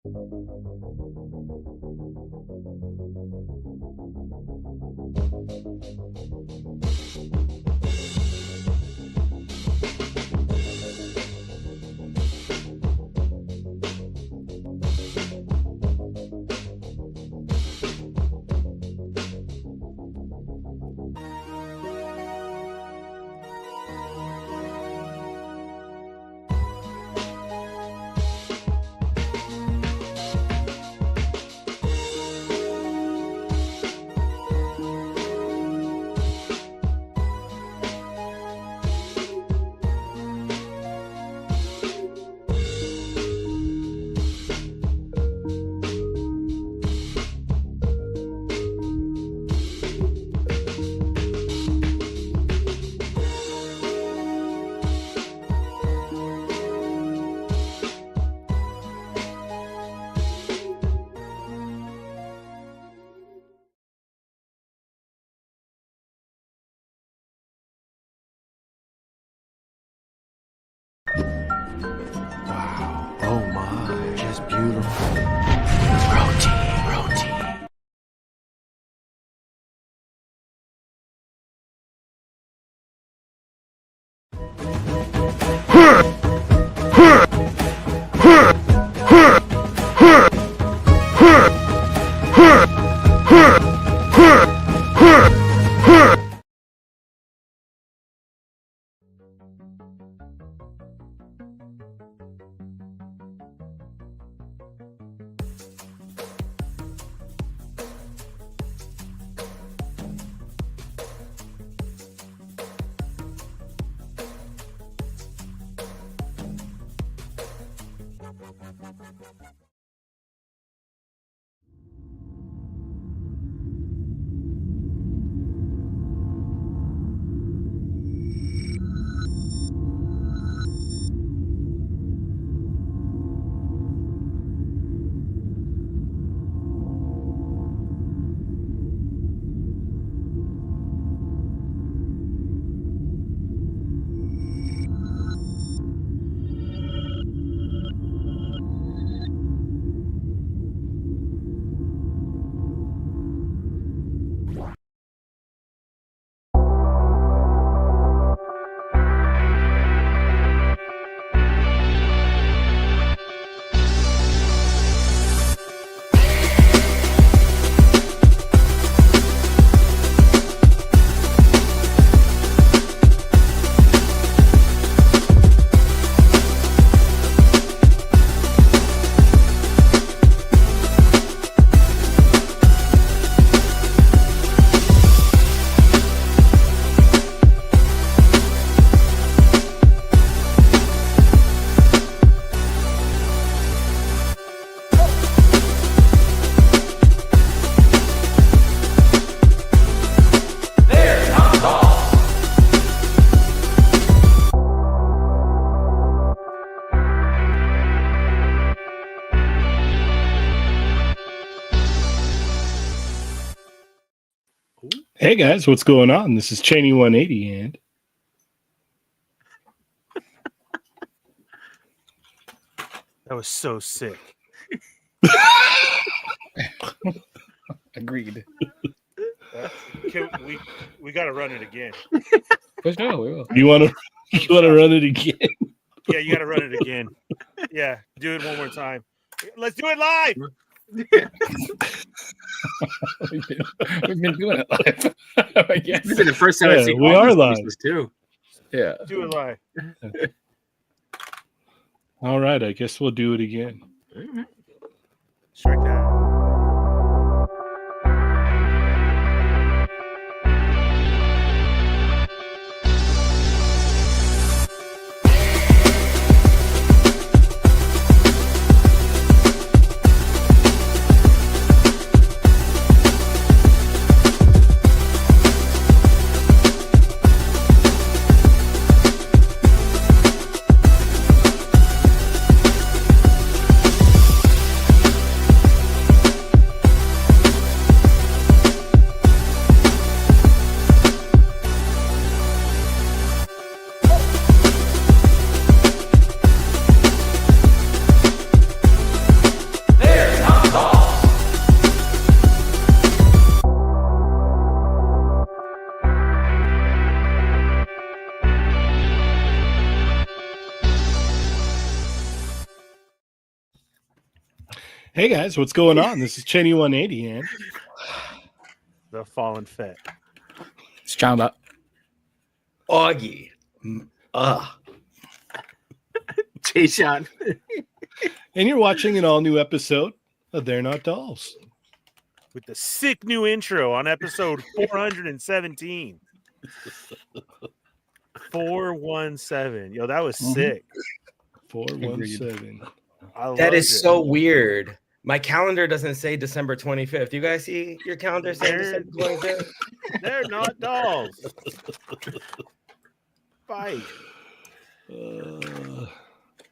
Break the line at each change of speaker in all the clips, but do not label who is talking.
Wow. Oh my, just beautiful. Roti.
Hey guys, what's going on? This is Cheynee180 and
that was so sick.
Agreed.
We got to run it again.
For sure, we will.
you want to run it again?
Yeah, you got to run it again. Yeah, do it one more time. Let's do it live.
We've been doing it live. I guess.
This is the first time I've seen
we
all
are
these
live
pieces too.
Yeah.
Do it live.
All right, I guess we'll do it again.
Strike that.
Hey guys, what's going on? This is Cheynee180, and
The Fallen Fett.
It's Chamba.
Augie.
Jay-Sean.
and you're watching an all-new episode of They're Not Dolls.
With the sick new intro on episode 417. 417. Yo, that was sick.
417.
That is so weird. My calendar doesn't say December 25th. You guys see your calendar saying December 25th?
They're not dolls. Fight.
Yeah,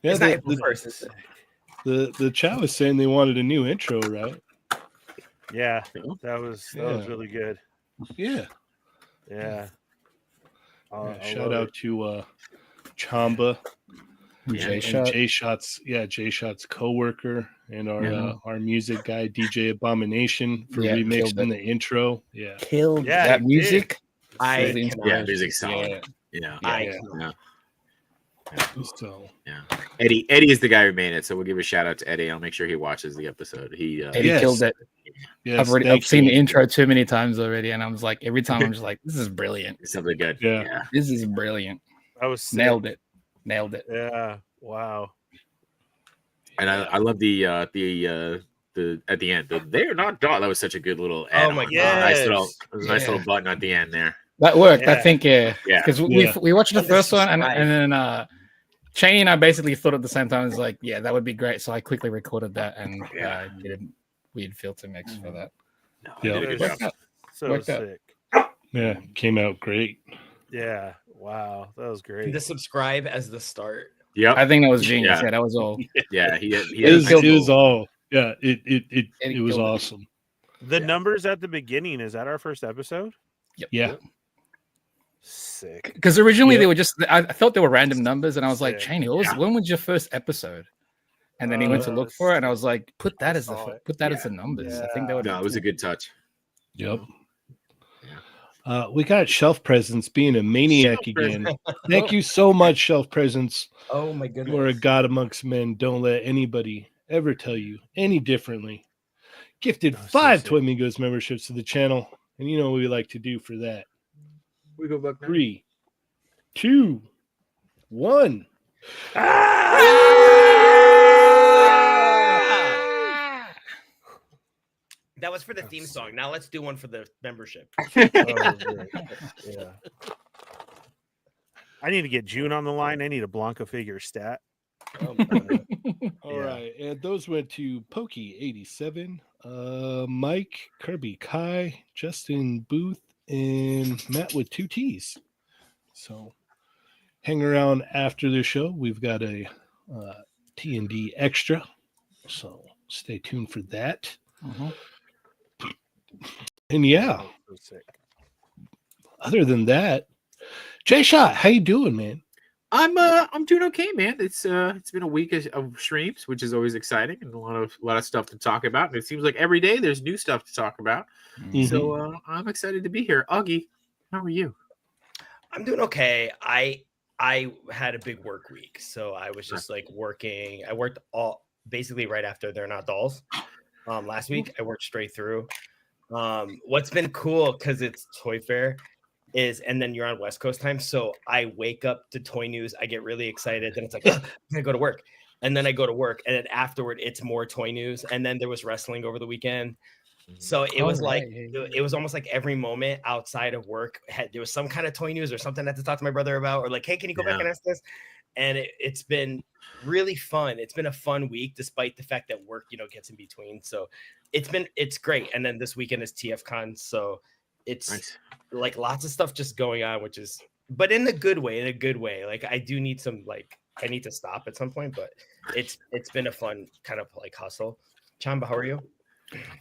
It's not April 1st, is it?
the chat was saying they wanted a new intro, right?
Yeah, that was really good.
Yeah.
Yeah.
Shout out to Chamba. Jay-Shot's co-worker and our music guy DJ Abomination for remixing the intro. Yeah.
Killed
Yeah,
that
he
music.
Music's solid. Yeah.
So
Eddie is the guy who made it, so we'll give a shout out to Eddie. I'll make sure he watches the episode. Eddie
killed it.
Yes,
I've seen the intro too many times already, and I was like, every time I'm just like, this is brilliant.
It's something good.
Yeah.
This is brilliant.
I was sick.
Nailed it.
Yeah. Wow.
And I love the at the end. They're not dog. That was such a good little
Oh my
God.
God.
Nice little button at the end there.
That worked,
Yeah.
I think. Because we watched the
And
first one, and
subscribe.
then Cheynee and I basically thought at the same time. It's like, yeah, that would be great. So I quickly recorded that and did a weird filter mix for that.
No,
Yeah.
did a good job.
So
Worked out.
sick.
Yeah, came out great.
Yeah. Wow. That was great.
The subscribe as the start.
Yep.
I think that was genius.
Yeah.
Yeah, that was all.
Yeah, he
It was all it
Eddie
was
killed it.
awesome.
The numbers at the beginning, is that our first episode?
Yeah.
Sick.
Because originally
Yeah.
they were just, I thought they were random numbers, and I was like,
Sick.
Cheynee, when was your first episode? And then he went to look for it, and I was like, put that as the numbers. I think that would.
No, it was a good touch.
Yep. We got Shelf Presence being a maniac again. Thank you so much, Shelf Presence.
Oh my
You
goodness.
are a god amongst men. Don't let anybody ever tell you any differently. Gifted
Oh, so
5
sick.
Toy Migos memberships to the channel. And you know what we like to do for that.
We go back
3, 2, 1.
That was for the theme song. Now let's do one for the membership.
Oh, great. Yeah. I need to get June on the line. I need a Blanca figure stat.
Oh my God.
All right. And those went to Pokey87, Mike, Kirby Kai, Justin Booth, and Matt with 2 T's. So hang around after the show. We've got a T&D extra. So stay tuned for that. And yeah,
So sick.
other than that, Jay Shot, how you doing, man?
I'm doing okay, man. It's been a week of streams, which is always exciting, and a lot of stuff to talk about. And it seems like every day there's new stuff to talk about.
Mhm.
So I'm excited to be here. Augie, how are you?
I'm doing okay. I had a big work week, so I was just like working. I worked basically right after They're Not Dolls. Last week I worked straight through. What's been cool because it's Toy Fair and then you're on West Coast time, so I wake up to toy news. I get really excited. Then it's like I'm gonna go to work, and then I go to work, and then afterward it's more toy news. And then there was wrestling over the weekend. So it was like it was almost like every moment outside of work there was some kind of toy news or something I had to talk to my brother about, or like, hey, can you go back and ask this? And it's been really fun. It's been a fun week, despite the fact that work, gets in between. So it's great. And then this weekend is TFCon, so it's
Nice.
like lots of stuff just going on, but in a good way. Like I do need I need to stop at some point, but it's been a fun kind of like hustle. Chamba, how are you?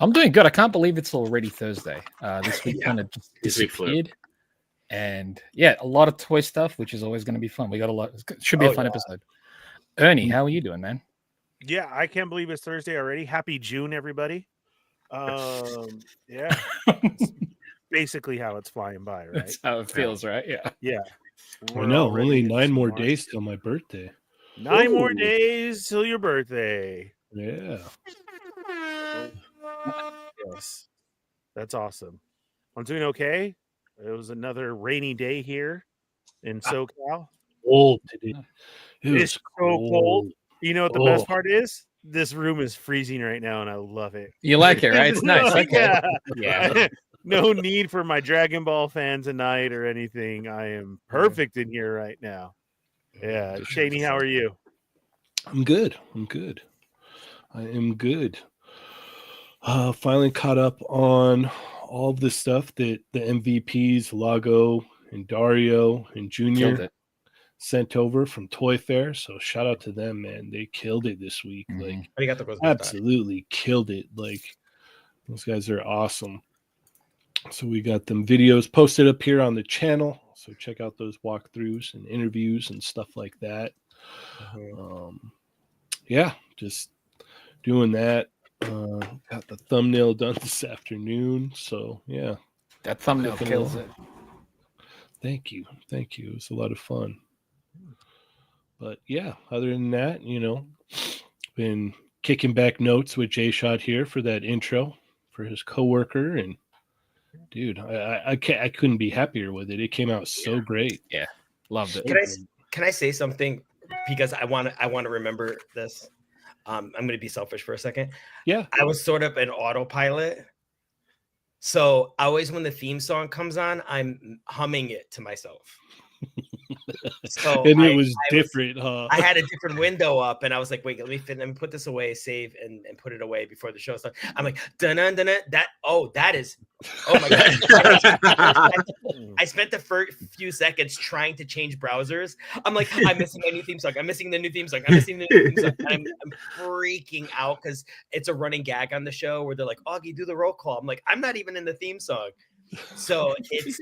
I'm doing good. I can't believe it's already Thursday. This week kind of just
This week flew.
disappeared. And yeah, a lot of toy stuff, which is always going to be fun. We got a lot. It should be a fun episode. Ernie, how are you doing, man?
Yeah, I can't believe it's Thursday already. Happy June, everybody. Yeah. Basically how it's flying by, right?
That's how it feels, right? Yeah.
Yeah.
I know,
already
only
into
9 more
March.
days till my birthday.
9 more
Ooh.
days till your birthday.
Yeah.
Yes, that's awesome. I'm doing okay. It was another rainy day here in SoCal.
Cold today. It
It's
was
so cold.
cold.
You know what the best part is? This room is freezing right now, and I love it.
You like it, right? It's nice. Okay.
Yeah.
Yeah.
No need for my Dragon Ball fan tonight or anything. I am perfect in here right now. Yeah. Cheynee, how are you?
I'm good. I'm good. I am good. Finally caught up on all of the stuff that the MVPs, Lago and Dario and
Killed
Junior
it.
sent over from Toy Fair. So shout out to them, man. They killed it this week.
Mhm.
Like absolutely killed it. Like those guys are awesome. So we got them videos posted up here on the channel. So check out those walkthroughs and interviews and stuff like that. Yeah, just doing that. Got the thumbnail done this afternoon. So yeah.
That thumbnail kills it.
Thank you. Thank you. It was a lot of fun. But yeah, other than that, been kicking back notes with J Shot here for that intro for his coworker, and dude, I couldn't be happier with it. It came out so great.
Yeah, loved it.
Can I say something because I want to remember this? I'm going to be selfish for a second.
Yeah,
I was sort of an autopilot. So always when the theme song comes on, I'm humming it to myself. So
and it was different, huh?
I had a different window up, and I was like, "Wait, let me put this away, save, and put it away before the show starts." I'm like, "Dun dun dun." That is, oh my god! I spent the first few seconds trying to change browsers. I'm like, I'm missing a new theme song. I'm missing the new theme song. I'm missing the new theme song. And I'm freaking out because it's a running gag on the show where they're like, "Augie, do the roll call." I'm like, I'm not even in the theme song. So it's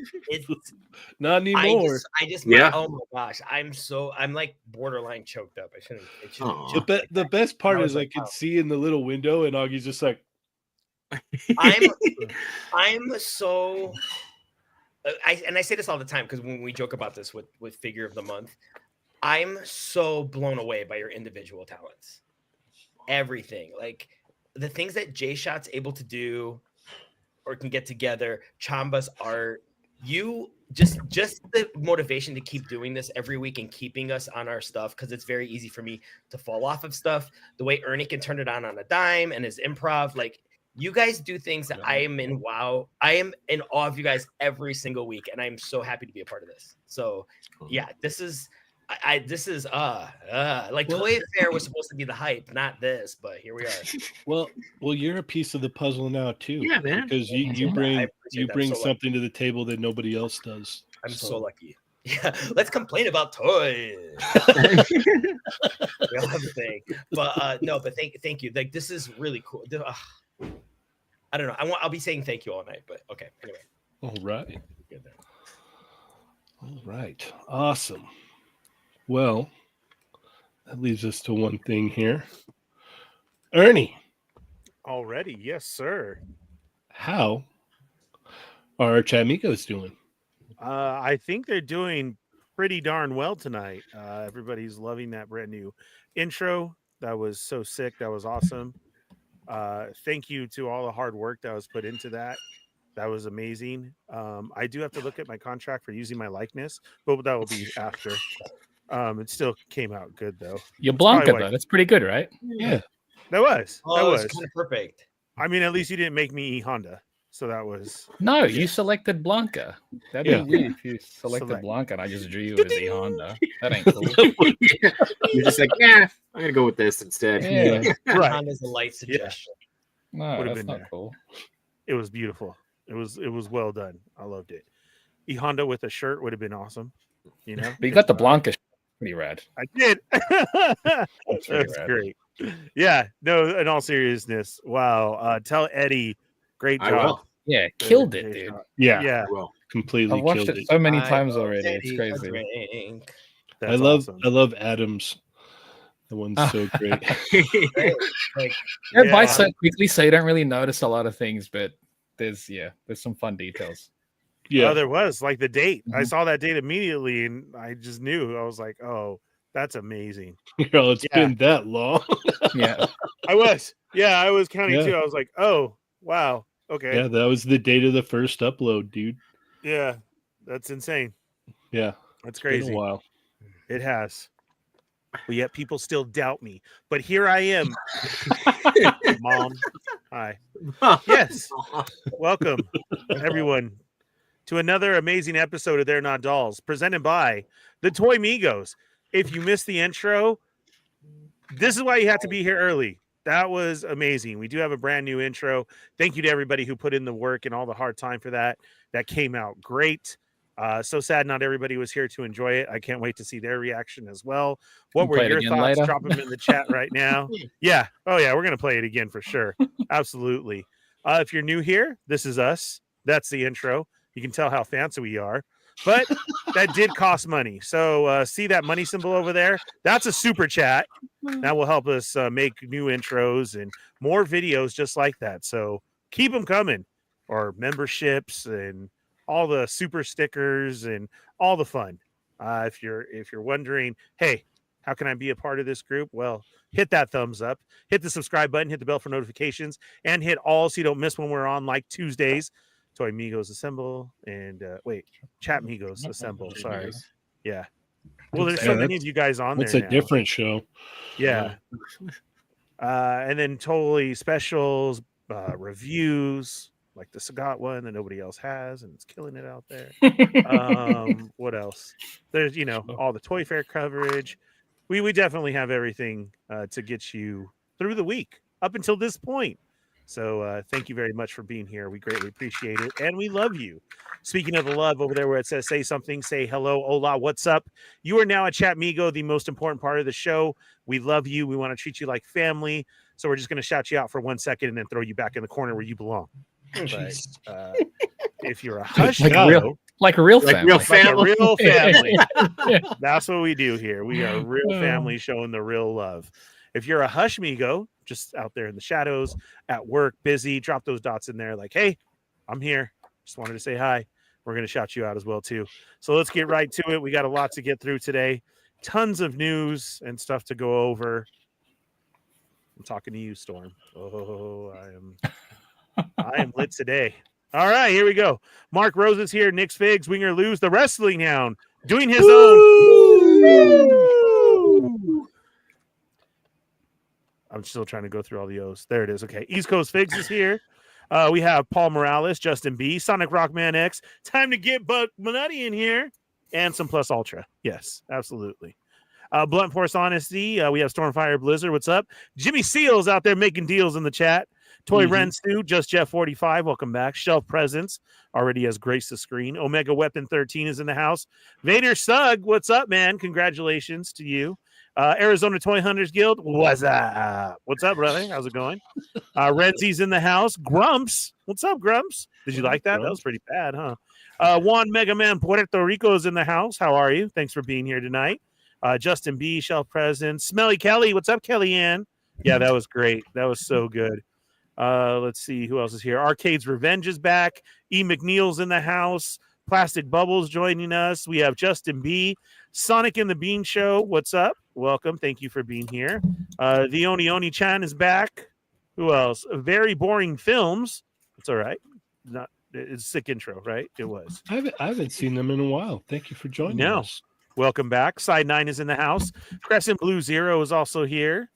not anymore.
Oh my gosh, I'm like borderline choked up. It shouldn't.
The best part is I could see in the little window, and Augie's just like,
I'm so. I say this all the time because when we joke about this with figure of the month, I'm so blown away by your individual talents. Everything, like the things that J Shot's able to do or can get together, Chamba's art, you just the motivation to keep doing this every week and keeping us on our stuff, because it's very easy for me to fall off of stuff. The way Ernie can turn it on a dime and his improv, like you guys do things that I am in awe of you guys every single week, and I'm so happy to be a part of this. So yeah, this is like Toy Fair was supposed to be the hype, not this, but here we are.
Well, you're a piece of the puzzle now too.
Yeah, man.
Because you bring
so
something to the table that nobody else does.
I'm so lucky. Yeah, let's complain about toys. We all have a thing, but no, but thank you. Like this is really cool. I don't know. I'll be saying thank you all night, but okay. Anyway.
All right. All right. Awesome. Well, that leaves us to one thing here. Ernie.
Already, yes, sir.
How are our Chamigos doing?
I think they're doing pretty darn well tonight. Everybody's loving that brand new intro. That was so sick. That was awesome. Thank you to all the hard work that was put into that. That was amazing. I do have to look at my contract for using my likeness, but that will be after. It still came out good though.
Your Blanca though, that's pretty good, right?
Yeah,
that was.
Oh,
that was
kind of perfect.
I mean, at least you didn't make me Honda, so that was.
No, you selected Blanca. That'd be weird if you selected Blanca and I just drew you as a Honda. That ain't cool.
You're just like, yeah, I'm gonna go with this instead.
Yeah,
right.
Honda's a light suggestion.
No,
Would've
that's
been
not
there.
cool.
It was beautiful. It was well done. I loved it. E Honda with a shirt would have been awesome. You know,
But you got the Blanca. Pretty rad.
I did. That's
rad.
great. Yeah. No, in all seriousness, wow. Tell Eddie, great
I
job.
will.
Yeah, killed it, dude.
Yeah,
Yeah.
Well,
completely
I've watched
killed
it
it.
so many times already. It's crazy.
Drink.
That's
I love
awesome.
Adams. The one's so great.
Like,
They're by
Yeah.
so quickly, so you don't really notice a lot of things, but there's some fun details.
Yeah,
Oh, there was like the date. I
Mhm.
saw that date immediately and I just knew. I was like, oh, that's amazing.
it's
Yeah.
been that long.
Yeah.
I was. Yeah, I was counting
Yeah.
too. I was like, oh, wow. Okay.
Yeah, that was the date of the first upload, dude.
Yeah, that's insane.
Yeah,
That's
been a
crazy.
while.
It has. But yet people still doubt me. But here I am. Mom. Hi. Yes. Welcome, everyone, to another amazing episode of They're Not Dolls, presented by the Toy Migos. If you missed the intro, this is why you have to be here early. That was amazing. We do have a brand new intro. Thank you to everybody who put in the work and all the hard time for that. That came out great. So sad not everybody was here to enjoy it. I can't wait to see their reaction as well. What
We'll
were
play it
your
again
thoughts?
later.
Drop them in the chat right now. Yeah. Oh, yeah. We're going to play it again for sure. Absolutely. If you're new here, this is us. That's the intro. You can tell how fancy we are. But that did cost money. So see that money symbol over there? That's a super chat. That will help us make new intros and more videos just like that. So keep them coming, or memberships and all the super stickers and all the fun. If you're wondering, hey, how can I be a part of this group? Well, hit that thumbs up, hit the subscribe button, hit the bell for notifications, and hit all so you don't miss when we're on, like Tuesdays. Toy Migos Assemble and Chat Migos Assemble. Sorry. Yeah. Well, there's so many of you guys on
It's
there
a
now.
different show.
Yeah. And then totally specials, reviews, like the Sagat one that nobody else has, and it's killing it out there. What else? There's, all the Toy Fair coverage. We definitely have everything to get you through the week up until this point. So thank you very much for being here. We greatly appreciate it, and we love you. Speaking of the love, over there where it says say something, say hello, hola, what's up? You are now at Chat Migo, the most important part of the show. We love you. We want to treat you like family. So we're just going to shout you out for 1 second and then throw you back in the corner where you belong. But if you're a hush,
like a real family.
Like a real family. That's what we do here. We are a real family showing the real love. If you're a hush migo, just out there in the shadows, at work, busy, drop those dots in there like, hey, I'm here. Just wanted to say hi. We're going to shout you out as well, too. So let's get right to it. We got a lot to get through today. Tons of news and stuff to go over. I'm talking to you, Storm. Oh, I am lit today. All right, here we go. Mark Rose is here. Nick's Figs, Winger Lose, the Wrestling Hound, doing his own. I'm still trying to go through all the O's. There it is. Okay. East Coast Figs is here. We have Paul Morales, Justin B, Sonic Rockman X. Time to get Buck Manutty in here. And some Plus Ultra. Yes, absolutely. Blunt Force Honesty. We have Stormfire Blizzard. What's up? Jimmy Seals out there making deals in the chat. Toy Rensu, Just Jeff 45. Welcome back. Shelf Presence already has graced the screen. Omega Weapon 13 is in the house. Vader Sugg. What's up, man? Congratulations to you. Arizona Toy Hunters Guild. What's up? What's up, brother? How's it going? Renzi's in the house. Grumps. What's up, Grumps? Did you like that? That was pretty bad, huh? Juan Mega Man Puerto Rico is in the house. How are you? Thanks for being here tonight. Justin B, Shelf Presence. Smelly Kelly. What's up, Kellyanne? Yeah, that was great. That was so good. Let's see who else is here. Arcade's Revenge is back. E. McNeil's in the house. Plastic Bubbles joining us. We have Justin B. Sonic and the Bean Show. What's up? Welcome. Thank you for being here. The Oni Chan is back. Who else? Very Boring Films. It's all right. It's a sick intro, right? It was.
I haven't seen them in a while. Thank you for joining us.
Welcome back. Side 9 is in the house. Crescent Blue Zero is also here.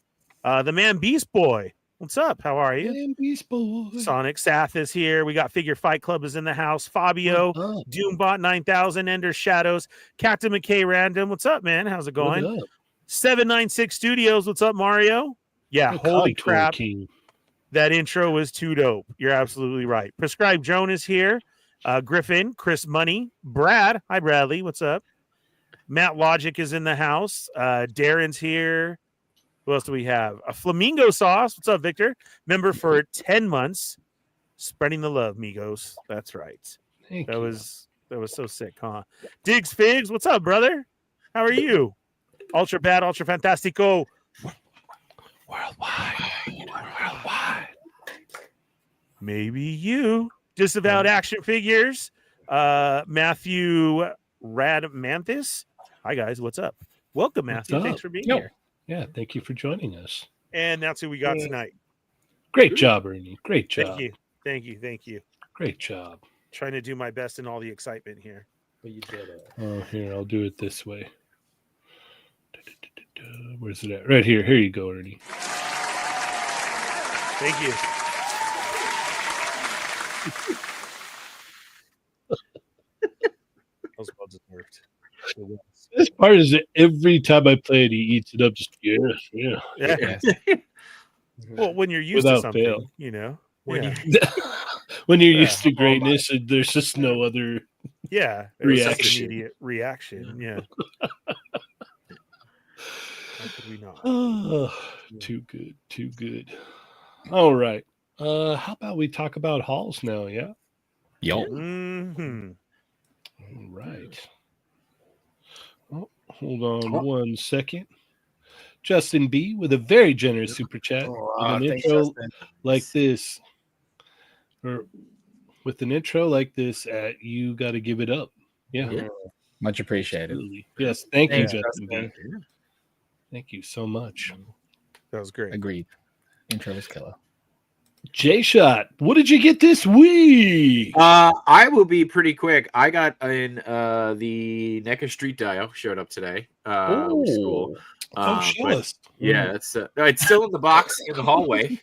The Man Beast Boy. What's up? How are you?
Man Beast Boy.
Sonic Sath is here. We got Figure Fight Club is in the house. Fabio, Doombot 9000, Ender Shadows, Captain McKay Random. What's up, man? How's it going? 796 Studios. What's up, Mario? Yeah, holy crap.
King.
That intro was too dope. You're absolutely right. Prescribed Drone is here. Griffin, Chris Money, Brad. Hi, Bradley. What's up? Matt Logic is in the house. Darren's here. Who else do we have? A Flamingo Sauce. What's up, Victor? Member for 10 months. Spreading the love, Migos. That's right. That was so sick, huh? Diggs Figs. What's up, brother? How are you? Ultra Bad, Ultra Fantastico. Worldwide. Maybe you. Disavowed Action Figures. Matthew Radmanthus. Hi, guys. What's up? Welcome, Matthew. Thanks for being here.
Yeah, thank you for joining us.
And that's who we got tonight.
Great job, Ernie. Great job.
Thank you.
Great job.
Trying to do my best in all the excitement here.
But you did it.
Oh, here, I'll do it this way. Where's it at? Right here. Here you go, Ernie.
Thank you. That was well deserved. It was.
This part is that every time I play it, he eats it up. Just yeah.
Yeah. Well, when you're used
Without
to something,
fail.
you know, when
Yeah.
you
When you're
Yeah.
used to greatness, and there's just no other.
yeah, it was such
Reaction.
immediate reaction. Yeah. How could we not?
Oh, too good. Too good. All right. How about we talk about halls now? Yeah.
Yo.
Mm-hmm.
All right. Oh, hold on 1 second. Justin B with a very generous super chat with an
Thanks,
intro
Justin.
like this, or with an intro like this. You got to give it up. Yeah.
Much appreciated.
Absolutely. Yes. Thank
Thanks,
you, Justin B.
Justin.
Thank you so much.
That was great.
Agreed. Intro was killer.
J Shot, what did you get this week?
I will be pretty quick. I got in the NECA Street Dio showed up today. Which is cool.
Show
but
us.
yeah, it's still in the box in the hallway.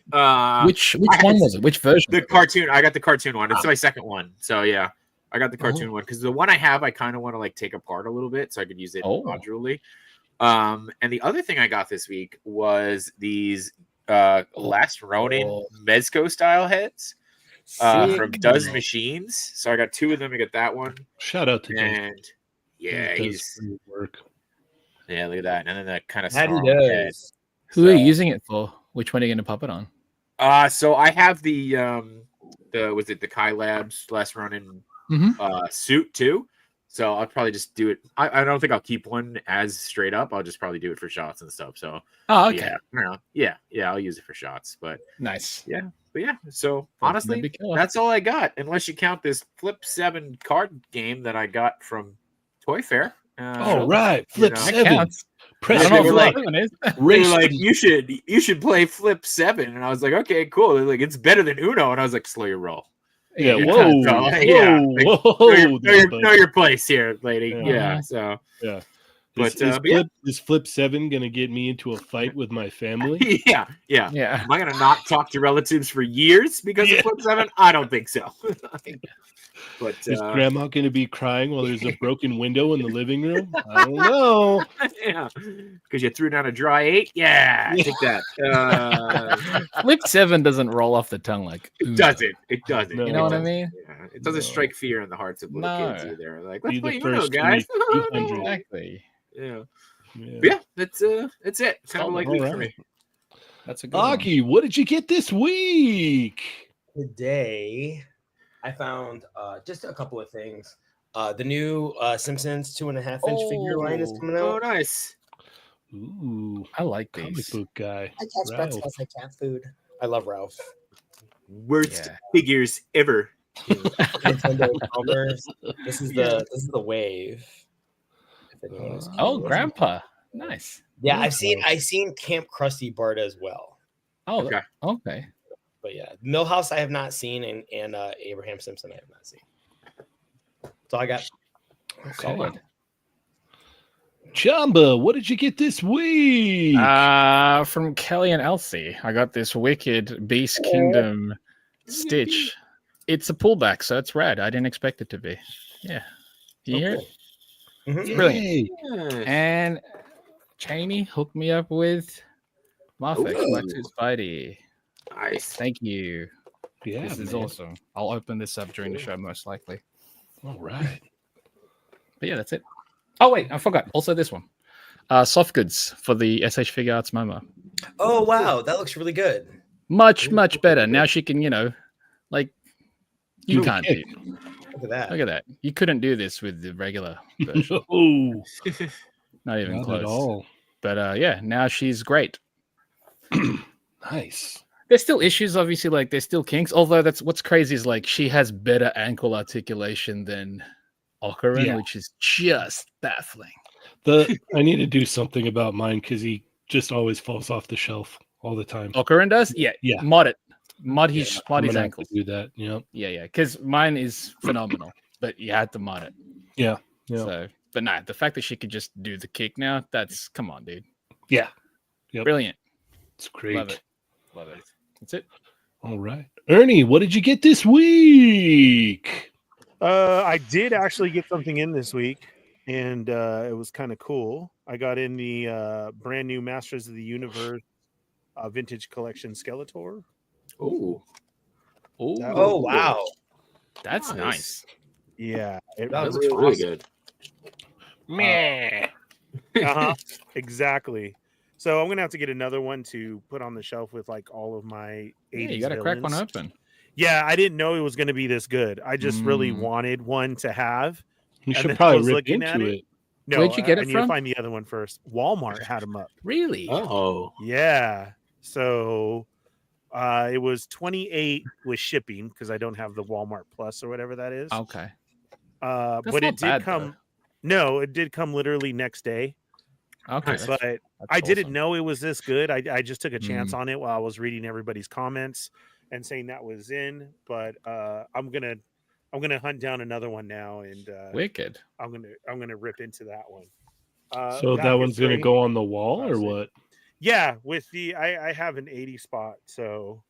Which one was it? Which version?
The cartoon. I got the cartoon one. It's my second one. So yeah, I got the cartoon one because the one I have, I kind of want to like take apart a little bit so I could use it modularly. And the other thing I got this week was these Last Ronin M.A.S.K style heads from Does Machines. So I got two of them. I got that one.
Shout out to J.
And yeah,
He does
he's
great work.
yeah, look at that. And then that kind of
That he
snarl head.
does.
Who are you using it for? Which one are you going to pop it on?
So I have the was it the Kai Labs Last Ronin suit too. So I'll probably just do it. I don't think I'll keep one as straight up. I'll just probably do it for shots and stuff. So
Oh, okay.
yeah, I'll use it for shots. But
Nice.
but yeah. So
That's gonna
honestly,
be killer.
that's all I got. Unless you count this Flip 7 card game that I got from Toy Fair.
All right, Flip
know.
That
7.
counts.
Press
I don't know
they
if
were
Flip
like-
7 is.
They
race.
were like, you should play Flip 7, and I was like, okay, cool. They're like, it's better than Uno, and I was like, slow your roll.
Yeah,
Yeah,
whoa,
so,
whoa,
yeah,
whoa.
Know your place here, lady.
Yeah.
Yeah. So
Yeah.
But,
Is Flip 7 going to get me into a fight with my family?
yeah.
Yeah.
Am I gonna not talk to relatives for years because of Flip 7? I don't think so. But
Is Grandma going to be crying while there's a broken window in the living room? I don't know.
yeah, because you threw down a dry 8. Yeah, take that.
Flip 7 doesn't roll off the tongue like
It
Uno.
doesn't. It doesn't.
No.
You know what I
doesn't.
mean?
Yeah, it doesn't
No.
strike fear in the hearts of little kids
No.
either. Like,
Be
let's
the
play Uno,
first
guys.
800.
Exactly.
Yeah.
Yeah.
But yeah, that's it. It's kind of
Solid.
like
All
week for
right.
me.
That's a good one.
Aki, what did you get this week?
Today, I found just a couple of things. The new Simpsons 2.5-inch figure line is coming
Oh,
out.
nice.
Ooh,
I like
comic
these.
book guy.
I catch
Ralph.
pretzels, I cat food. I love Ralph.
Worst
Yeah.
figures ever.
Nintendo Commerce. This is the wave. If anyone is
Oh,
curious.
Grandpa. Nice.
Yeah, I've seen Camp Krusty Barda as well.
Oh,
Okay.
okay.
But yeah, Millhouse I have not seen, and Abraham Simpson I have not seen. So I got
Solid.
Chamba, what did you get this week?
From Kelly and Elsie, I got this wicked Beast Kingdom Stitch. It's a pullback, so it's rad. I didn't expect it to be. Yeah. You hear it?
Mhm.
brilliant.
Yay.
Yeah.
And Cheynee hooked me up with Marfix,
Ooh.
my two Spidey.
Nice.
Thank you.
Yeah,
This is
man.
awesome. I'll open this up during the show, most likely.
All right.
But yeah, that's it. Oh, wait, I forgot. Also, this one. Soft goods for the SH Figure Arts MoMA.
Oh wow, that looks really good.
Much better. Now she can, like, you
No
can't
kidding.
do.
Look at that.
Look at that. You couldn't do this with the regular version.
No,
Not even
not
close.
at all.
But yeah, now she's great.
Nice.
There's still issues, obviously, like there's still kinks. Although that's what's crazy is like she has better ankle articulation than Ocarin,
Yeah.
which is just baffling.
I need to do something about mine because he just always falls off the shelf all the time.
Ocarin does? Yeah.
Yeah.
Mod it. mud
Yeah,
his
I'm gonna have to
ankles.
do that. Yeah.
Yeah. Because mine is phenomenal, but you had to mud it.
Yeah. Yeah.
So, but no, the fact that she could just do the kick now, come on, dude.
Yeah. Yep.
Brilliant.
It's great.
Love it. That's it.
All right. Ernie, what did you get this week?
I did actually get something in this week, and it was kind of cool. I got in the brand new Masters of the Universe vintage collection Skeletor.
Oh,
Oh wow,
That's nice.
Yeah, it
That
that
was
looks
really
really
awesome.
good.
Meh.
exactly. So I'm gonna have to get another one to put on the shelf with like all of my 80s
Yeah, you got to crack one
villains.
open.
Yeah, I didn't know it was gonna be this good. I just really
Mm.
wanted one to have.
You
And
should
then I
probably
was
rip
looking at
into
it.
it.
No,
Where'd you get
I
it
need to
from?
find the other one first. Walmart had them up.
Really?
Oh,
Yeah. So it was 28 with shipping because I don't have the Walmart Plus or whatever that is.
Okay.
But
not
it did
bad,
come. No, it did come literally next day.
Okay.
Nice.
But
that's
I didn't
awesome.
know it was this good. I just took a chance
Mm.
on it while I was reading everybody's comments and saying that was in. But I'm gonna hunt down another one now, and
Wicked.
I'm gonna rip into that one.
So that
is
one's gonna
great.
go on the wall or
Classic.
what?
Yeah, with the I have an 80 spot, so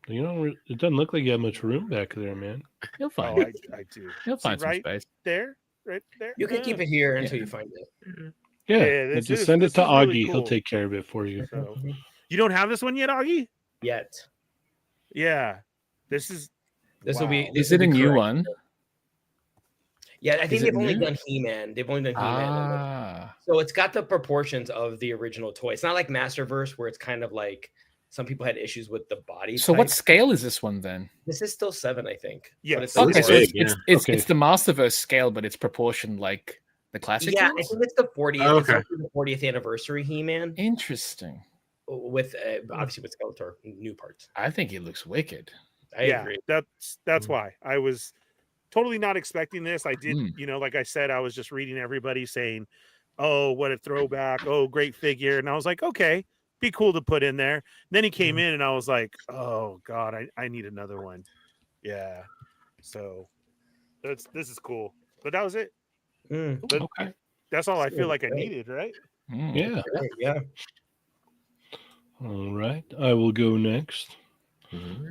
You know, it doesn't look like you have much room back there, man.
You'll find
oh,
it.
I do.
You'll
See,
find some
right
space.
there, right there.
you can keep it here until you find it.
Yeah.
Yeah,
and
this
just
is-
send it
this
to
is really
Augie. He'll
cool.
take care of it for you.
So you don't have this one yet, Augie?
Yet.
Yeah, this is.
This will be.
Wow.
This
Is it
will
a
be
new
correct.
one?
Yeah, I
Is
think
it
they've only
new?
done He-Man. They've only done He-Man.
Ah.
So it's got the proportions of the original toy. It's not like Masterverse where it's kind of like some people had issues with the body.
So
type.
what scale is this one then?
This is still 7, I think.
Yes.
But it's
Oh,
a
Okay,
it's
so
four.
big,
it's
Okay.
it's the Masterverse scale, but it's proportioned like the classic
Yeah, I
ones?
think it's the 40th.
Oh,
It's
okay.
actually the 40th anniversary He-Man
Interesting.
with obviously with Skeletor new parts.
I think it looks wicked.
I agree.
That's why I was totally not expecting this. I did,
Mm.
you know, like I said, I was just reading everybody saying, "Oh, what a throwback! Oh, great figure!" And I was like, "Okay, be cool to put in there." And then he came in, and I was like, "Oh God, I need another one." Yeah, so this is cool. But that was it.
Mm,
But
Okay.
that's all I feel like I
Great.
needed, right?
Mm.
Yeah.
great, yeah.
All right. I will go next.
Mhm.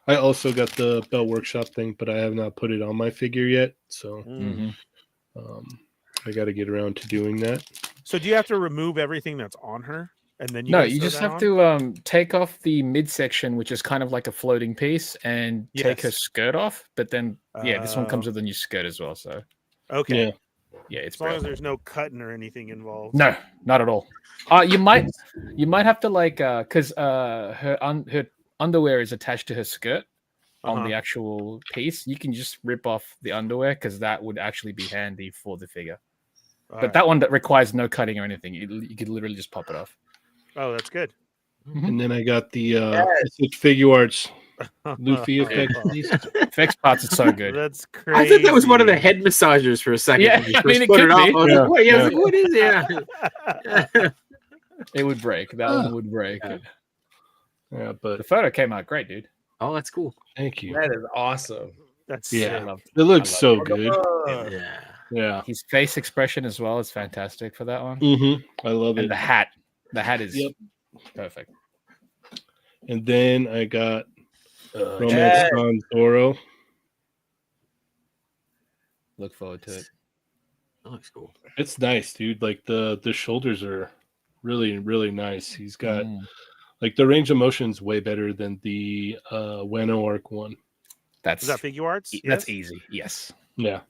I also got the Bell Workshop thing, but I have not put it on my figure yet. So
Mhm.
I got to get around to doing that.
So do you have to remove everything that's on her, and then
No,
gotta
you
sew
just
that
have
on?
to take off the midsection, which is kind of like a floating piece, and take her
Yes.
skirt off. But then, yeah, this one comes
Oh.
with a new skirt as well. So
Okay,
Yeah.
yeah, it's
as long as
brilliant.
there's no cutting or anything involved.
No, not at all. You might have to like because her underwear is attached to her skirt on the actual piece. You can just rip off the underwear because that would actually be handy for the figure. But that one that requires no cutting or anything. You could literally just pop it off.
Oh, that's good.
And then I got the Figure Arts Luffy effect piece.
Effects parts are so good.
That's crazy.
I thought that was one of the head massagers for a second.
Yeah,
when you
I
first
mean, it
put
could
it off.
be.
I was
Yeah,
like, "Wait, I was
yeah.
like, what is it?"
It would break. That one would break.
Yeah.
Yeah,
The
but
photo came out great, dude.
Oh, that's cool.
thank you.
That is awesome.
That's
Yeah.
sick.
It looks
I
so
love
good.
Yeah.
Yeah.
His face expression as well is fantastic for that one.
I love
And
it.
the hat. The hat is
Yep.
perfect.
And then I got Romance
Yeah.
on Zoro.
Look forward to it.
That looks cool.
It's nice, dude. Like the shoulders are really, really nice. He's got like the range of motion is way better than the Wano Arc one.
That's
Is that figure arts?
that's
Yes?
easy. Yes.
Yeah.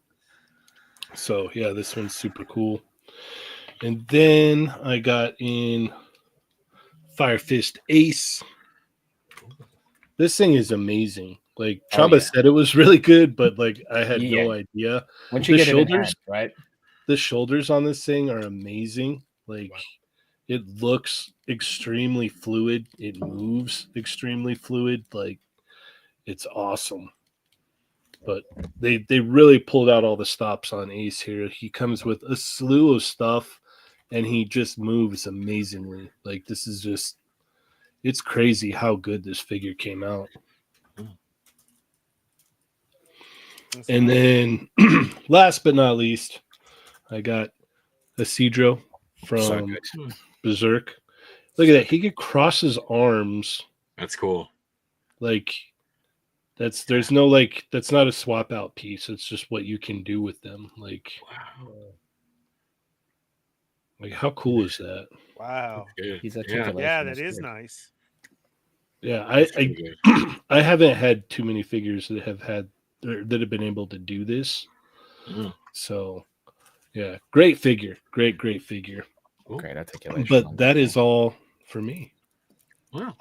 So yeah, this one's super cool. And then I got in Fire Fist Ace. This thing is amazing. Like
Oh,
Chamba
yeah.
said it was really good, but like I had no
Yeah.
idea.
Once you
The
get it in
shoulders-
hand, right?
The shoulders on this thing are amazing. Like it looks extremely fluid. It moves extremely fluid. Like it's awesome. But they really pulled out all the stops on Ace here. He comes with a slew of stuff and he just moves amazingly. Like this is just it's crazy how good this figure came out. And then last but not least, I got Isidro from Berserk. Look at that. He could cross his arms.
That's cool.
Like there's no like that's not a swap out piece. It's just what you can do with them. Like how cool is that?
Wow.
He's
Yeah, that is nice.
Yeah, I haven't had too many figures that have been able to do this. So yeah, great figure. Great figure.
Great articulation.
But that is all for me.
Wow.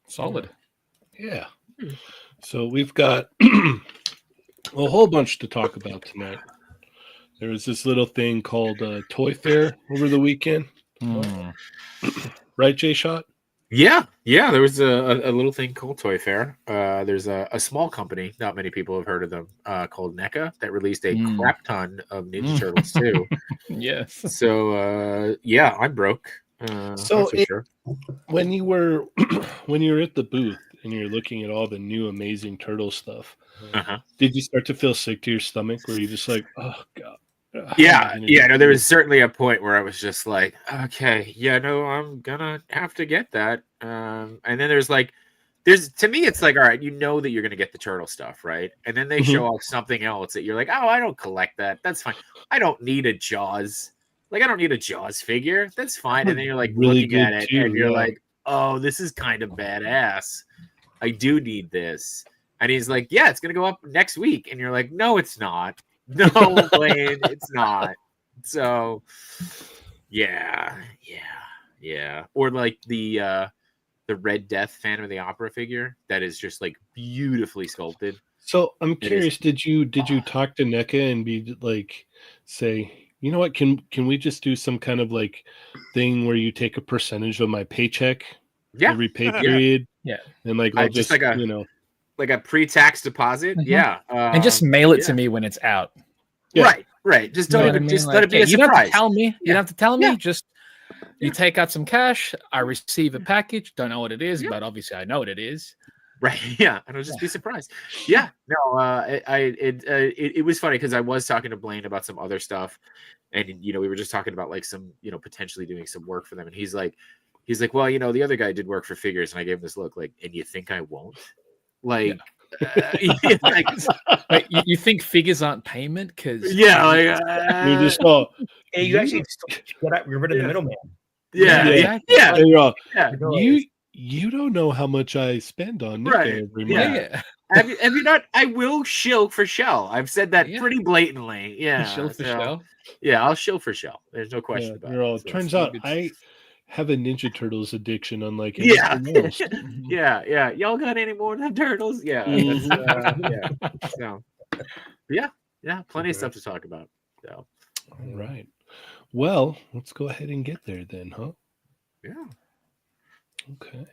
Solid.
Yeah. So we've got a whole bunch to talk about tonight. There was this little thing called Toy Fair over the weekend. Right, Jay Shot?
Yeah. There was a little thing called Toy Fair. There's a small company, not many people have heard of them, called NECA that released a crap ton of Ninja Turtles too.
Yes.
So yeah, I'm broke. Sure.
When you were at the booth and you're looking at all the new amazing turtle stuff, did you start to feel sick to your stomach? Were you just like, oh god?
Yeah. No, there was certainly a point where I was just like, okay, I'm gonna have to get that. And then there's to me, it's like, all right, you know that you're gonna get the turtle stuff, right? And then they show off something else that you're like, oh, I don't collect that. That's fine. I don't need a Jaws. Like, I don't need a Jaws figure. That's fine. And then you're like
really
looking at it
too,
and you're like, oh, this is kind of badass. I do need this. And he's like, yeah, it's gonna go up next week. And you're like, no, it's not. No, Blaine, it's not. So, yeah. Or like the Red Death Phantom of the Opera figure that is just like beautifully sculpted.
So I'm curious, did you talk to NECA and be like, say, you know what, can we just do some kind of like thing where you take a percentage of my paycheck every pay period?
Yeah.
And like I'll just like
a pre-tax deposit.
And just mail it to me when it's out.
Right. Just don't even just let it be a surprise.
You don't have to tell me. You don't have to tell me. Just you take out some cash. I receive a package. Don't know what it is, but obviously I know what it is.
Right. Yeah. And I'll just be surprised. Yeah. No. It was funny because I was talking to Blaine about some other stuff, and we were just talking about like some potentially doing some work for them, and he's like, well, the other guy did work for figures, and I gave him this look like, and you think I won't? Like.
Wait, you think figures aren't payment? Because
you just
you actually get rid of the middleman.
You don't know how much I spend on NECA every month.
Have you not? I will shill for shell. I've said that pretty blatantly. Yeah,
shill for shell.
Yeah, I'll shill for shell. There's no question about it.
Turns out I have a Ninja Turtles addiction, unlike anything else.
Yeah. Y'all got any more of them turtles? Yeah. So, yeah. Plenty of stuff to talk about. So,
all right. Well, let's go ahead and get there then, huh?
Yeah.
Okay.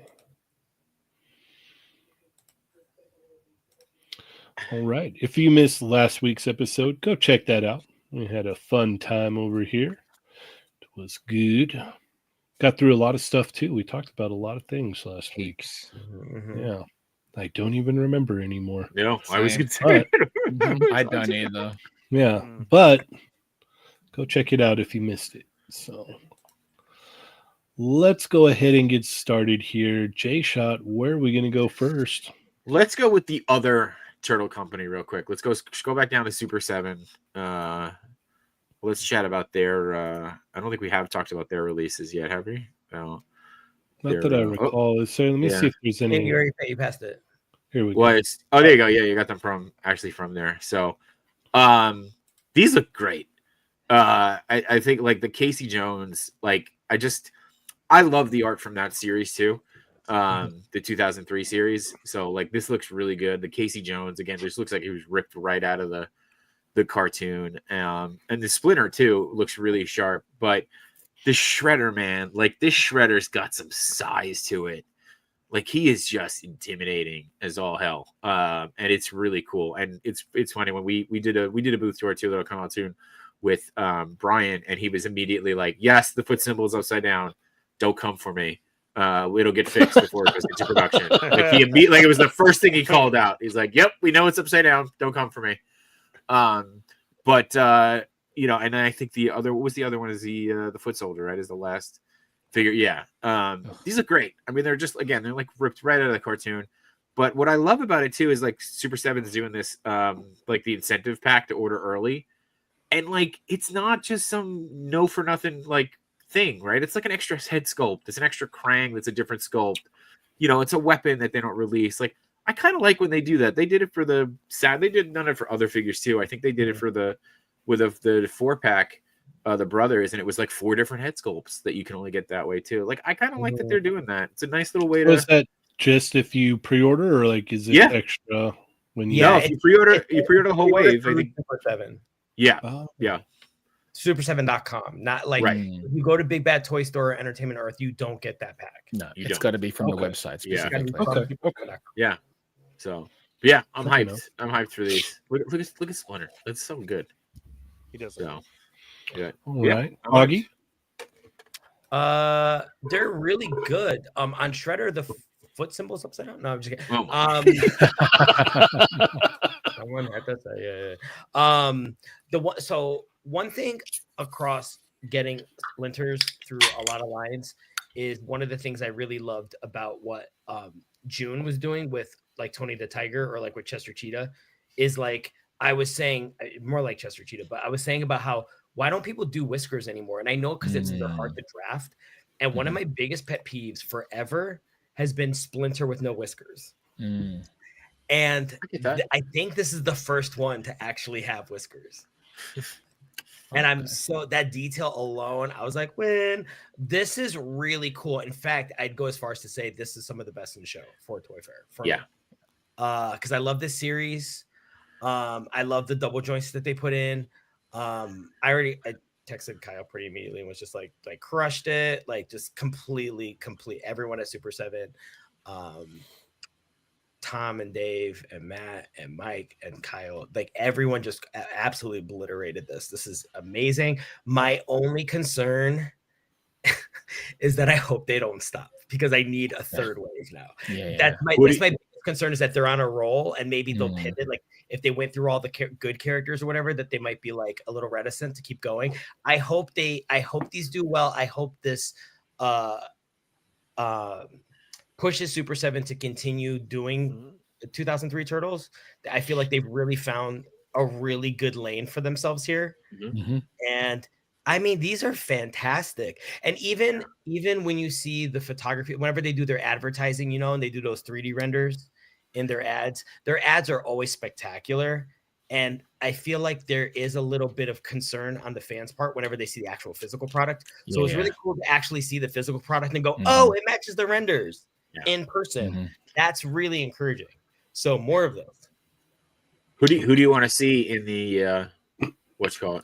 All right. If you missed last week's episode, go check that out. We had a fun time over here. It was good. Got through a lot of stuff too. We talked about a lot of things last week. Yeah. I don't even remember anymore.
No, I was going to say.
I don't either.
Yeah. But go check it out if you missed it. So let's go ahead and get started here. J-Shot, where are we going to go first?
Let's go with the other turtle company real quick. Let's go back down to Super 7. Let's chat about their I don't think we have talked about their releases yet, have we? No.
Not that I recall. So let me see if there's any.
You passed it.
Here we go.
There you go. Yeah, you got them from there. So these look great. I think like the Casey Jones, like I love the art from that series too. The 2003 series. So like this looks really good. The Casey Jones again, just looks like he was ripped right out of the cartoon. And the Splinter too looks really sharp. But the Shredder, man, like this Shredder's got some size to it. Like he is just intimidating as all hell. And it's really cool. And it's funny when we did a booth tour too that'll come out soon with Brian, and he was immediately like, yes, the foot symbol is upside down. Don't come for me. It'll get fixed before it goes into production. Like he immediately, like it was the first thing he called out. He's like, "Yep, we know it's upside down. Don't come for me." But you know, and I think what was the other one? Is the foot soldier, right? Is the last figure? Yeah. These look great. I mean, they're just they're like ripped right out of the cartoon. But what I love about it too is like Super 7's doing this, like the incentive pack to order early, and like it's not just some no for nothing like thing, right? It's like an extra head sculpt. It's an extra Krang that's a different sculpt. You know, it's a weapon that they don't release. Like I kind of like when they do that. They did it for the sad. They did none of it for other figures too. I think they did it for the 4-pack, the brothers, and it was like 4 different head sculpts that you can only get that way too. Like I kind of like that they're doing that. It's a nice little way to.
Was that just if you pre-order, or like is it extra when you?
No, if you pre-order, the whole wave. I think
Super 7.
Yeah,
Oh.
yeah.
Super7.com. Not like
Right.
if you go to Big Bad Toy Store or Entertainment Earth, you don't get that pack.
No,
You
it's
don't.
got to be from the
Okay.
website.
Yeah.
Specifically.
Okay.
Yeah. So yeah, I'm
Good to know.
hyped. I'm hyped for these. Look at Splinter. That's so good.
He does.
So good.
All
Yeah,
right,
I'm hyped.
Augie.
They're really good. On Shredder, the foot symbol's upside down. No, I'm just kidding.
Oh my
Someone had that. Yeah. One thing across getting splinters through a lot of lines is one of the things I really loved about what June was doing with like Tony the Tiger or like with Chester Cheetah is like I was saying more like Chester Cheetah, but I was saying about how why don't people do whiskers anymore? And I know because they're hard to draft. And one of my biggest pet peeves forever has been Splinter with no whiskers. And I think this is the first one to actually have whiskers. And I'm so that detail alone, I was like, when this is really cool. In fact, I'd go as far as to say this is some of the best in the show for Toy Fair.
Yeah.
Because I love this series. I love the double joints that they put in. I texted Kyle pretty immediately and was just like crushed it, like just complete everyone at Super 7. Tom and Dave and Matt and Mike and Kyle, like everyone just absolutely obliterated this. This is amazing. My only concern is that I hope they don't stop because I need a third wave now. That's my biggest concern is that they're on a roll and maybe they'll pivot. Like if they went through all the good characters or whatever, that they might be like a little reticent to keep going. I hope these do well. I hope this pushes Super 7 to continue doing 2003 Turtles. I feel like they've really found a really good lane for themselves here. And I mean, these are fantastic. And even when you see the photography, whenever they do their advertising, you know, and they do those 3D renders in their ads are always spectacular. And I feel like there is a little bit of concern on the fans' part whenever they see the actual physical product. So it's really cool to actually see the physical product and go, oh, it matches the renders in person. That's really encouraging. So more of those.
Who do you want to see in the what's it called?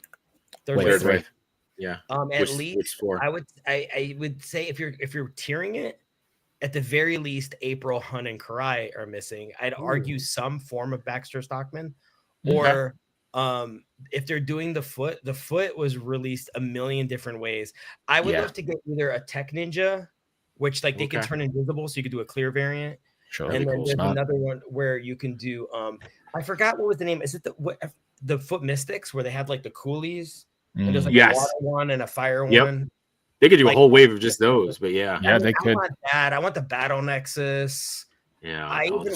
Third wave.
Yeah.
At least I would say if you're tiering it, at the very least, April, Hun, and Karai are missing. I'd argue some form of Baxter Stockman, or if they're doing the foot was released a million different ways. I would love to get either a Tech Ninja, which like they can turn invisible, so you could do a clear variant.
Sure.
And then there's another one where you can do I forgot what was the name. Is it the Foot Mystics where they have like the coolies? And there's like a water one and a fire one.
They could do a whole wave of just those, but yeah,
they could.
I want that. I want the Battle Nexus.
Yeah,
I even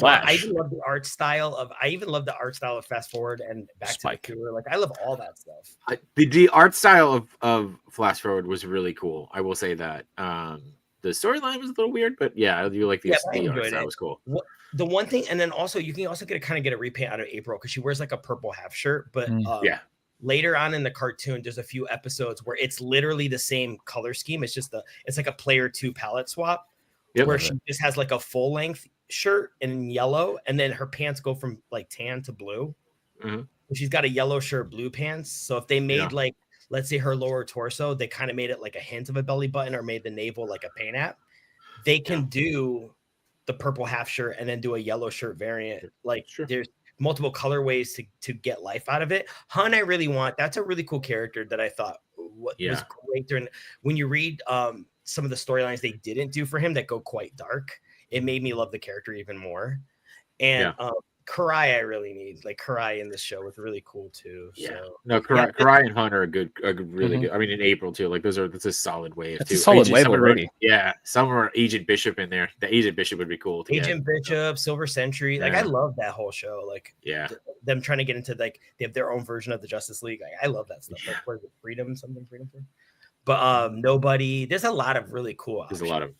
love the art style of Fast Forward and Back
Spike.
to the Cure. Like I love all that stuff.
The art style of Flash Forward was really cool. I will say that. The storyline was a little weird, but yeah, I do like the art style was cool.
The one thing, and then also you can also get a repaint out of April because she wears like a purple half shirt, but later on in the cartoon, there's a few episodes where it's literally the same color scheme. It's just it's like a player 2 palette swap where she just has like a full length shirt in yellow, and then her pants go from like tan to blue. She's got a yellow shirt, blue pants. So if they made like, let's say her lower torso, they kind of made it like a hint of a belly button or made the navel like a paint app. They can do the purple half shirt and then do a yellow shirt variant. Like there's multiple colorways to get life out of it. Hun, I really want. That's a really cool character that I thought was great during when you read some of the storylines they didn't do for him that go quite dark. It made me love the character even more. And Karai, I really need. Like Karai in this show was really cool too.
Yeah.
So
No, Karai and Hunt are really good. I mean, in April too. Like that's a solid wave.
That's
too.
a solid wave
some
already.
Some are Agent Bishop in there. The Agent Bishop would be cool.
Agent Bishop, Silver Sentry. Like I love that whole show. Like them trying to get into like they have their own version of the Justice League. Like, I love that stuff. Like where the Freedom for. But Nobody. There's a lot of really cool.
There's a lot of.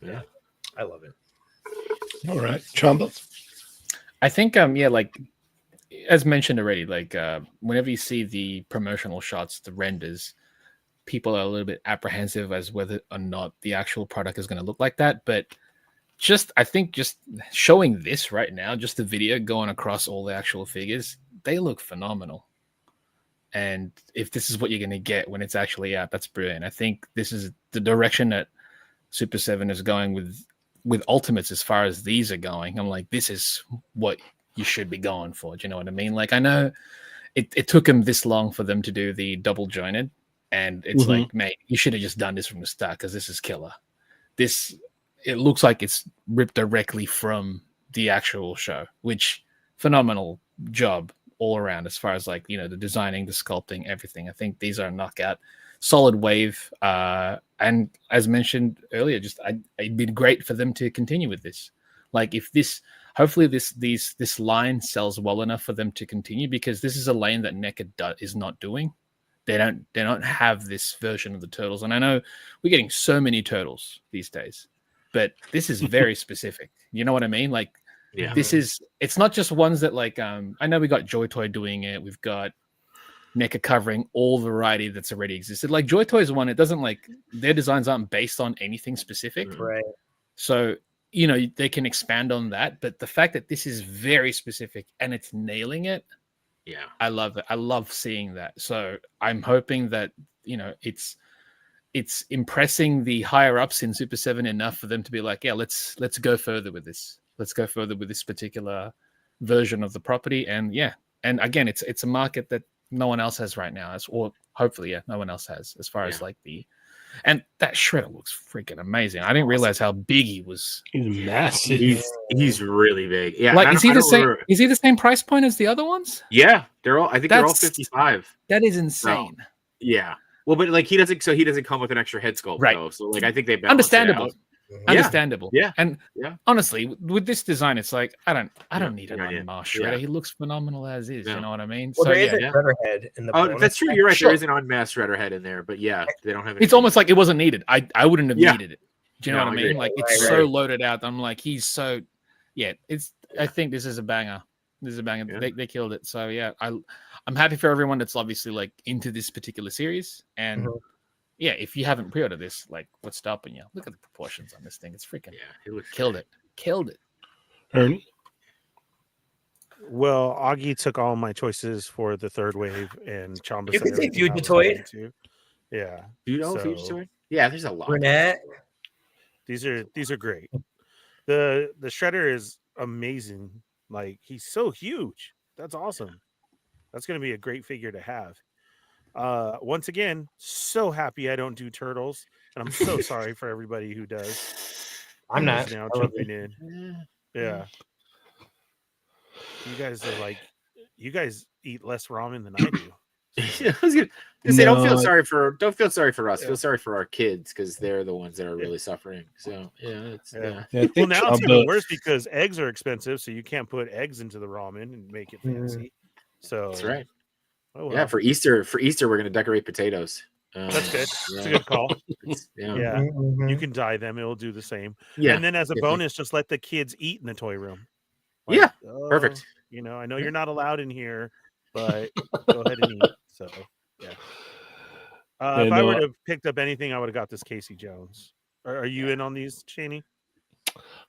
Yeah. I love it.
All right, Chamba.
I think like as mentioned already, like whenever you see the promotional shots, the renders, people are a little bit apprehensive as whether or not the actual product is going to look like that. But I think just showing this right now, just the video going across all the actual figures, they look phenomenal. And if this is what you're going to get when it's actually out, that's brilliant. I think this is the direction that Super 7 is going with Ultimates as far as these are going. I'm like, this is what you should be going for. Do you know what I mean? Like, I know it took them this long for them to do the double jointed, and it's like, mate, you should have just done this from the start because this is killer. It looks like it's ripped directly from the actual show, which phenomenal job all around as far as like, the designing, the sculpting, everything. I think these are a knockout, solid wave. And as mentioned earlier, it'd be great for them to continue with this. Like if hopefully this line sells well enough for them to continue, because this is a lane that NECA is not doing. They don't have this version of the Turtles. And I know we're getting so many Turtles these days, but this is very specific. You know what I mean? Like, it's not just ones that like, I know we got Joy Toy doing it. We've got NECA covering all variety that's already existed. Like Joy Toy's one, it doesn't like, their designs aren't based on anything specific.
Right.
So, they can expand on that. But the fact that this is very specific and it's nailing it, I love it. I love seeing that. So I'm hoping that, it's impressing the higher ups in Super 7 enough for them to be like, yeah, let's go further with this. Let's go further with this particular version of the property. And and again, it's a market that no one else has right now, or hopefully, no one else has, as far as like and that shredder looks freaking amazing. I didn't realize how big he was.
He's massive.
He's really big. Yeah.
Like, is he the same? Is he the same price point as the other ones?
Yeah, they're all 55.
That is insane.
So, yeah. Well, but like he doesn't come with an extra head sculpt,
right?
Though. So like I think they
understandable. Understandable.
Yeah.
And honestly, with this design, it's like I don't need an unmasked shredder. He looks phenomenal as is. You know what I mean?
Well, there is a shredder head in the bonus.
That's true. You're right. There is an unmasked shredder head in there, but they don't have it.
It's almost like it wasn't needed. I wouldn't have needed it. Do you know what I mean? Like it's so loaded out. I'm like, he's so I think this is a banger. This is a banger. Yeah. They killed it. So I'm happy for everyone that's obviously like into this particular series. And if you haven't pre-ordered this, like what's stopping you? Look at the proportions on this thing. It's freaking killed it.
Ernie?
Well, Augie took all my choices for the third wave, and Chamba.
You can say Fugitoid
too. Yeah.
Fugitoid? Yeah, there's a lot.
Brunette.
These are great. The shredder is amazing. Like he's so huge. That's awesome. That's going to be a great figure to have. Once again, so happy I don't do Turtles, and I'm so sorry for everybody who does.
I'm not
now jumping in. Yeah, you guys eat less ramen than I do.
I was gonna say, don't feel sorry for us. Feel sorry for our kids because they're the ones that are really suffering. So
well, now it's even worse because eggs are expensive, so you can't put eggs into the ramen and make it fancy. So
that's right.
Oh, well.
Yeah, for Easter, we're gonna decorate potatoes.
That's good. It's a good call. You can dye them; it'll do the same.
Yeah,
and then as a bonus, just let the kids eat in the toy room.
Like, perfect.
I know you're not allowed in here, but go ahead and eat. So if I would have picked up anything, I would have got this Casey Jones. Are you in on these, Cheynee?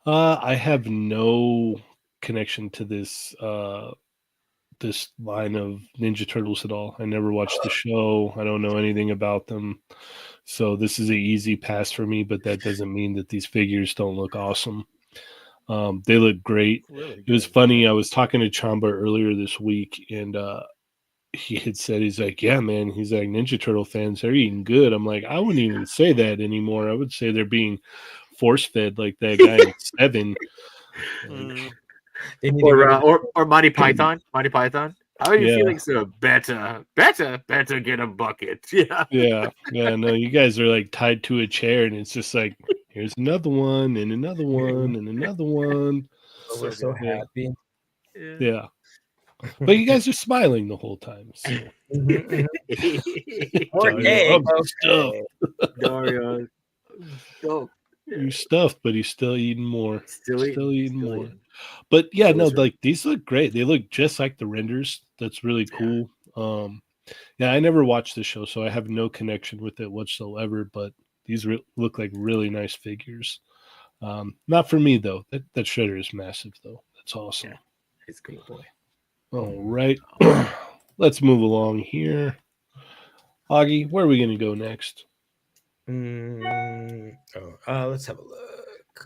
I have no connection to this this line of Ninja Turtles at all. I never watched the show. I don't know anything about them. So this is an easy pass for me, but that doesn't mean that these figures don't look awesome. They look great. Really it was funny. I was talking to Chamba earlier this week, and he had said, he's like, yeah, man, he's like, Ninja Turtle fans, they're eating good. I'm like, I wouldn't even say that anymore. I would say they're being force fed like that guy in Seven.
Mm.
Or Monty Python. Monty Python. How are you
Yeah.
feeling, sir? Better get a bucket. Yeah.
Yeah. No, you guys are like tied to a chair, and it's just like, here's another one, and another one, and another one.
Oh, we're so
Yeah.
happy.
Yeah. But you guys are smiling the whole time. So.
Okay,
I'm stuffed.
Dario. Go.
You're stuffed, but he's still eating more.
Still eating
more. But yeah, no,
Those are-
like these look great. They look just like the renders. That's really cool. Yeah, I never watched the show, so I have no connection with it whatsoever. But these look like really nice figures. Not for me though. That Shredder is massive though. That's awesome.
Yeah. He's a good boy.
All right, let's move along here. Augie, where are we going to go next?
Let's have a look.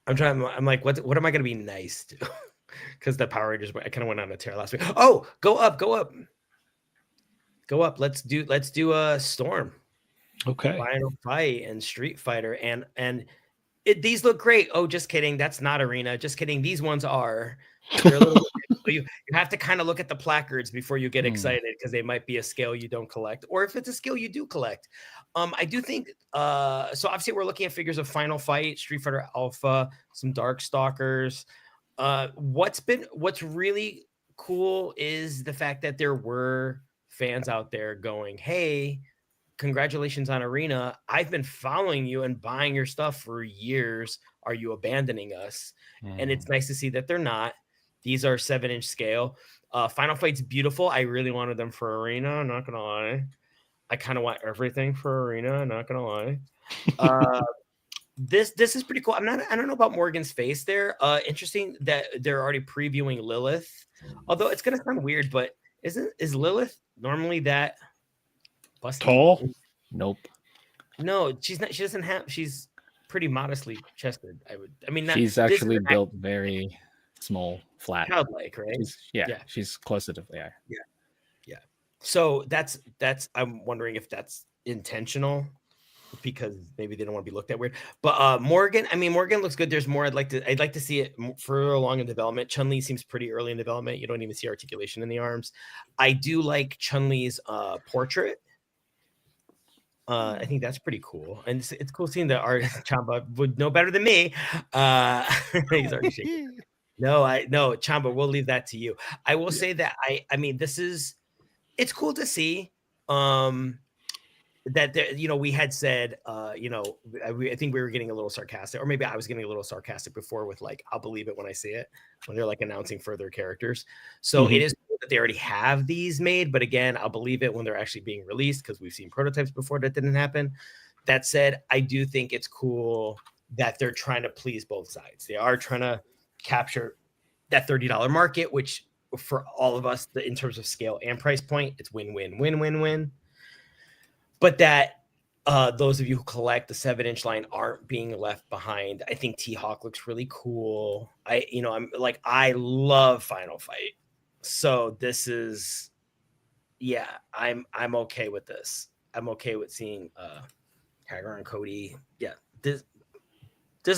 I'm like, what am I going to be nice to? Because the Power Rangers, I kind of went on a tear last week. Oh, go up. Let's do a Storm.
Okay.
Final Fight and Street Fighter and these look great. Oh, just kidding. That's not Arena. Just kidding. These ones are. They're a little you have to kind of look at the placards before you get excited because they might be a scale you don't collect, or if it's a skill you do collect. I do think so obviously we're looking at figures of Final Fight, Street Fighter Alpha, some Darkstalkers. What's really cool is the fact that there were fans out there going, hey, congratulations on Arena. I've been following you and buying your stuff for years. Are you abandoning us? And it's nice to see that they're not. These are 7-inch scale. Final Fight's beautiful. I really wanted them for Arena. I'm not gonna lie. I kind of want everything for Arena. I'm not gonna lie. This is pretty cool. I don't know about Morgan's face there. Interesting that they're already previewing Lilith. Although it's gonna sound weird, but is Lilith normally that busty?
Tall?
Nope.
No, she's not. She doesn't have. She's pretty modestly chested.
She's actually built very small, flat.
Childlike, right?
She's closer to
yeah. So that's. I'm wondering if that's intentional, because maybe they don't want to be looked at weird. But Morgan, Morgan looks good. There's more. I'd like to see it further along in development. Chun-Li seems pretty early in development. You don't even see articulation in the arms. I do like Chun-Li's portrait. I think that's pretty cool, and it's cool seeing the art. Chamba would know better than me. He's already shaking. No, Chamba, we'll leave that to you. I will say that it's cool to see that there, we had said, I think we were getting a little sarcastic, or maybe I was getting a little sarcastic before with like, I'll believe it when I see it, when they're like announcing further characters. So it is cool that they already have these made, but again, I'll believe it when they're actually being released, because we've seen prototypes before that didn't happen. That said, I do think it's cool that they're trying to please both sides. They are trying to capture that $30 market, which for all of us, in terms of scale and price point, it's win-win. But that those of you who collect the 7-inch line aren't being left behind. I think T-Hawk looks really cool. I love Final Fight. So this is, I'm okay with this. I'm okay with seeing Hagar and Cody. Yeah, there's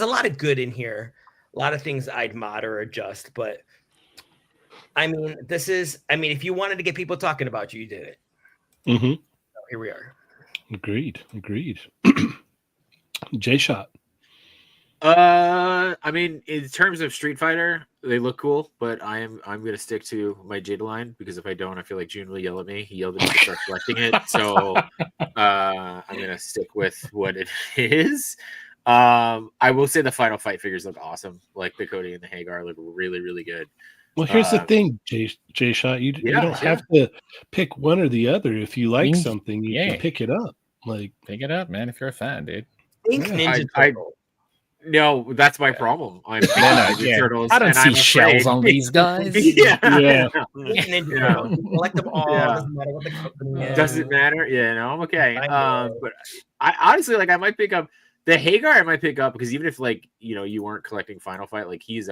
a lot of good in here. A lot of things I'd mod or adjust, but if you wanted to get people talking about you, you did it.
Mm-hmm.
So here we are.
Agreed. J-Shot.
In terms of Street Fighter, they look cool, but I'm gonna stick to my Jade line, because if I don't, I feel like June will yell at me. He yelled at me to start collecting it, so I'm gonna stick with what it is. I will say the Final Fight figures look awesome. Like the Cody and the Hagar look really, really good.
Well, here's the thing, J-Shot. You don't have to pick one or the other. If you like something, you can pick it up. Like,
pick it up, man. If you're a fan, dude.
Think Ninja Turtle.
No, that's my problem. I'm picking Ninja Turtles.
I don't
and
see
I'm
shells
afraid.
on these guys.
Yeah.
Ninja
Yeah.
Turtles. You collect them all.
Yeah.
Doesn't matter what the company is.
Does it matter? Yeah, no, I'm okay.
I know.
But I honestly like I might pick up the Hagar. I might pick up because even if like you weren't collecting Final Fight, like he's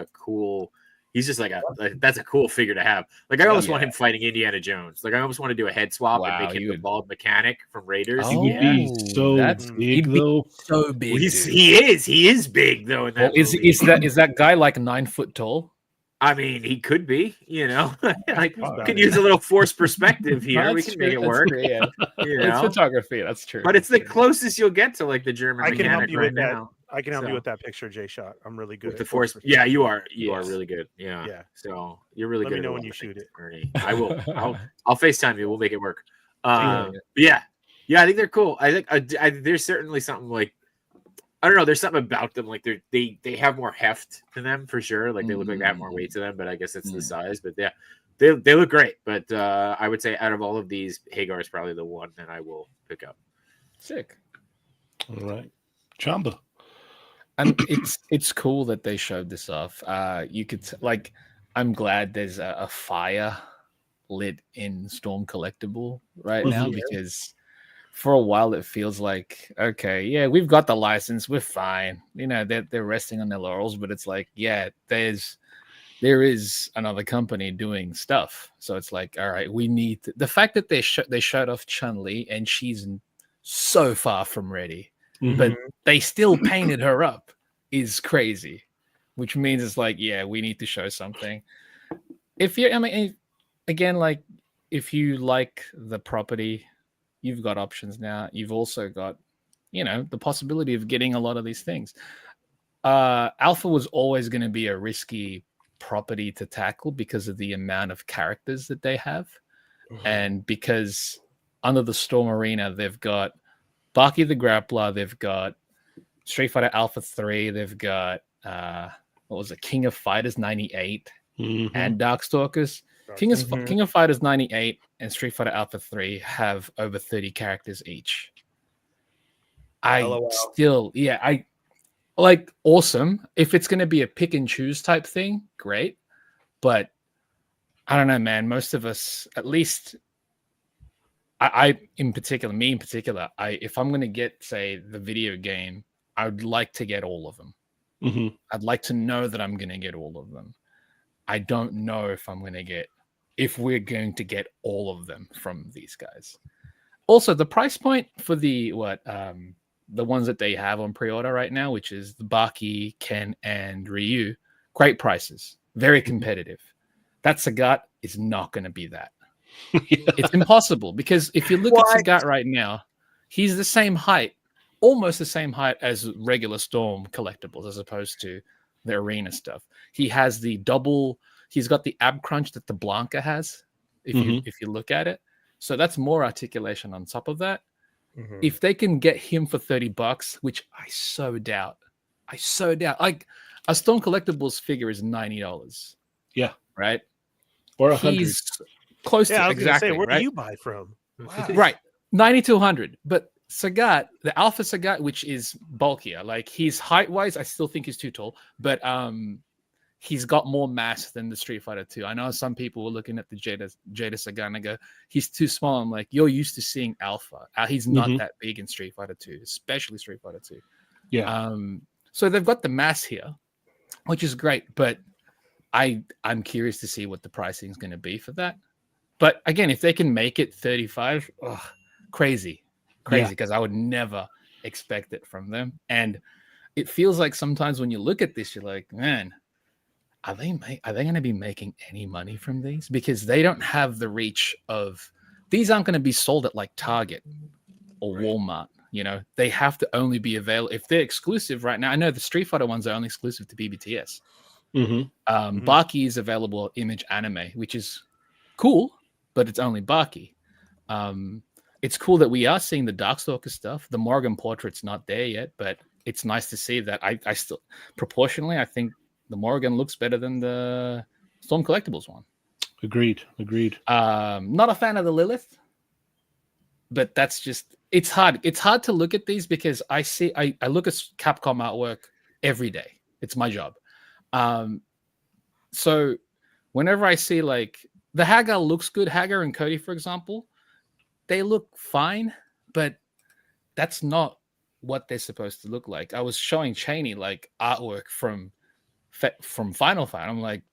just like that's a cool figure to have. Like I almost want him fighting Indiana Jones. Like I almost want to do a head swap and make him the bald mechanic from Raiders.
He would be so big though.
So big.
Well, he is big though. In that movie.
Is that guy like 9 foot tall?
I mean, he could be, like could use a little forced perspective here. We can make it work.
True, yeah. It's photography. That's true.
But it's the closest you'll get to like the German
I can help
mechanic
you
right
with that.
now.
I can help you with that picture, J Shot. I'm really good
With
at
the force. Yeah, you are. You are really good. Yeah.
Yeah.
So you're really good.
Let me know
at
when you shoot it.
Ernie. I will. I'll FaceTime you. We'll make it work. Yeah. I think they're cool. I think there's certainly something like I don't know. There's something about them like they have more heft to them for sure. Like they look like they have more weight to them, but I guess it's the size. But yeah, they look great. But I would say out of all of these, Hagar is probably the one that I will pick up.
Sick.
All right, Chamba.
And it's cool that they showed this off. You could I'm glad there's a fire lit in Storm Collectible right now because for a while it feels like okay, yeah, we've got the license, we're fine. They're resting on their laurels, but it's like there is another company doing stuff. So it's like, all right, we need the fact that they showed off Chun-Li and she's so far from ready. But they still painted her up is crazy, which means it's like, yeah, we need to show something. If you like the property, you've got options now. You've also got, the possibility of getting a lot of these things. Alpha was always going to be a risky property to tackle because of the amount of characters that they have. And because under the Storm Arena, they've got Baki the Grappler, they've got Street Fighter Alpha 3, they've got King of Fighters 98 and Darkstalkers. King of Fighters 98 and Street Fighter Alpha 3 have over 30 characters each. Awesome. If it's going to be a pick and choose type thing, great. But I don't know, man. Most of us, at least me in particular, if I'm going to get, say, the video game, I would like to get all of them. I'd like to know that I'm going to get all of them. I don't know if we're going to get all of them from these guys. Also, the price point for the ones that they have on pre-order right now, which is the Baki, Ken, and Ryu, great prices, very competitive. That Sagat is not going to be that. It's impossible because if you look at Sagat right now, he's the same height, almost the same height as regular Storm collectibles, as opposed to the arena stuff. He has he's got the ab crunch that the Blanca has, if you look at it. So that's more articulation on top of that. If they can get him for $30, which I so doubt. Like a Storm Collectibles figure is $90. Yeah. Right?
Or $100.
He's close to exactly.
Say, where
right?
do you buy from? Wow.
Right. 90 to 100. But Sagat, the Alpha Sagat, which is bulkier, like he's height-wise, I still think he's too tall, but he's got more mass than the Street Fighter 2. I know some people were looking at the Jada Sagat and go, he's too small. I'm like, you're used to seeing Alpha. He's not that big in Street Fighter 2, especially Street Fighter 2. Yeah. So they've got the mass here, which is great, but I'm curious to see what the pricing is going to be for that. But again, if they can make it 35, crazy, because I would never expect it from them. And it feels like sometimes when you look at this, you're like, man, are they going to be making any money from these? Because they don't have the reach of these. Aren't going to be sold at like Target or Walmart. They have to only be available if they're exclusive right now. I know the Street Fighter ones are only exclusive to BBTS. Baki is available at Image Anime, which is cool, but it's only Baki. It's cool that we are seeing the Darkstalker stuff. The Morgan portrait's not there yet, but it's nice to see that. I still, proportionally, I think the Morgan looks better than the Storm Collectibles one. Agreed. Not a fan of the Lilith, but that's just, it's hard. It's hard to look at these because I look at Capcom artwork every day. It's my job. So whenever I see like the Hagar looks good, Hagar and Cody, for example, they look fine, but that's not what they're supposed to look like. I was showing Cheynee like artwork from Final Fight. I'm like,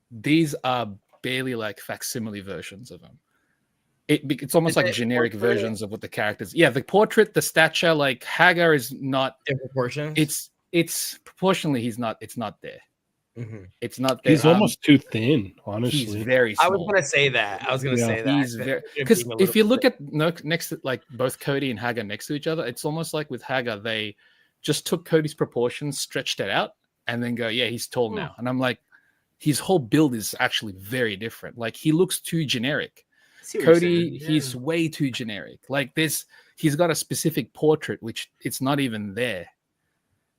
these are barely like facsimile versions of them. It's almost like generic versions of what the characters. Yeah, the portrait, the stature, like Hagar is not
in proportions.
It's proportionally he's not. It's not there.
Mm-hmm.
It's not there.
He's almost too thin, honestly.
He's very small.
I was gonna say that.
He's very, because if you look at next to like both Cody and Hagar next to each other, it's almost like with Hagar they just took Cody's proportions, stretched it out, and then go, yeah, he's tall now. And I'm like, his whole build is actually very different. Like he looks too generic. Cody, he's way too generic. Like he's got a specific portrait which it's not even there.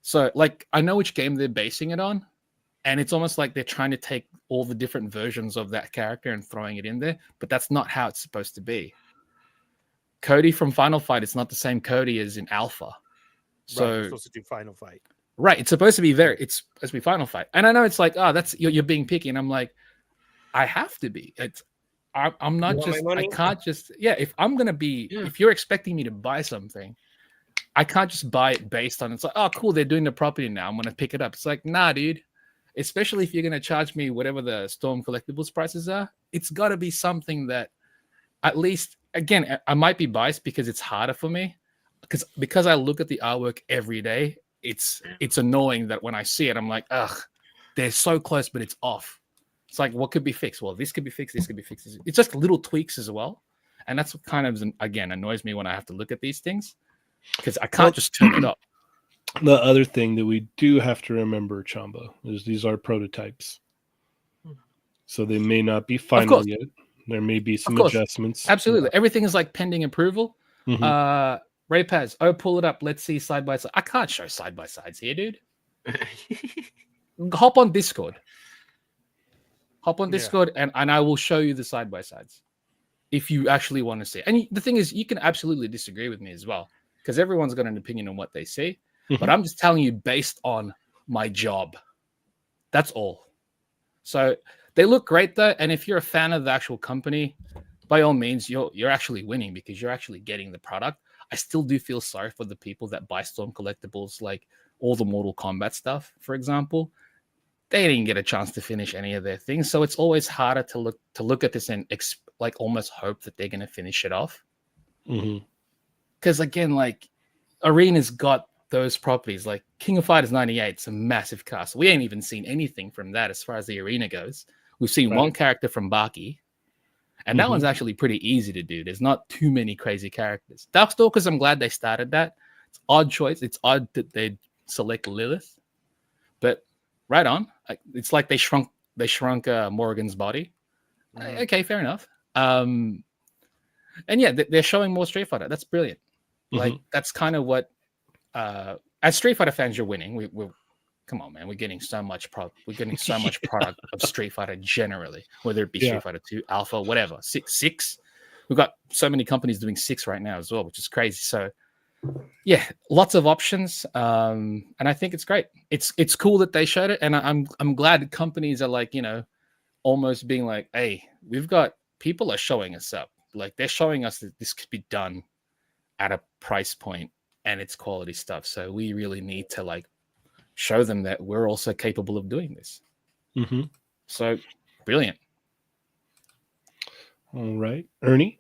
So like I know which game they're basing it on. And it's almost like they're trying to take all the different versions of that character and throwing it in there, but that's not how it's supposed to be. Cody from Final Fight, it's not the same Cody as in Alpha. So
right, you're supposed to do Final Fight.
Right, it's supposed to be Final Fight. And I know it's like, oh, that's you're being picky, and I'm like, I have to be. I'm not just. I can't just. Yeah, if I'm gonna be, if you're expecting me to buy something, I can't just buy it based on. It's like, oh, cool, they're doing the property now. I'm gonna pick it up. It's like, nah, dude. Especially if you're going to charge me whatever the Storm collectibles prices are, it's got to be something that at least, again, I might be biased because it's harder for me because I look at the artwork every day. It's annoying that when I see it, I'm like, ugh, they're so close, but it's off. It's like, what could be fixed? Well, this could be fixed. This could be fixed. It's just little tweaks as well. And that's what kind of, again, annoys me when I have to look at these things because I can't just turn it up.
The other thing that we do have to remember, Chamba, is these are prototypes. So they may not be final yet. There may be some adjustments.
Absolutely. Everything is like pending approval. Mm-hmm. Ray Paz, pull it up. Let's see side by side. I can't show side by sides here, dude. Hop on Discord. And I will show you the side by sides if you actually want to see it. And the thing is, you can absolutely disagree with me as well because everyone's got an opinion on what they see. But I'm just telling you based on my job. That's all. So they look great though. And if you're a fan of the actual company, by all means, you're actually winning because you're actually getting the product. I still do feel sorry for the people that buy Storm collectibles, like all the Mortal Kombat stuff, for example. They didn't get a chance to finish any of their things. So it's always harder to look at this and like almost hope that they're going to finish it off. Because again, like Arena's got those properties like King of Fighters 98, it's a massive cast. We ain't even seen anything from that as far as the arena goes. We've seen one character from Baki, and that one's actually pretty easy to do. There's not too many crazy characters. Darkstalkers, I'm glad they started that. It's odd choice. It's odd that they select Lilith, but right on. It's like they shrunk Morrigan's body. Okay, fair enough. And yeah, they're showing more Street Fighter. That's brilliant. Like that's kind of what. As Street Fighter fans, you're winning. We're come on, man. We're getting so much product of Street Fighter generally, whether it be Street Fighter 2, Alpha, whatever. 6. We've got so many companies doing 6 right now as well, which is crazy. So yeah, lots of options. And I think it's great. It's cool that they showed it, and I'm glad companies are like, almost being like, hey, we've got people are showing us up. Like they're showing us that this could be done at a price point. And it's quality stuff. So we really need to like show them that we're also capable of doing this. So brilliant.
All right. Ernie?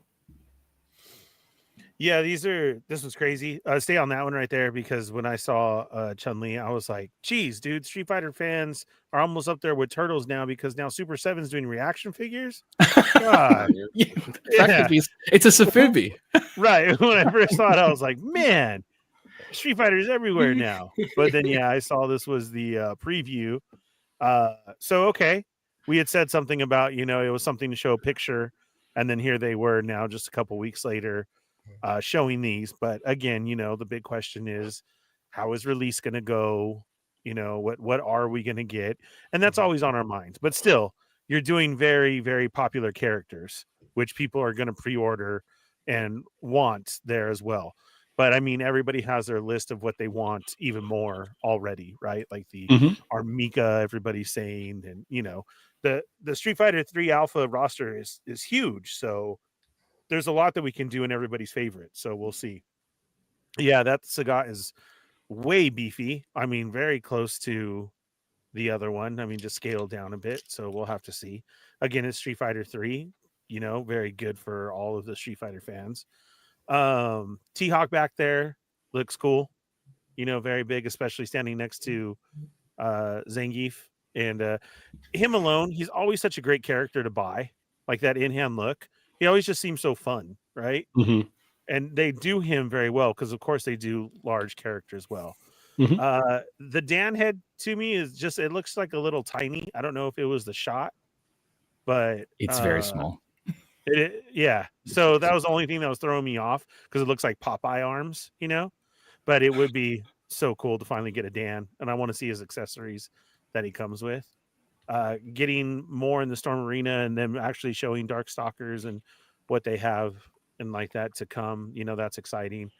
Yeah, this was crazy. Stay on that one right there because when I saw Chun-Li, I was like, geez, dude, Street Fighter fans are almost up there with Turtles now because now Super 7's doing reaction figures. God.
It's a Safubi.
Right. When I first saw it, I was like, man, Street Fighter's everywhere now. But then, yeah, I saw this was the preview. So, okay. We had said something about, it was something to show a picture. And then here they were now just a couple weeks later showing these. But again, the big question is, how is release going to go? What are we going to get? And that's always on our minds. But still, you're doing very, very popular characters, which people are going to pre-order and want there as well. But I mean, everybody has their list of what they want even more already, right? Like the Armika, everybody's saying, and the Street Fighter 3 Alpha roster is huge. So there's a lot that we can do in everybody's favorite. So we'll see. Yeah, that Sagat is way beefy. I mean, very close to the other one. I mean, just scaled down a bit. So we'll have to see. Again, it's Street Fighter 3, very good for all of the Street Fighter fans. T-Hawk back there looks cool, very big, especially standing next to Zangief. And him alone, he's always such a great character to buy, like that in-hand look. He always just seems so fun, right? And they do him very well because, of course, they do large characters well. The Dan head to me is just, it looks like a little tiny. I don't know if it was the shot, but
it's very small.
Yeah. So that was the only thing that was throwing me off because it looks like Popeye arms, but it would be so cool to finally get a Dan, and I want to see his accessories that he comes with. Getting more in the Storm Arena and them actually showing Darkstalkers and what they have and like that to come, that's exciting.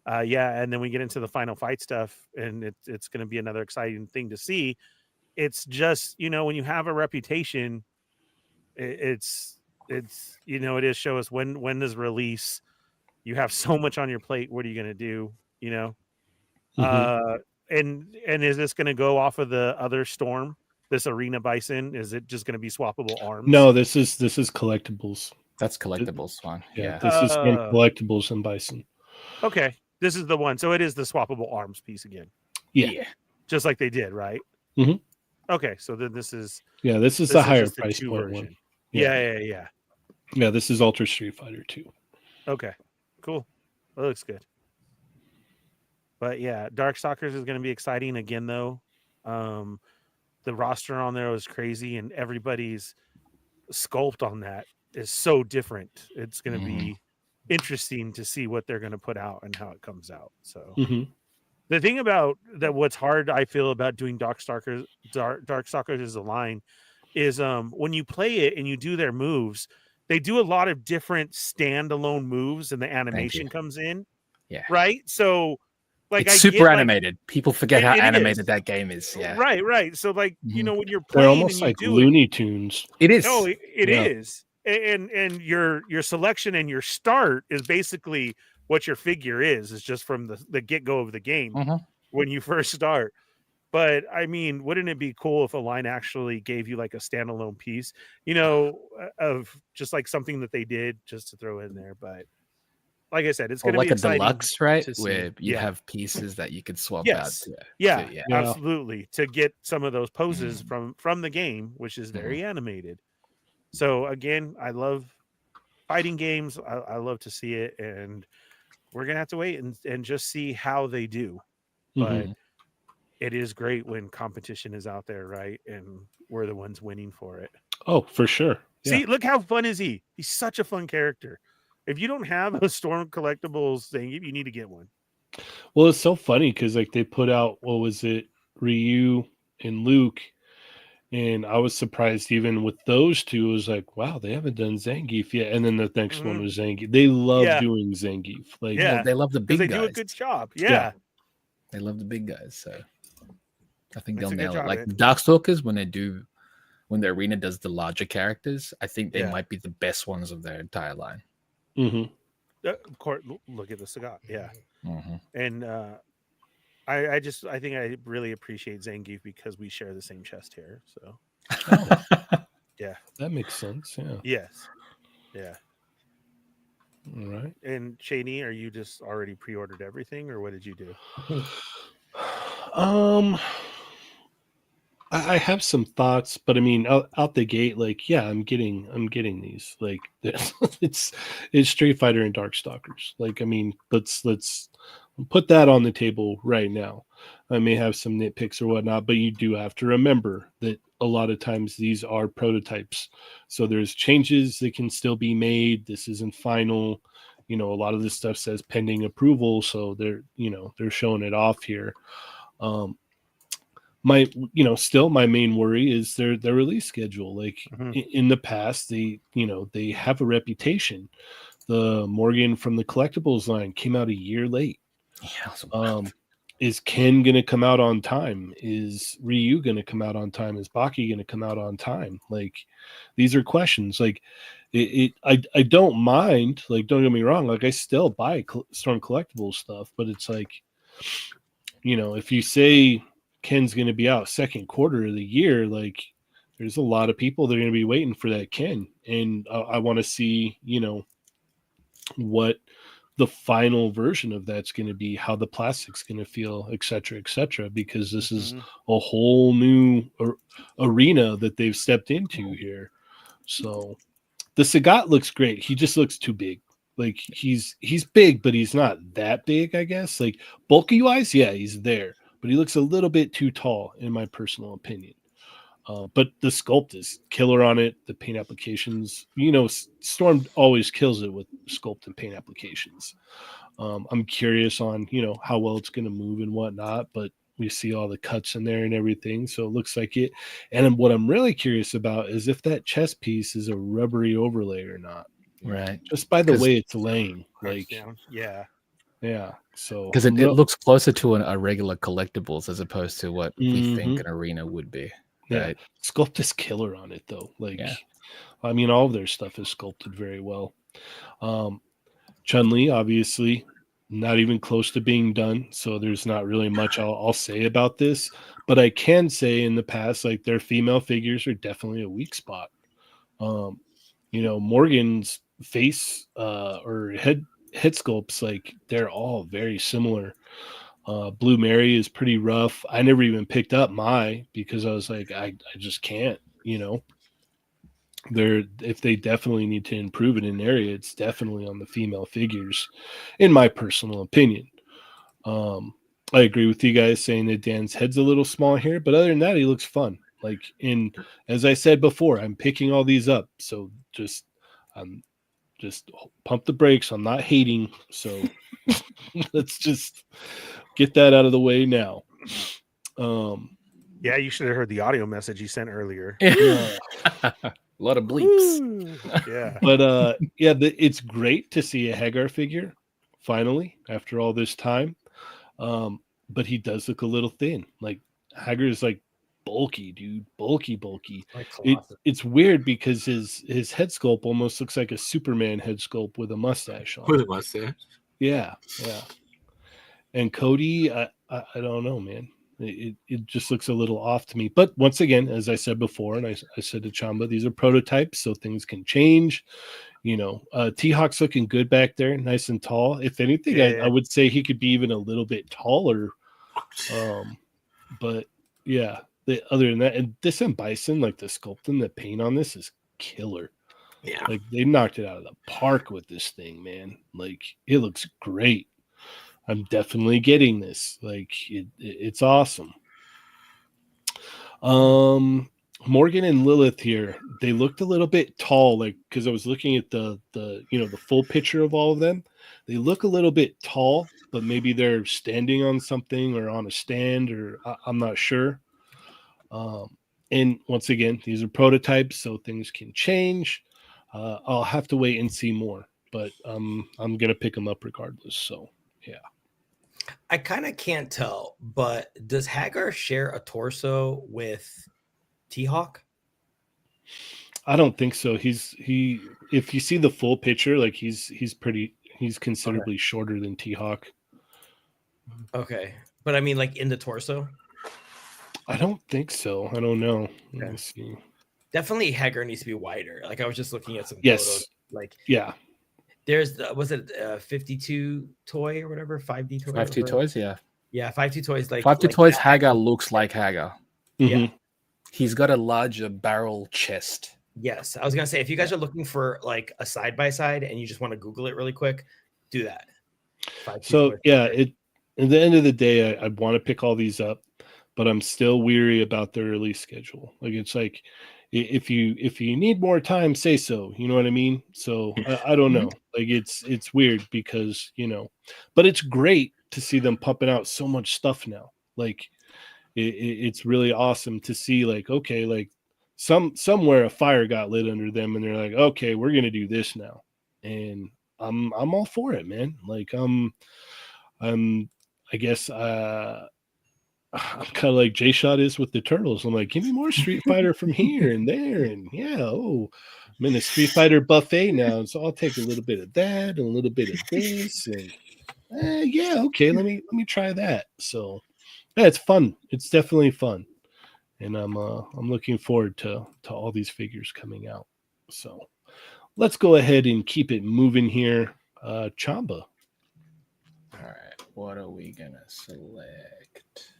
And then we get into the final fight stuff, and it's going to be another exciting thing to see. It's just, when you have a reputation, it is show us when does release. You have so much on your plate. What are you going to do? And is this going to go off of the other Storm, this Arena Bison? Is it just going to be swappable arms?
No, this is collectibles.
That's collectibles one. Yeah.
This is collectibles and Bison.
Okay. This is the one. So it is the swappable arms piece again.
Yeah.
Just like they did, right? Okay. So then this is
the higher price point one.
Yeah.
Yeah, this is Ultra Street Fighter 2.
Okay. Cool. That looks good. But yeah, Darkstalkers is going to be exciting again, though. The roster on there was crazy, and everybody's sculpt on that is so different. It's going to be interesting to see what they're going to put out and how it comes out. So the thing about that, what's hard, I feel, about doing Darkstalkers as a line is when you play it and you do their moves, they do a lot of different standalone moves, and the animation comes in. Yeah. Right. So like,
it's super animated. People forget how animated that game is. Yeah.
Right. So like, when you're playing,
they're almost like Looney Tunes.
It is.
No, it is. And your selection and your start is basically what your figure is just from the get-go of the game when you first start. But I mean, wouldn't it be cool if a line actually gave you like a standalone piece, of just like something that they did just to throw in there? But like I said, it's going to be
like a deluxe, right?
To
where you have pieces that you could swap out.
Yeah, absolutely. To get some of those poses from the game, which is very animated. So again, I love fighting games. I love to see it, and we're gonna have to wait and just see how they do. But it is great when competition is out there, right? And we're the ones winning for it.
Oh, for sure.
See, look how fun is he? He's such a fun character. If you don't have a Storm Collectibles thing, you need to get one.
Well, it's so funny because like they put out, what was it, Ryu and Luke. And I was surprised even with those two. It was like, wow, they haven't done Zangief yet. And then the next one was Zangief. They love doing Zangief. Like,
they love the big guys.
They do a good job. Yeah.
They love the big guys. So I think they'll nail it. Like the Darkstalkers, when the arena does the larger characters, I think they might be the best ones of their entire line.
Of course, look at the Sagat. Yeah. And I think I really appreciate Zangief because we share the same chest hair. So, yeah,
that makes sense. Yeah.
Yes. Yeah.
All right.
And Cheynee, are you just already pre-ordered everything, or what did you do?
I have some thoughts, but I mean, out the gate, like, yeah, I'm getting these. Like, it's Street Fighter and Darkstalkers. Like, I mean, let's put that on the table right now. I may have some nitpicks or whatnot, but you do have to remember that a lot of times these are prototypes. So there's changes that can still be made. This isn't final. A lot of this stuff says pending approval. So they're showing it off here. Still my main worry is their release schedule. Like in the past, they have a reputation. The Morgan from the collectibles line came out a year late.
Yeah,
is Ken going to come out on time? Is Ryu going to come out on time? Is Baki going to come out on time? Like, these are questions. Like, I don't mind. Like, don't get me wrong. Like, I still buy Storm Collectibles stuff, but it's like, if you say Ken's going to be out second quarter of the year, like, there's a lot of people that are going to be waiting for that Ken, and I want to see, what the final version of that's going to be, how the plastic's going to feel, et cetera, because this is a whole new arena that they've stepped into here. So the Sagat looks great. He just looks too big. Like, he's big, but he's not that big, I guess. Like, bulky wise, yeah, he's there, but he looks a little bit too tall, in my personal opinion. But the sculpt is killer on it. The paint applications, Storm always kills it with sculpt and paint applications. I'm curious on, how well it's going to move and whatnot, but we see all the cuts in there and everything. So it looks like it. And what I'm really curious about is if that chest piece is a rubbery overlay or not.
Right.
Just by the way it's laying. Like,
yeah.
So
because it looks closer to a regular collectibles as opposed to what we think an arena would be.
Yeah,
right?
Sculpt is killer on it though. Like, I mean, all of their stuff is sculpted very well. Chun-Li, obviously, not even close to being done, so there's not really much I'll say about this. But I can say in the past, like, their female figures are definitely a weak spot. Morgan's face or head sculpts, like, they're all very similar. Blue Mary is pretty rough. I never even picked up because I was like, I just can't, if they definitely need to improve it in an area, it's definitely on the female figures, in my personal opinion. I agree with you guys saying that Dan's head's a little small here, but other than that, he looks fun. Like, as I said before, I'm picking all these up, so just pump the brakes. I'm not hating, so let's just get that out of the way now.
Yeah, you should have heard the audio message he sent earlier.
A lot of bleeps.
Yeah.
But it's great to see a Hagar figure finally after all this time. But he does look a little thin. Like, Hagar is like bulky, dude. Bulky.
Like,
it's weird because his head sculpt almost looks like a Superman head sculpt with a mustache on.
With a mustache.
Yeah. And Cody, I don't know, man. It just looks a little off to me. But once again, as I said before, and I said to Chamba, these are prototypes, so things can change. T-Hawk's looking good back there, nice and tall. If anything, I would say he could be even a little bit taller. But yeah, other than that, and this and Bison, like, the sculpting, the paint on this is killer.
Yeah.
Like, they knocked it out of the park with this thing, man. Like, it looks great. I'm definitely getting this. Like, it's awesome. Morgan and Lilith here, they looked a little bit tall, like, because I was looking at the full picture of all of them. They look a little bit tall, but maybe they're standing on something or on a stand, or I'm not sure. And once again, these are prototypes, so things can change. I'll have to wait and see more, but I'm gonna pick them up regardless. So yeah.
I kind of can't tell, but does Hagar share a torso with T-Hawk?
I don't think so. If you see the full picture, like, he's considerably shorter than T-Hawk.
Okay. But I mean, like, in the torso?
I don't think so. I don't know. Let me see.
Definitely Hagar needs to be wider. Like, I was just looking at some
Yes.
photos. Like,
yeah.
There's was it 52 toy or whatever, 5D toy?
5-2 toys, yeah.
Yeah, 5-2 toys. Like
5-2 toys, Hagar looks like Hagar.
Mm-hmm.
Yeah.
He's got a larger barrel chest.
Yes. I was gonna say, if you guys are looking for like a side by side and you just want to Google it really quick, do that.
So yeah, at the end of the day, I want to pick all these up, but I'm still weary about their release schedule. Like, it's like, if you need more time, say so. You know what I mean? So I don't know. Like, it's weird because, but it's great to see them pumping out so much stuff now. Like, it's really awesome to see, like, okay, like, somewhere a fire got lit under them and they're like, okay, we're gonna do this now, and I'm all for it, man. Like, I'm I guess I'm kind of like J Shot is with the Turtles. I'm like, give me more Street Fighter from here and there, and yeah, I'm in a Street Fighter buffet now, so I'll take a little bit of that and a little bit of this, and yeah, okay, let me try that. So yeah, it's fun. It's definitely fun, and I'm looking forward to all these figures coming out. So let's go ahead and keep it moving here. Chamba.
All right, what are we gonna select?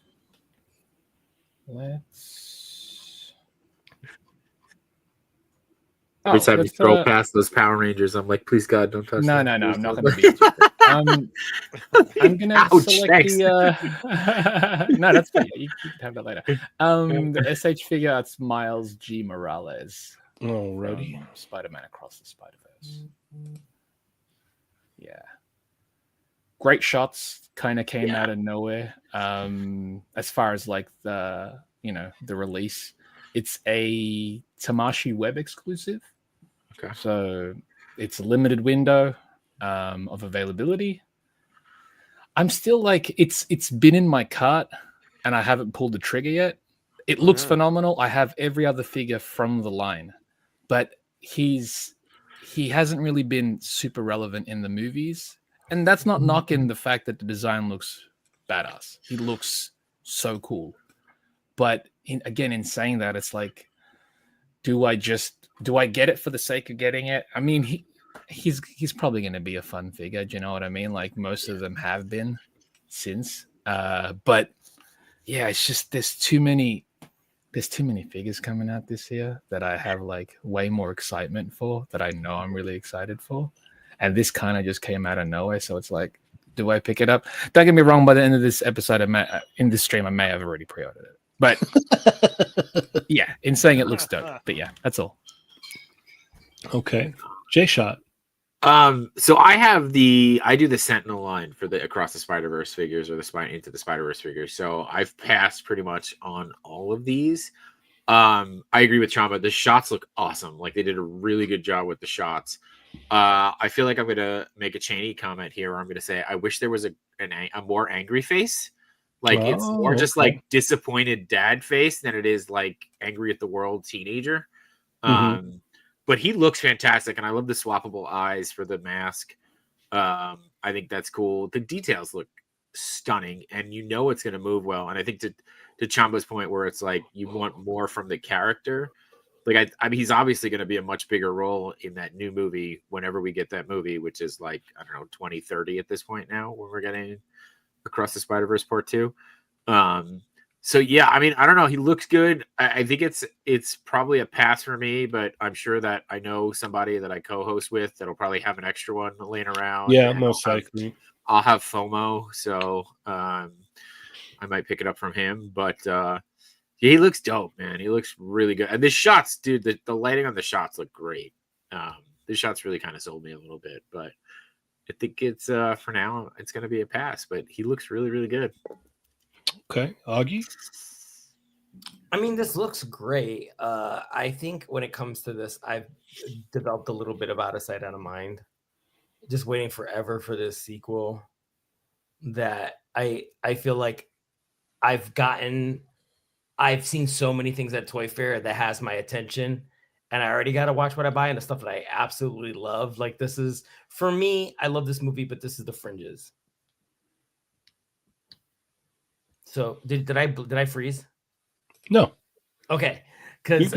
Let's.
Every time you
let's,
scroll past those Power Rangers, I'm like, please God, don't touch
No,
that.
no, no.
Please
I'm not
don't.
going to be stupid. I'm going to
Ouch,
select
thanks.
the. No, that's fine. You can have that later. The SH figure arts Miles G. Morales.
Alrighty.
Spider-Man Across the Spider-Verse. Yeah. Great shots. Kind of came out of nowhere. As far as like the release, it's a Tamashi Web exclusive.
Okay.
So it's a limited window of availability. I'm still like, it's been in my cart and I haven't pulled the trigger yet. It looks phenomenal. I have every other figure from the line, but he hasn't really been super relevant in the movies. And that's not knocking the fact that the design looks badass. He looks so cool. But in saying that, it's like, do I get it for the sake of getting it? I mean, he's probably going to be a fun figure. Do you know what I mean? Like most of them have been since. But yeah, it's just there's too many figures coming out this year that I have like way more excitement for, that I know I'm really excited for. And this kind of just came out of nowhere. So it's like, do I pick it up? Don't get me wrong. By the end of this episode, in this stream, I may have already pre-ordered it. But yeah, in saying it looks dope. But yeah, that's all.
Okay. J-Shot.
So I do the Sentinel line for the Across the Spider-Verse figures, or the Into the Spider-Verse figures. So I've passed pretty much on all of these. I agree with Chamba. The shots look awesome. Like they did a really good job with the shots. I feel like I'm gonna make a Cheynee comment here, where I'm gonna say I wish there was a more angry face. Like it's more just like disappointed dad face than it is like angry at the world teenager. But he looks fantastic, and I love the swappable eyes for the M.A.S.K. I think that's cool. The details look stunning, and it's going to move well. And I think to Chamba's point, where it's like you want more from the character. Like I mean, he's obviously going to be a much bigger role in that new movie whenever we get that movie, which is like, I don't know, 2030 at this point now, when we're getting Across the Spider-Verse Part 2. So yeah, I mean, I don't know. He looks good. I think it's probably a pass for me, but I'm sure that I know somebody that I co-host with that'll probably have an extra one laying around.
Yeah, most likely.
I'll have FOMO, so I might pick it up from him. But yeah, he looks dope, man. He looks really good. And the shots, dude, the lighting on the shots look great. The shots really kind of sold me a little bit, but I think it's for now it's going to be a pass. But he looks really, really good.
Okay, Augie.
I mean, this looks great. I think when it comes to this, I've developed a little bit of out of sight, out of mind. Just waiting forever for this sequel. That I feel like I've seen so many things at Toy Fair that has my attention, and I already got to watch what I buy and the stuff that I absolutely love. Like this is, for me, I love this movie, but this is the fringes. So did I freeze?
No.
Okay, because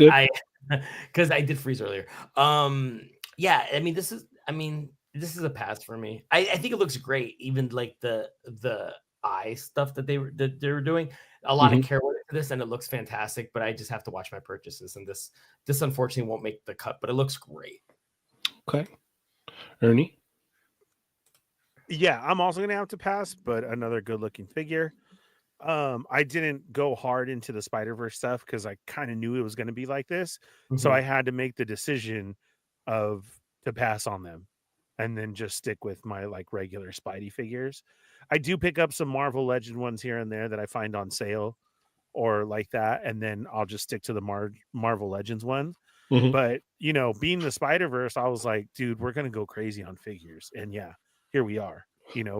I did freeze earlier. Yeah, I mean this is a pass for me. I think it looks great, even like the eye stuff that they were doing. A lot of care went into this, and it looks fantastic. But I just have to watch my purchases, and this unfortunately won't make the cut. But it looks great.
Okay, Ernie.
Yeah, I'm also gonna have to pass, but another good looking figure. I didn't go hard into the Spider-Verse stuff because I kind of knew it was going to be like this. So I had to make the decision to pass on them and then just stick with my like regular Spidey figures. I do pick up some Marvel Legend ones here and there that I find on sale or like that. And then I'll just stick to the Marvel Legends one. But, being the Spider-Verse, I was like, dude, we're going to go crazy on figures. And yeah, here we are.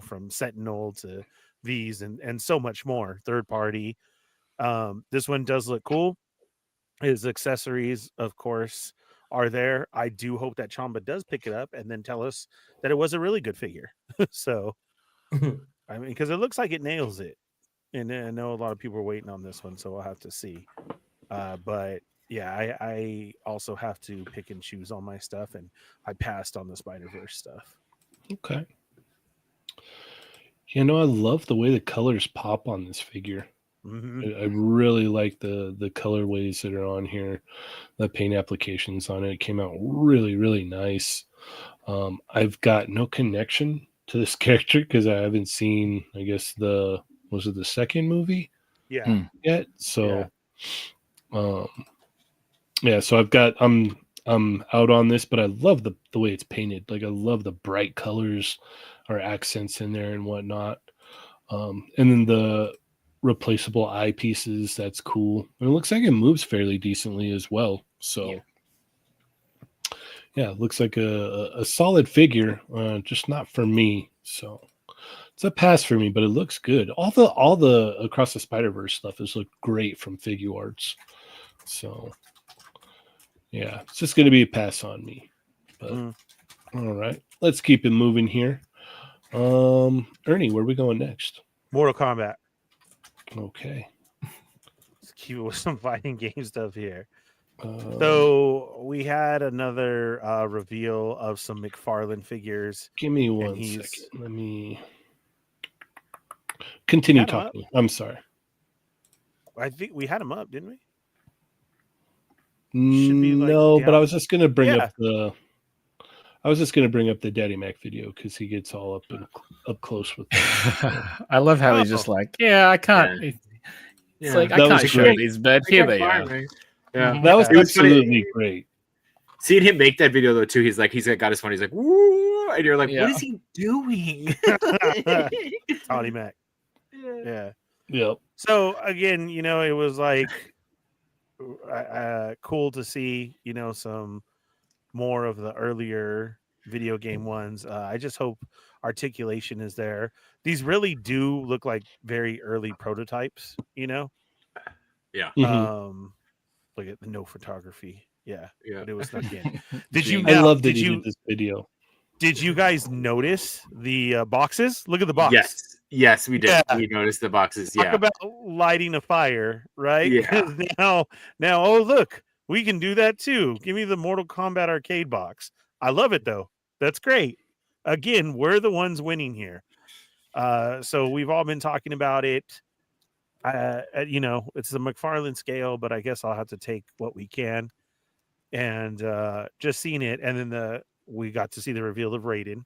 from Sentinel to these and so much more, third party. This one does look cool. His accessories, of course, are there. I do hope that Chamba does pick it up and then tell us that it was a really good figure. So, I mean, because it looks like it nails it. And I know a lot of people are waiting on this one, so we'll have to see. But yeah, I also have to pick and choose all my stuff, and I passed on the Spider-Verse stuff.
Okay. I love the way the colors pop on this figure.
Mm-hmm.
I really like the colorways that are on here, the paint applications on it. It came out really, really nice. I've got no connection to this character because I haven't seen, I guess, was it the second movie?
Yeah.
Yet. So, so I'm out on this, but I love the way it's painted. Like, I love the bright colors or accents in there and whatnot. And then the replaceable eyepieces, that's cool. And it looks like it moves fairly decently as well. So yeah, it looks like a solid figure, just not for me. So it's a pass for me, but it looks good. All the Across the Spider-Verse stuff has looked great from Figure Arts. So yeah, it's just going to be a pass on me. But all right, let's keep it moving here. Ernie, where are we going next?
Mortal Kombat.
Okay.
Let's keep it with some fighting game stuff here. So we had another reveal of some McFarlane figures.
Give me one second. Let me continue talking. I'm sorry.
I think we had him up, didn't we?
No, but I was just going to bring up the Daddy Mac video because he gets all up close with them.
I love how he's just like, I can't.
Yeah.
It's like, I can't show these, but here they are.
Yeah,
that was absolutely great.
Seeing him make that video though too, he's got his phone. He's like, woo, and you're like, what is he doing?
Toddy Mac. Yeah.
Yep.
So again, it was like cool to see, some more of the earlier video game ones. I just hope articulation is there. These really do look like very early prototypes,
Yeah.
Look at the no photography. Yeah. But it was snuck in.
I love that he did this video.
Did you guys notice the boxes? Look at the box.
Yes, we did. Yeah. We noticed the boxes.
Talk about lighting a fire, right?
Yeah.
now, oh look, we can do that too. Give me the Mortal Kombat arcade box. I love it though. That's great. Again, we're the ones winning here. So we've all been talking about it. It's the McFarlane scale, but I guess I'll have to take what we can. And just seeing it, and then we got to see the reveal of Raiden,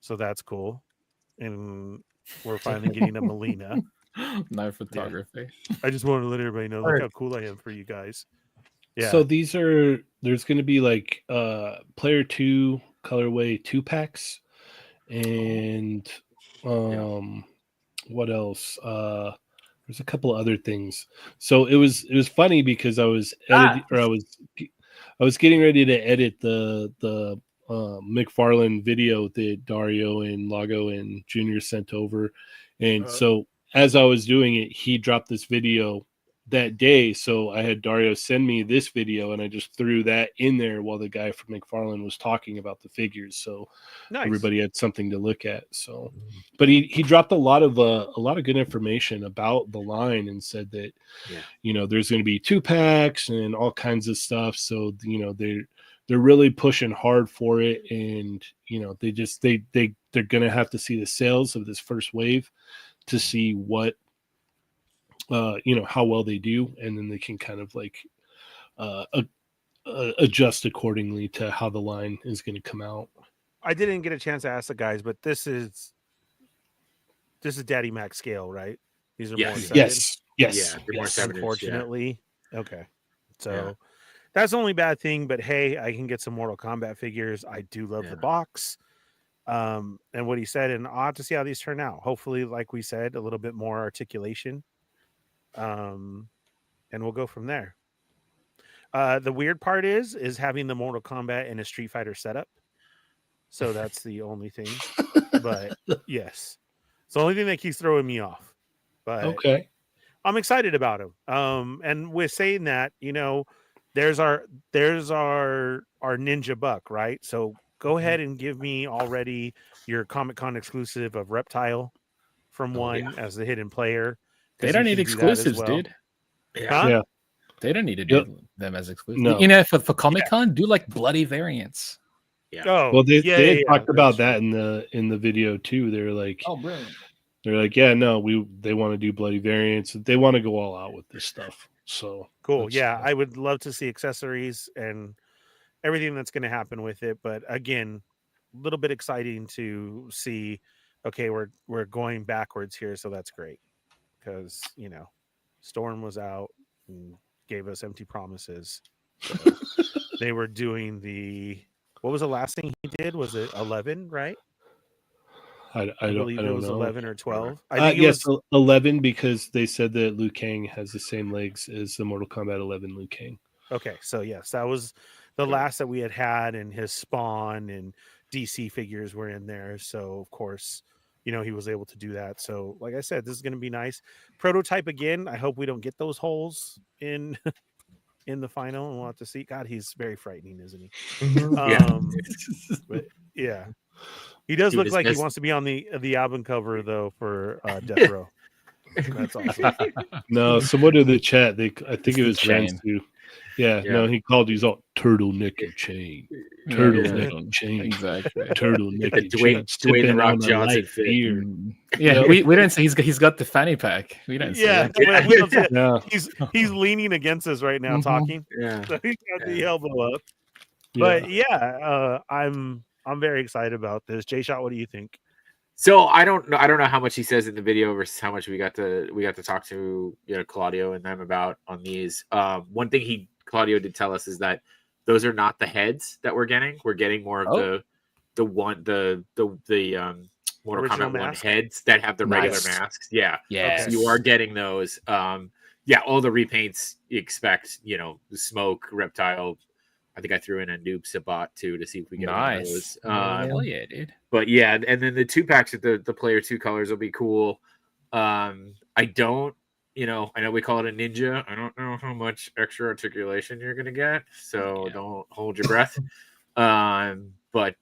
so that's cool. And we're finally getting a Melina.
No photography.
I just wanted to let everybody know look how cool I am for you guys. Yeah.
So there's going to be like player 2 colorway 2-packs, and what else? There's a couple other things. So it was funny because I was getting ready to edit the McFarlane video that Dario and Lago and Junior sent over, and so as I was doing it, he dropped this video that day. So I had Dario send me this video, and I just threw that in there while the guy from McFarlane was talking about the figures. So everybody had something to look at. So, but he dropped a lot of good information about the line and said that, there's going to be 2-packs and all kinds of stuff. So, they're really pushing hard for it. And, they're going to have to see the sales of this first wave to see what, how well they do, and then they can kind of like adjust accordingly to how the line is going to come out.
I didn't get a chance to ask the guys, but this is Daddy Mac scale, right? These are more 7.
Yes.
Yeah, they're more 7.
Unfortunately, okay. So that's the only bad thing. But hey, I can get some Mortal Kombat figures. I do love the box. And what he said, and I'll have to see how these turn out. Hopefully, like we said, a little bit more articulation. And we'll go from there. The weird part is having the Mortal Kombat in a Street Fighter setup. So that's the only thing. but yes, it's the only thing that keeps throwing me off. But
Okay.
I'm excited about him. And with saying that, there's our Ninja Buck, right? So go ahead and give me already your Comic-Con exclusive of Reptile from one as the hidden player.
They don't need exclusives, dude.
Huh?
Yeah.
They don't need to do them as exclusives.
No.
For Comic-Con, do like bloody variants.
Yeah.
Oh,
Well, they
yeah,
talked about
that's
that in the video too. They're like,
oh, brilliant.
They're like, yeah, no, they want to do bloody variants. They want to go all out with this stuff. So
cool. Yeah, I would love to see accessories and everything that's going to happen with it. But again, a little bit exciting to see. Okay, we're going backwards here, so that's great because Storm was out and gave us empty promises. So they were doing what was the last thing he did? Was it 11? Right? I believe it was 11 or 12. I think it was
11 because they said that Liu Kang has the same legs as the Mortal Kombat 11 Liu Kang.
Okay, so yes, that was the last that we had, and his Spawn and DC figures were in there. So of course, he was able to do that. So like I said, this is going to be nice. Prototype again. I hope we don't get those holes in the final, and we'll have to see. God, he's very frightening, isn't he? But yeah. He does look like he wants to be on the album cover though for Death Row. That's awesome.
No, someone in the chat, I think it was
chain.
Renzu. Yeah, no, he called these all turtleneck and chain. Turtleneck and chain.
Exactly.
Turtleneck and chain.
Dwayne the Rock Johnson fit.
Beer.
Yeah, we didn't say he's got the fanny pack. We didn't say
Yeah,
that.
we don't say it.
Yeah.
He's leaning against us right now talking.
Yeah.
So he's got the elbow up. But I'm very excited about this. J-Shot, what do you think?
So I don't know how much he says in the video versus how much we got to talk to Claudio and them about on these. One thing Claudio did tell us is that those are not the heads that we're getting. We're getting more of the Mortal
Original
Kombat
mask?
1 heads that have the regular masks. Yeah.
Yes.
So you are getting those. All the repaints you expect, the Smoke, Reptile. I think I threw in a Noob Sabat too to see if we get one of those.
Hell yeah, dude.
But yeah, and then the 2-packs with the player 2 colors will be cool. I know we call it a ninja. I don't know how much extra articulation you're gonna get, so don't hold your breath. But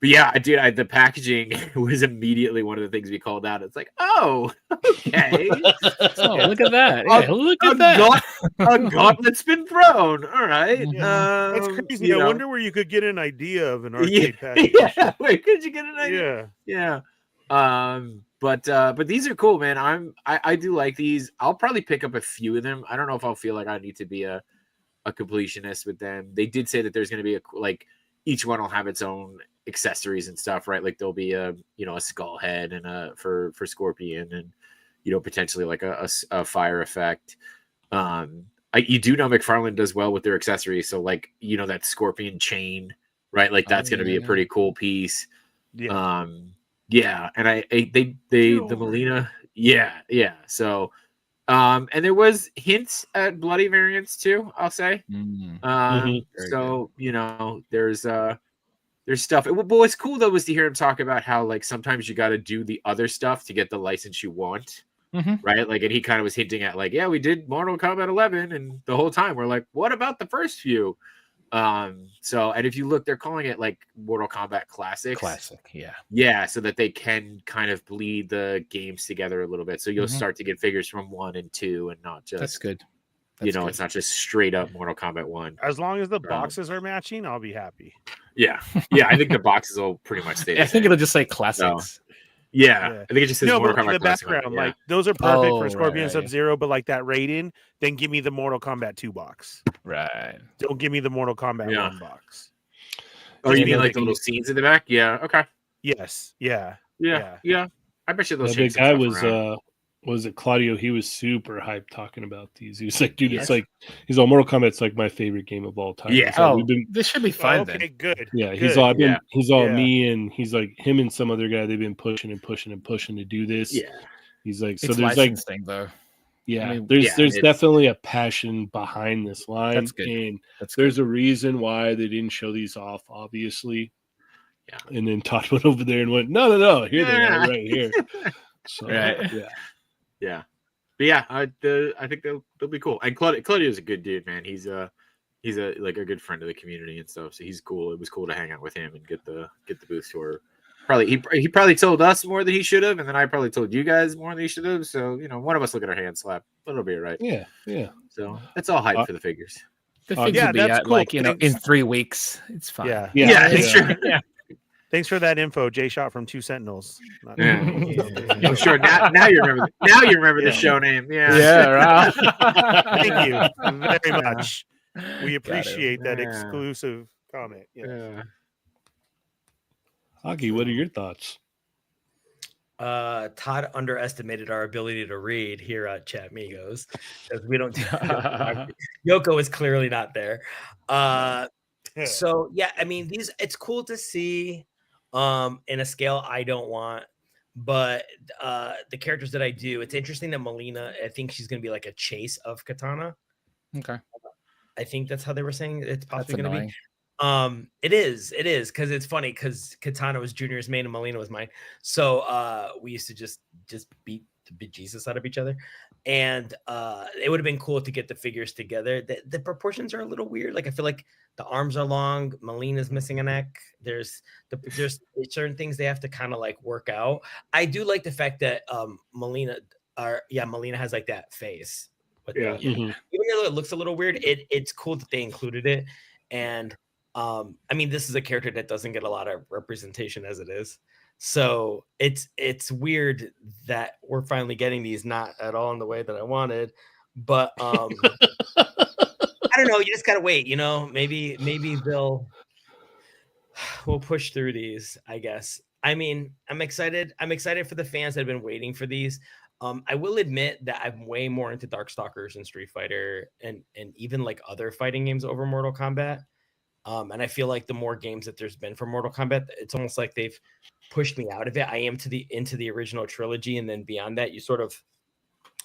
yeah, the packaging was immediately one of the things we called out. It's like, oh, okay.
Look at that. Yeah, look at that.
A gauntlet's been thrown. All right.
That's crazy. I wonder where you could get an idea of an arcade package.
Yeah, where could you get an idea? Yeah. But these are cool, man. I do like these. I'll probably pick up a few of them. I don't know if I'll feel like I need to be a completionist with them. They did say that there's going to be each one will have its own accessories and stuff, right? Like there'll be a skull head and for Scorpion and potentially like a fire effect. You do know McFarlane does well with their accessories, so that Scorpion chain, right? Like that's going to be a pretty cool piece.
Yeah.
And the Melina, yeah. So and there was hints at bloody variants too, I'll say. So there's stuff. But what's cool though was to hear him talk about how sometimes you got to do the other stuff to get the license you want, right? And he kind of was hinting at we did Mortal Kombat 11, and the whole time we're like, what about the first few? So and if you look, they're calling it Mortal Kombat Classics.
Classic,
yeah, so that they can kind of bleed the games together a little bit. So you'll start to get figures from 1 and 2, and not just
that's good.
It's not just straight up Mortal Kombat 1.
As long as the boxes are matching, I'll be happy.
Yeah, I think the boxes will pretty much stay.
I think it'll just say Classics.
So, yeah, I think it just says Mortal Kombat
the
Classic.
background, those are perfect for Scorpion and Sub-Zero, but that Raiden, then give me the Mortal Kombat 2 box.
Right.
Don't give me the Mortal Kombat 1 box.
Oh, you mean the little scenes in the back? Yeah. Okay.
Yes. Yeah.
I bet you those.
The guy was it Claudio? He was super hyped talking about these. He was like, dude, it's he's all Mortal Kombat's my favorite game of all time.
Yeah.
So
this should be fine then.
Okay, good.
Yeah,
good.
He's all me, and he's him and some other guy. They've been pushing to do this.
Yeah.
He's so
it's
there's
licensing though.
Yeah,
I mean,
there's definitely a passion behind this line.
That's good.
And
That's
there's a reason why they didn't show these off, obviously. And then Todd went over there and went, no, here they are right here. So
Right.
yeah.
But yeah, I think they'll be cool. And Claudio's a good dude, man. He's a like a good friend of the community and stuff. So he's cool. It was cool to hang out with him and get the booth tour. Probably he probably told us more than he should have, and then I probably told you guys more than he should have. So one of us will get our hand slapped, but it'll be all right.
Yeah.
So that's all hype for the figures.
The figures
yeah,
will be
that's
out
cool.
like in
Thanks.
3 weeks. It's fine.
Yeah.
Yeah.
It's true.
Yeah.
Thanks for that info, J Shot from Two Sentinels. Not-
Yeah. I'm sure now you remember. Now you remember the show name. Yeah.
Yeah, right.
Thank you very much. We appreciate that
Yeah.
exclusive comment. Yeah.
Yeah.
Augie, what are your thoughts?
Todd underestimated our ability to read here at Chat Migos because we don't. Yoko is clearly not there. So yeah, I mean it's cool to see in a scale I don't want, but the characters that I do, it's interesting that Melina, I think she's gonna be like a chase of Katana.
Okay.
I think that's how they were saying it's possibly
That's
gonna
annoying.
be. It is because it's funny because Katana was Junior's main and Melina was mine. So we used to just beat the bejesus out of each other. And it would have been cool to get the figures together. The proportions are a little weird. Like I feel like the arms are long, Melina's missing a neck. There's certain things they have to kind of like work out. I do like the fact that Melina has like that face.
Yeah.
Mhm.
Even though it looks a little weird, it's cool that they included it. And I mean, this is a character that doesn't get a lot of representation as it is. So it's weird that we're finally getting these, not at all in the way that I wanted. But I don't know. You just gotta wait. Maybe we'll push through these, I guess. I mean, I'm excited. I'm excited for the fans that have been waiting for these. I will admit that I'm way more into Darkstalkers and Street Fighter and even like other fighting games over Mortal Kombat. And I feel like the more games that there's been for Mortal Kombat, it's almost like they've pushed me out of it. I am into the original trilogy, and then beyond that, you sort of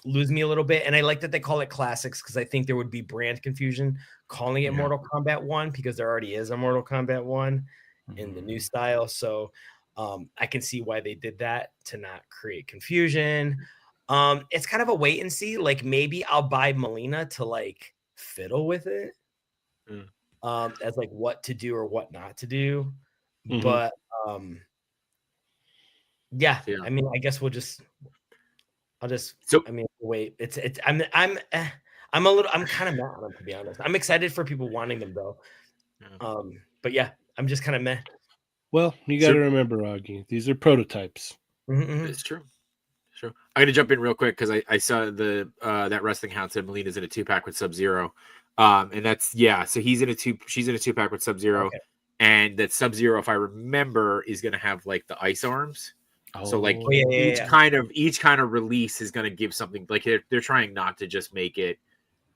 lose me a little bit. And I like that they call it Classics because I think there would be brand confusion calling it Mortal Kombat 1 because there already is a Mortal Kombat 1 in the new style. So I can see why they did that to not create confusion. It's kind of a wait and see. Like maybe I'll buy Melina to like fiddle with it. As like what to do or what not to do.
Mhm.
But yeah, I mean, I guess I'll just wait. I'm kind of mad on them, to be honest. I'm excited for people wanting them though. But yeah, I'm just kind of meh.
Well, you got to remember, Augie, these are prototypes.
It's true. I'm gonna jump in real quick because I saw that wrestling hound said Melina's in a 2-pack with Sub-Zero. And that's so she's in a 2-pack with Sub-Zero. Okay. And that Sub-Zero, if I remember, is gonna have like the ice arms. So like each kind of release is gonna give something. Like they're trying not to just make it.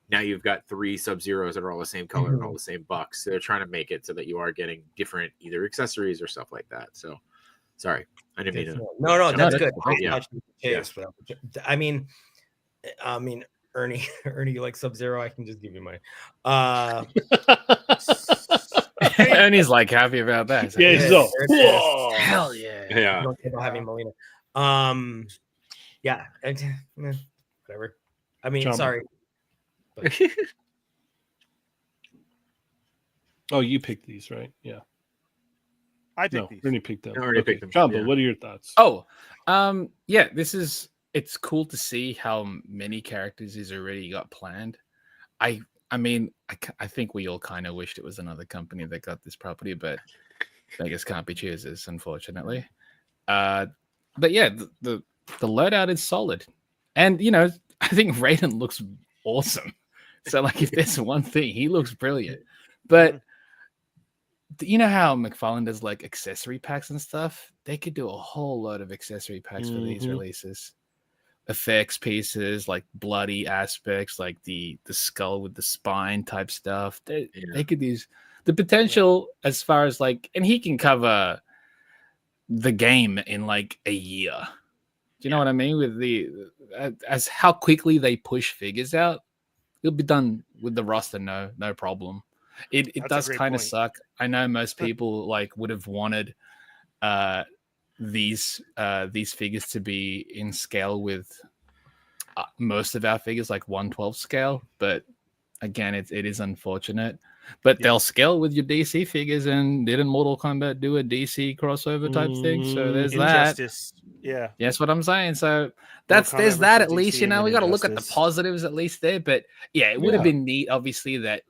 Now you've got 3 Sub-Zeros that are all the same color and all the same bucks. So they're trying to make it so that you are getting different either accessories or stuff like that. So sorry, I didn't mean to.
No, that's good.
Yeah.
I mean, Ernie, you like Sub-Zero? I can just give you mine.
Ernie's like happy about that.
Yeah, he's all, whoa,
hell yeah.
Yeah.
About having Melina. Yeah, whatever. I mean,
Chamba.
sorry. But...
Oh, you picked these, right? Yeah.
I picked these.
Ernie picked them.
No, Ernie picked them.
Chamba, what are your thoughts?
Oh, yeah, it's cool to see how many characters he's already got planned. I mean, I think we all kind of wished it was another company that got this property, but beggars can't be choosers, unfortunately. But yeah, the loadout is solid, and I think Raiden looks awesome. So like, if there's one thing, he looks brilliant. But you know how McFarlane does like accessory packs and stuff? They could do a whole lot of accessory packs for these releases. Effects pieces, like bloody aspects, like the skull with the spine type stuff. They could use the potential as far as like, and he can cover the game in like a year. Do you know what I mean? With as how quickly they push figures out, it'll be done with the roster, no problem. It does kind of suck. I know most people like would have wanted these figures to be in scale with most of our figures, like 1/12 scale. But again, it is unfortunate. But they'll scale with your DC figures, and didn't Mortal Kombat do a DC crossover type thing? So there's
Injustice.
that. Yeah, that's what I'm saying. So
Mortal Kombat
there's that
versus
at least.
DC
You know,
and
we
then
got to look at the
Injustice.
positives at least there. But yeah, it would have been neat, obviously, that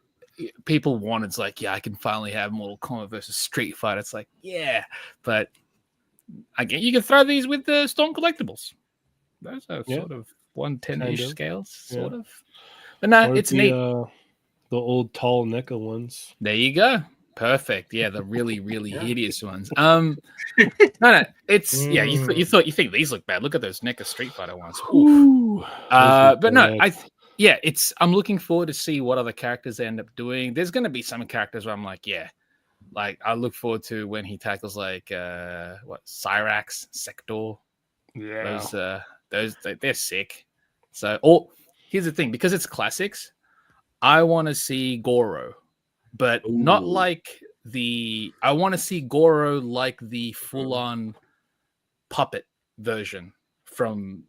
people wanted. It's like, yeah, I can finally have Mortal Kombat versus Street Fighter. It's like, yeah, but again, you can throw these with the Storm collectibles. Those are sort of 1/10-ish scales, sort of. But no, it's neat.
The old tall NECA ones.
There you go. Perfect. Yeah, the really, really hideous ones. No, it's you think these look bad. Look at those NECA Street Fighter ones. But no, I'm looking forward to see what other characters they end up doing. There's gonna be some characters where I'm like, like I look forward to when he tackles like Cyrax, Sector. Yeah. Those they're sick. So here's the thing, because it's classics, I want to see Goro, but not like I want to see Goro like the full-on puppet version from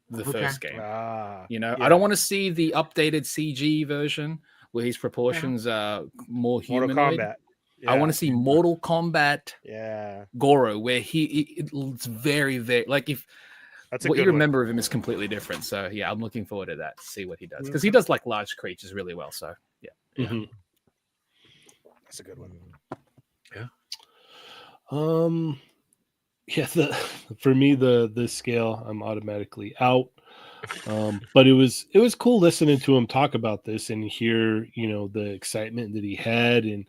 the first game. I don't want to see the updated CG version where his proportions are more humanoid.
Mortal Kombat.
I want to see Mortal Kombat Goro, where it's very, very like if what you remember of him is completely different. So yeah, I'm looking forward to that to see what he does, because he does like large creatures really well. So
that's a good one.
For me, the scale, I'm automatically out. But it was cool listening to him talk about this and hear the excitement that he had, and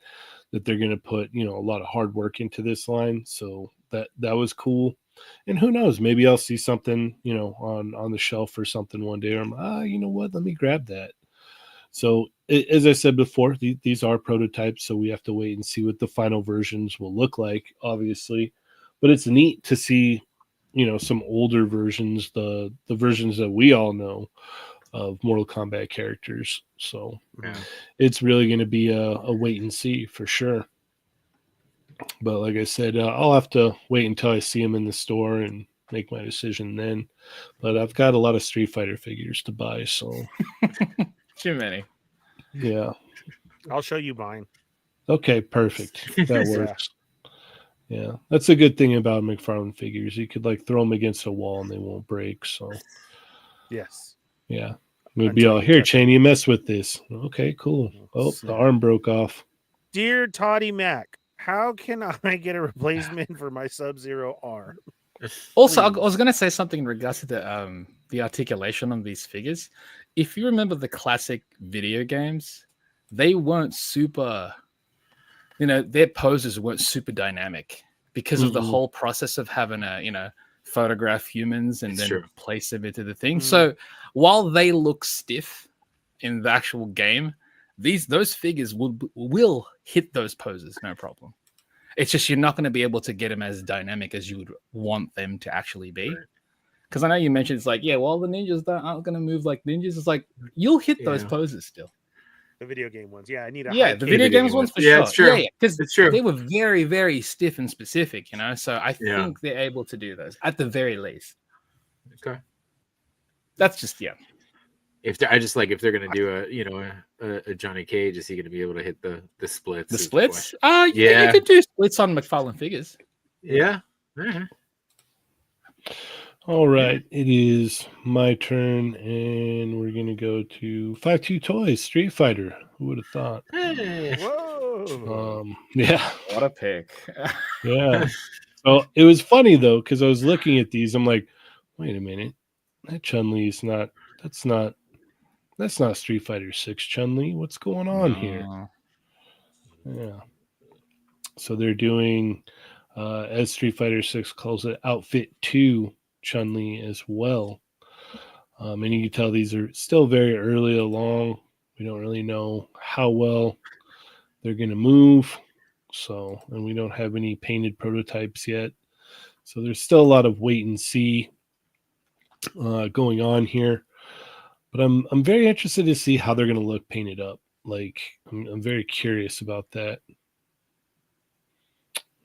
that they're going to put a lot of hard work into this line. So that was cool. And who knows, maybe I'll see something on the shelf or something one day, or I'm you know what, let me grab that. So as I said before, these are prototypes, so we have to wait and see what the final versions will look like, obviously. But it's neat to see some older versions, the versions that we all know of Mortal Kombat characters. So it's really going to be a wait and see for sure. But like I said, I'll have to wait until I see them in the store and make my decision then. But I've got a lot of Street Fighter figures to buy, so
too many.
Yeah,
I'll show you mine.
Okay, perfect. That works. Yeah, that's a good thing about McFarlane figures. You could like throw them against a wall and they won't break. So
yes,
yeah, we'd be all here. Cheynee, mess with this. Okay, cool. Oh, the arm broke off.
Dear Toddy Mac, how can I get a replacement for my Sub-Zero arm?
Also, I was going to say something in regards to the articulation on these figures. If you remember the classic video games, they weren't super, their poses weren't super dynamic because of the whole process of having a, photograph humans and then place them into the thing. So while they look stiff in the actual game, those figures will hit those poses, no problem. It's just you're not going to be able to get them as dynamic as you would want them to actually be. Because I know you mentioned it's like, the ninjas aren't going to move like ninjas. It's like you'll hit those poses still.
The video game ones, I need
the video games ones for sure.
It's true.
Because they were very, very stiff and specific, So I think they're able to do those at the very least.
Okay,
that's just
If they're gonna do a Johnny Cage, is he gonna be able to hit the splits?
The splits? You could do splits on McFarlane figures.
Yeah.
All right, it is my turn, and we're gonna go to 5-2 Toys Street Fighter. Who would have thought?
Hey.
Whoa!
What a pick!
Yeah. So it was funny though, because I was looking at these. I'm like, wait a minute, that Chun-Li is not. That's not Street Fighter 6 Chun-Li. What's going on here? Yeah. So they're doing, as Street Fighter 6 calls it, Outfit 2 Chun-Li as well. And you can tell these are still very early along. We don't really know how well they're going to move. So, and we don't have any painted prototypes yet. So there's still a lot of wait and see going on here. But I'm very interested to see how they're going to look painted up. Like, I'm very curious about that.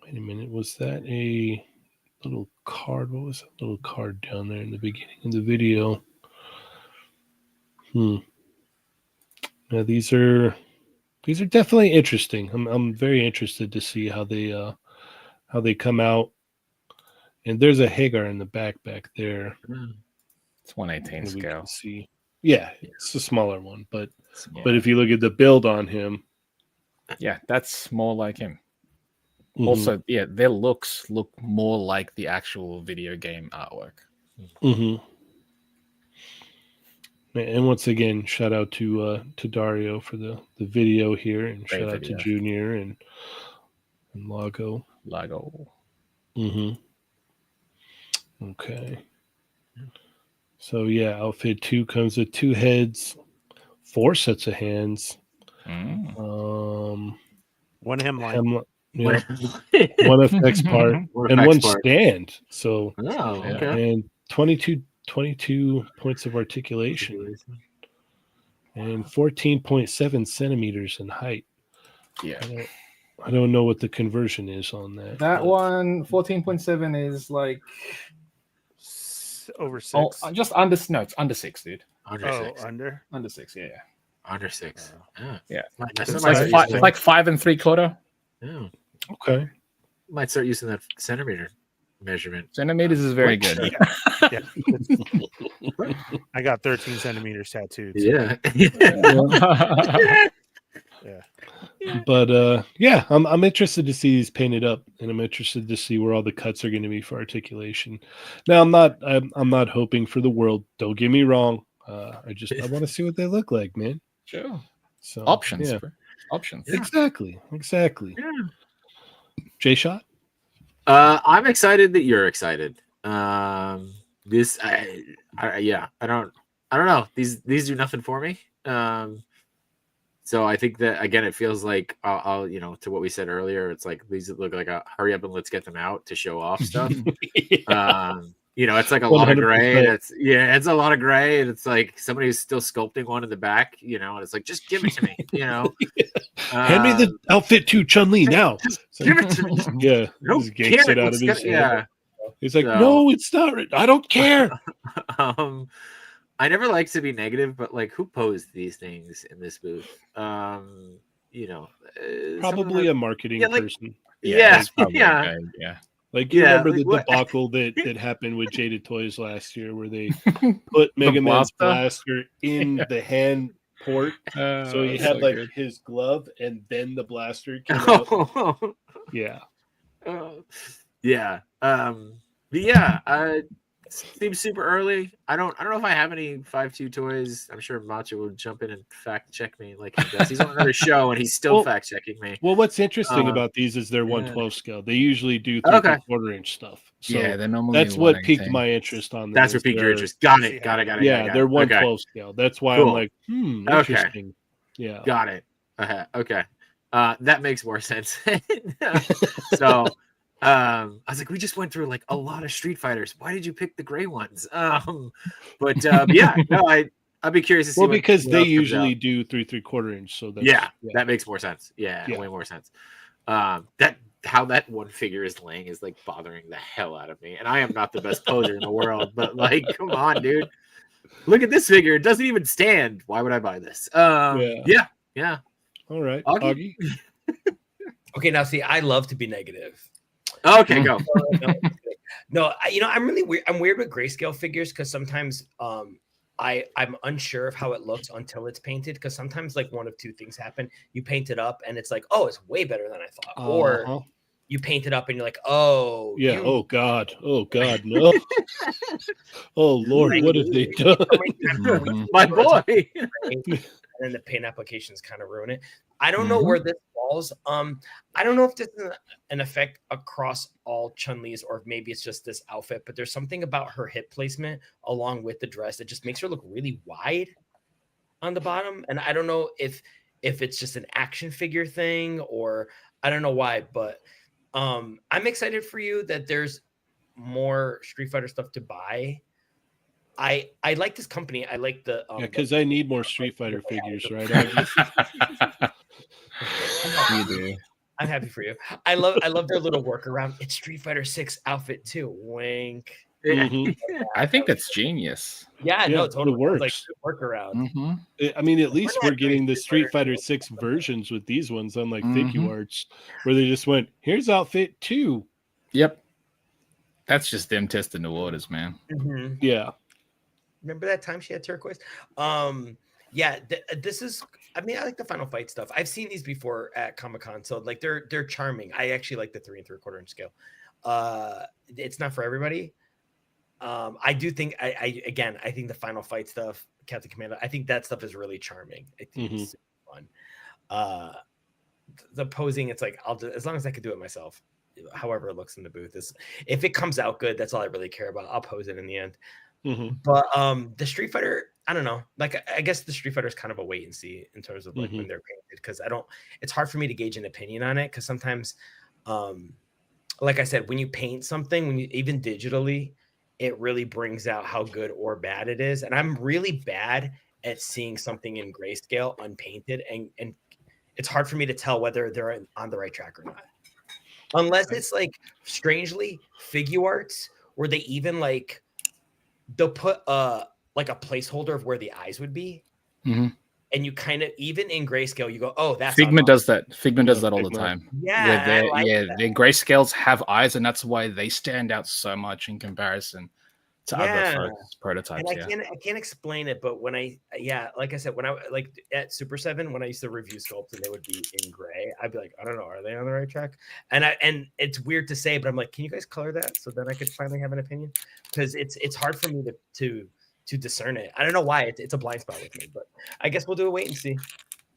Wait a minute. Was that a little card? What was that little card down there in the beginning of the video? Now these are definitely interesting. I'm very interested to see how they come out. And there's a Hagar in the back there.
It's 1/18
We
scale.
can see. Yeah, it's a smaller one, but
Yeah.
if you look at the build on him,
Yeah, that's more like him.
mhm,
Also, yeah, their looks look more like the actual video game artwork.
mhm. And once again, shout out to Dario for the video here, and
Great
shout out to
video.
Junior and Lago.
Lago.
Mm-hmm. Okay. So yeah, outfit 2 comes with 2 heads, 4 sets of hands.
One hemline.
One effects part, and one stand. So
okay.
and 22 points of articulation and 14.7 centimeters in height.
Yeah.
I don't know what the conversion is on that.
That one, 14.7 is like
Over 6.
just under. No, it's under 6, dude.
Under 6.
Under 6. Yeah.
Under 6.
Yeah.
That's
It's
like
like 5 3/4.
Yeah.
Okay.
Might start using that centimeter measurement.
Centimeters is very good.
Yeah. I got 13 centimeters tattooed.
Yeah.
Yeah.
But yeah, I'm interested to see these painted up, and I'm interested to see where all the cuts are going to be for articulation. Now, I'm not hoping for the world. Don't get me wrong. I want to see what they look like, man.
Sure.
So
Options.
yeah.
Options.
Exactly.
Yeah.
J-Shot?
I'm excited that you're excited. I don't know. These do nothing for me. So I think that again, it feels like I'll to what we said earlier. It's like these look like a hurry up and let's get them out to show off stuff. It's like a lot of gray.
100%.
It's a lot of gray, and it's like somebody who's still sculpting one in the back. And it's like just give it to me.
Hand me the outfit to Chun-Li now.
Give it to me.
Yeah.
No,
Just yanks it out of his hand.
yeah.
He's like,
So-
no, it's not. I don't care.
I never like to be negative, but like, who posed these things in this booth?
Probably a marketing person.
Yeah.
Like you remember the debacle that happened with Jaded Toys last year, where they put Mega Man's blaster in the hand port, so he had like his glove and then the blaster came out. Yeah.
Seems super early. I don't know if I have any 5.2 toys. I'm sure Macho will jump in and fact check me like he does. He's on another show and he's still fact checking me.
Well, what's interesting about these is they're 1/12 scale. They usually do 3/4 inch stuff. So
they're normally
that's what piqued my interest on them.
That's what piqued your interest. Got it.
Yeah, they're 1/12 scale. That's why I'm like, interesting. Yeah.
Got it. Okay. That makes more sense. So I was like, we just went through like a lot of Street Fighters. Why did you pick the gray ones? I'd be curious to see.
Well, because they usually do 3/4 inch. So that's,
that makes more sense. Yeah, way more sense. How that one figure is laying is like bothering the hell out of me. And I am not the best poser in the world, but like, come on, dude. Look at this figure. It doesn't even stand. Why would I buy this? Yeah.
All right,
Augie?
Okay, now see, I love to be negative.
Okay, go.
No, I'm really weird. I'm weird with grayscale figures because sometimes I'm unsure of how it looks until it's painted. Because sometimes like one of two things happen: you paint it up and it's like, oh, it's way better than I thought, or you paint it up and you're like, oh,
yeah, oh god, no. Oh Lord, what have they done?
My boy.
And then the paint applications kind of ruin it. I don't know where this falls. I don't know if this is an effect across all Chun-Li's or if maybe it's just this outfit, but there's something about her hip placement along with the dress that just makes her look really wide on the bottom. And I don't know if it's just an action figure thing or I don't know why, but I'm excited for you that there's more Street Fighter stuff to buy. I like this company. I like the
because I need more Street Fighter figures, right?
You do.
I'm happy for you. I love their little workaround. It's Street Fighter 6 outfit too. Wink.
Mhm.
I think that's genius.
Yeah,
Yeah,
no,
it
totally. It's like
works.
good workaround.
I mean, at
We're
least
not
we're
doing
getting the
Street
Street
Fighter
Fighter 6 versions with these ones, unlike
Mhm.
Figure Arts, where they just went, here's outfit 2.
Yep. That's just them testing the waters, man.
Mhm.
Yeah.
Remember that time she had turquoise? Yeah, this is. I mean, I like the Final Fight stuff. I've seen these before at Comic-Con, so like they're charming. I actually like the 3 3/4 inch scale. It's not for everybody. I do think I think the Final Fight stuff, Captain Commando, I think that stuff is really charming. I think it's super fun. The posing, it's like I'll do as long as I can do it myself. However it looks in the booth is, if it comes out good, that's all I really care about. I'll pose it in the end. But the Street Fighter, I don't know. Like I guess the Street Fighter is kind of a wait and see in terms of like when they're painted, because it's hard for me to gauge an opinion on it, because sometimes like I said, when you paint something, when you even digitally, it really brings out how good or bad it is. And I'm really bad at seeing something in grayscale unpainted, and it's hard for me to tell whether they're on the right track or not. Unless it's like strangely Figure Arts, where they even like they'll put like a placeholder of where the eyes would be.
Mhm.
And you kind of, even in grayscale, you go, oh, that's
Figma
on
does that. Figma does that all the
Figma.
time.
Yeah,
Where
I like that.
their grayscales have eyes, and that's why they stand out so much in comparison to
Yeah.
other prototypes.
And I can't explain it, but when like I said, when I like at Super 7, when I used to review sculpts and they would be in gray, I'd be like, I don't know, are they on the right track? And it's weird to say, but I'm like, can you guys color that so then I could finally have an opinion? Because it's hard for me to discern it. I don't know why it's a blind spot with me, but I guess we'll do a wait and see.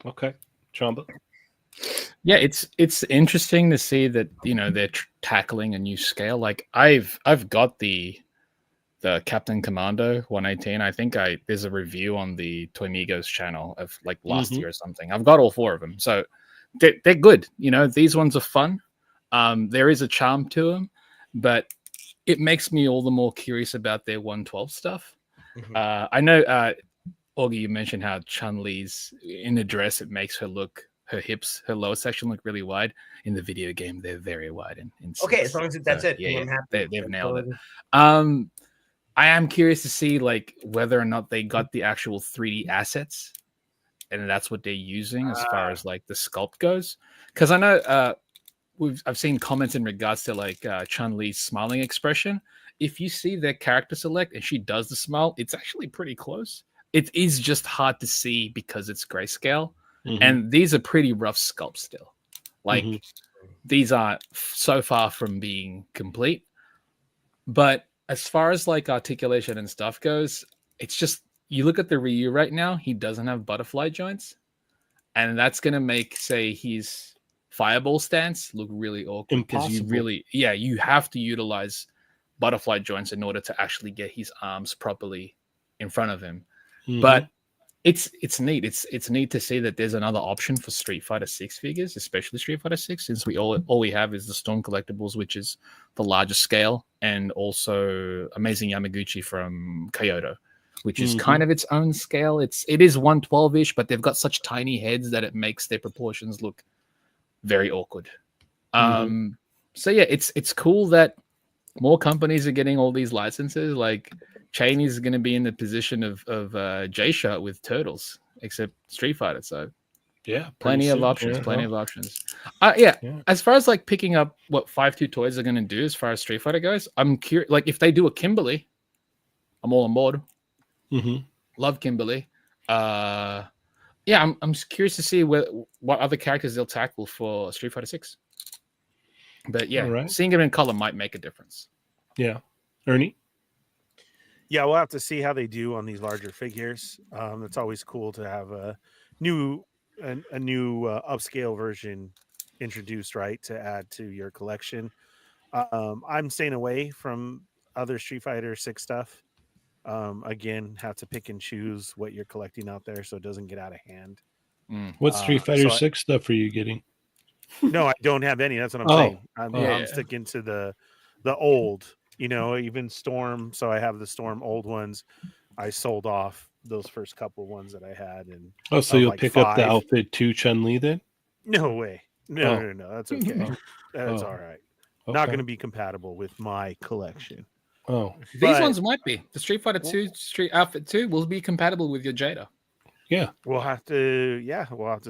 Okay. Chamba.
Yeah, it's interesting to see that, you know, they're tackling a new scale. Like I've got the Captain Commando 118. I think there's a review on the Toy Migos channel of like last year or something. I've got all 4 of them, so they're good. You know, these ones are fun. There is a charm to them, but it makes me all the more curious about their 112 stuff. I know, Augie, you mentioned how Chun-Li's in the dress, it makes her look, her hips, her lower section look really wide. In the video game, they're very wide.
Okay, as long as that's it.
Yeah,
I'm happy.
they've nailed it. I am curious to see like whether or not they got the actual 3D assets, and that's what they're using as far as like the sculpt goes. Because I know I've seen comments in regards to like Chun-Li's smiling expression. If you see their character select and she does the smile, it's actually pretty close. It is just hard to see because it's grayscale, and these are pretty rough sculpts still. Like these are so far from being complete. But as far as like articulation and stuff goes, it's just, you look at the Ryu right now, he doesn't have butterfly joints, and that's gonna make, say, his fireball stance look really awkward, because you have to utilize butterfly joints in order to actually get his arms properly in front of him. But it's neat. It's neat to see that there's another option for Street Fighter 6 figures, especially Street Fighter 6, since all we have is the Storm collectibles, which is the largest scale, and also Amazing Yamaguchi from Kyoto, which is kind of its own scale. It is 112-ish, but they've got such tiny heads that it makes their proportions look very awkward. So yeah, it's cool that more companies are getting all these licenses. Like Cheynee is going to be in the position of J-Shot with Turtles, except Street Fighter. So
yeah,
plenty of options. As far as like picking up what 5.2 Toys are going to do as far as Street Fighter goes, I'm curious. Like if they do a Kimberly, I'm all on board. Love Kimberly. I'm curious to see what other characters they'll tackle for Street Fighter 6. But yeah, seeing it in color might make a difference.
Yeah. Ernie?
Yeah, we'll have to see how they do on these larger figures. It's always cool to have a new upscale version introduced, right, to add to your collection. I'm staying away from other Street Fighter 6 stuff. Again, have to pick and choose what you're collecting out there so it doesn't get out of hand.
What Street Fighter 6 stuff are you getting?
No, I don't have any. That's what I'm saying. I'm sticking to the old, even Storm. So I have the Storm old ones. I sold off those first couple ones that I had. And
so you'll
like
pick
5.
up the outfit 2 Chun-Li then?
No way. No. That's okay.
Oh.
That's
Oh.
all right.
Okay.
Not going to be compatible with my collection.
Oh,
These
But
ones might be. The Street Fighter 2 Street Outfit 2 will be compatible with your Jada.
yeah.
we'll have to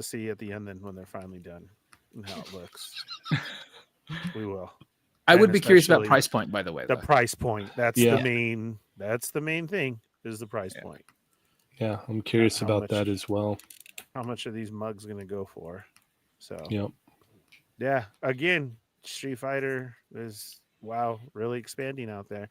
see at the end then when they're finally done and how it looks. We will.
I
And
would be curious about
especially
price point, by the way.
The
though.
price point. That's
Yeah.
the main. That's the main thing. Is the price point.
Yeah, I'm curious
How
about
much-
that as well.
How much are these mugs going to go for? So
Yep.
yeah. Again, Street Fighter is really expanding out there.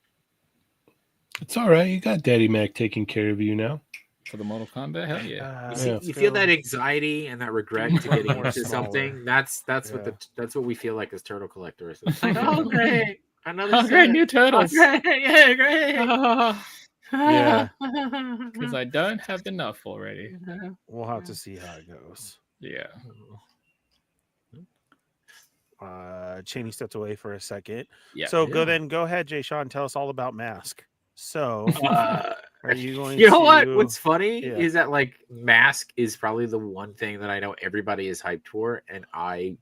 It's all right. You got Daddy Mac taking care of you now.
For the Mortal Kombat, hell yeah.
You feel that anxiety and that regret to getting
More
into
smaller.
something. That's
Yeah.
that's what we feel like as turtle collectors. It's like, oh great, another
Oh,
set.
great, new turtles.
Oh, great. Yeah, great.
Yeah.
Because I don't have enough already.
We'll have to see how it goes.
Yeah.
Cheynee stepped away for a second.
Yeah.
So
Yeah.
go ahead, Jay Sean, tell us all about M.A.S.K. So are you going
You know
to
what? What's funny
Yeah.
is that like M.A.S.K is probably the one thing that I know everybody is hyped for, and I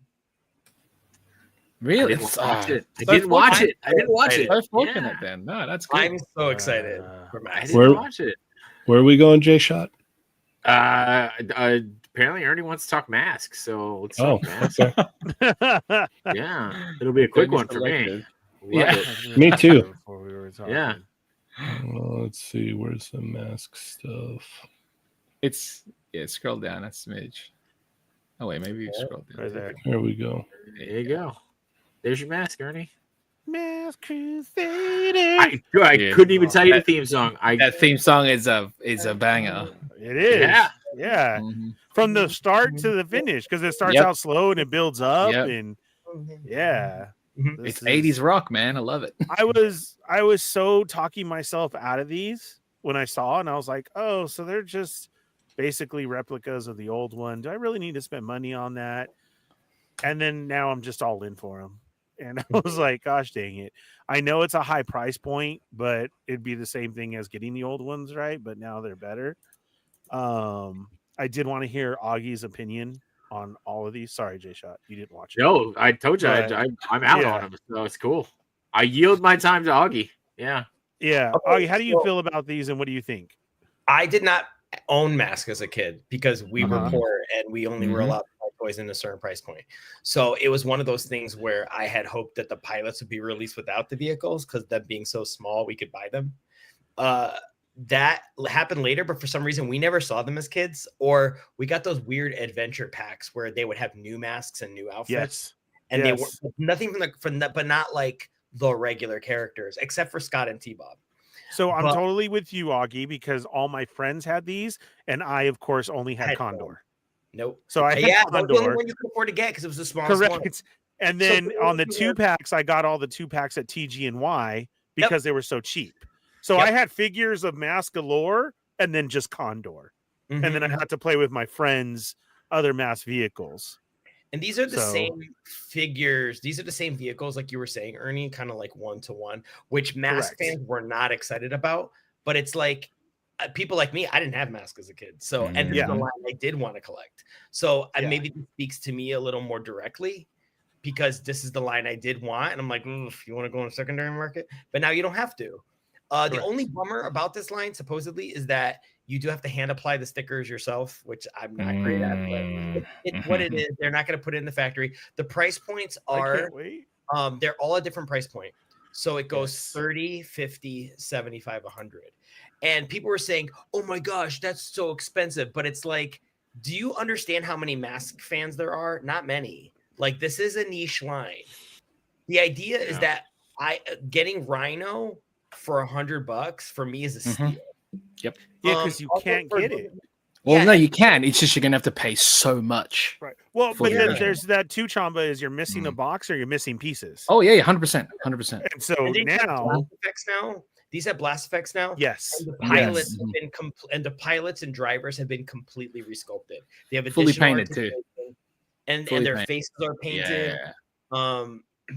Really?
didn't watch it. I
so
didn't watch
fortunate.
it. I didn't watch it.
So fortunate
Yeah.
then. No, that's good.
I'm so excited for
I
Max.
didn't
Where-
watch it.
Where are we going, Jay Shot?
Apparently Ernie wants to talk M.A.S.K, so let's
Oh,
talk M.A.S.K.
okay.
Yeah, it'll be a quick
Ernie's
one for me.
selective.
Love
Yeah.
it.
Me too.
Before we were talking.
Yeah.
Well, let's see. Where's the mask stuff?
Scroll down a smidge. Oh wait, maybe you scroll down.
Right there.
There we go.
There you go. There's your mask, Ernie.
M.A.S.K. Crusader.
I
Yeah.
couldn't even tell you the
That-
theme song.
That theme song is a banger.
It is.
Yeah.
Yeah.
Mhm.
From the start to the finish, because it starts
Yep.
out slow and it builds up,
Yep.
and yeah,
Mhm.
this
It's
is-
80s rock, man. I love it.
I was so talking myself out of these when I saw, and I was like, oh, so they're just basically replicas of the old one. Do I really need to spend money on that? And then now I'm just all in for them, and I was like, gosh dang it! I know it's a high price point, but it'd be the same thing as getting the old ones, right? But now they're better. I did want to hear Augie's opinion on all of these. Sorry, Jay Shot, you didn't watch it.
No, I told you
But-
I'm out
yeah.
on him, so it's cool. I yield my time to Augie. Yeah.
Yeah,
Okay,
Augie, how do you
so-
feel about these, and what do you think?
I did not own M.A.S.K as a kid because we were
Uh-huh.
poor and we only were
Mhm.
allowed to buy toys in a certain price point. So it was one of those things where I had hoped that the pilots would be released without the vehicles because them being so small, we could buy them. That happened later, but for some reason we never saw them as kids, or we got those weird adventure packs where they would have new masks and new outfits,
Yes.
and
Yes.
they were nothing from that, but not like the regular characters, except for Scott and T-Bob.
So I'm
But-
totally with you, Augie, because all my friends had these, and I, of course, only had
Had
Condor.
Nope.
So I had
Yeah, that was the only
Condor.
one you could afford to get because it was the smallest one.
Correct. And
So
then
for
on the
those who
2-packs, I got all the 2-packs at TG and Y because they were so cheap. So
Yep.
I had figures of M.A.S.K galore and then just Condor.
Mhm.
And then I had to play with my friends' other M.A.S.K vehicles.
And these are the
So-
same figures. These are the same vehicles, like you were saying, Ernie, kind of like 1-to-1, which M.A.S.K
Correct.
fans were not excited about. But it's like people like me, I didn't have M.A.S.K as a kid. So, and this is
Yeah.
the line I did want to collect. So,
Yeah.
maybe this speaks to me a little more directly because this is the line I did want. And I'm like, if you want to go on a secondary market, but now you don't have to. The
Correct.
only bummer about this line, supposedly, is that you do have to hand apply the stickers yourself, which I'm not great at. But it's what it is. They're not going to put it in the factory. The price points
I
are
can't wait.
they're all a different price point. So it goes
Yes.
30, 50, 75, 100. And people were saying, "Oh my gosh, that's so expensive." But it's like, do you understand how many M.A.S.K fans there are? Not many. Like, this is a niche line. The idea is
Yeah.
that getting Rhino for $100 for me is a
Mhm.
steal.
Yeah, because you
Also
can't
for-
get it.
Well,
Yeah,
no, you can. It's just you're gonna have to pay so much.
Right. Well,
For
but
the
then
original.
there's that too, Chamba, is you're missing a
Mm.
box or you're missing pieces.
Oh yeah, 100%, 100%.
And so
And they have
now,
blast effects now. These have blast effects now.
yes.
And the
Yes.
pilots
Mhm.
have been and the pilots and drivers have been completely resculpted. They have
Fully
additional
painted, too.
articulation, and
Fully
their
painted.
faces are painted.
Yeah.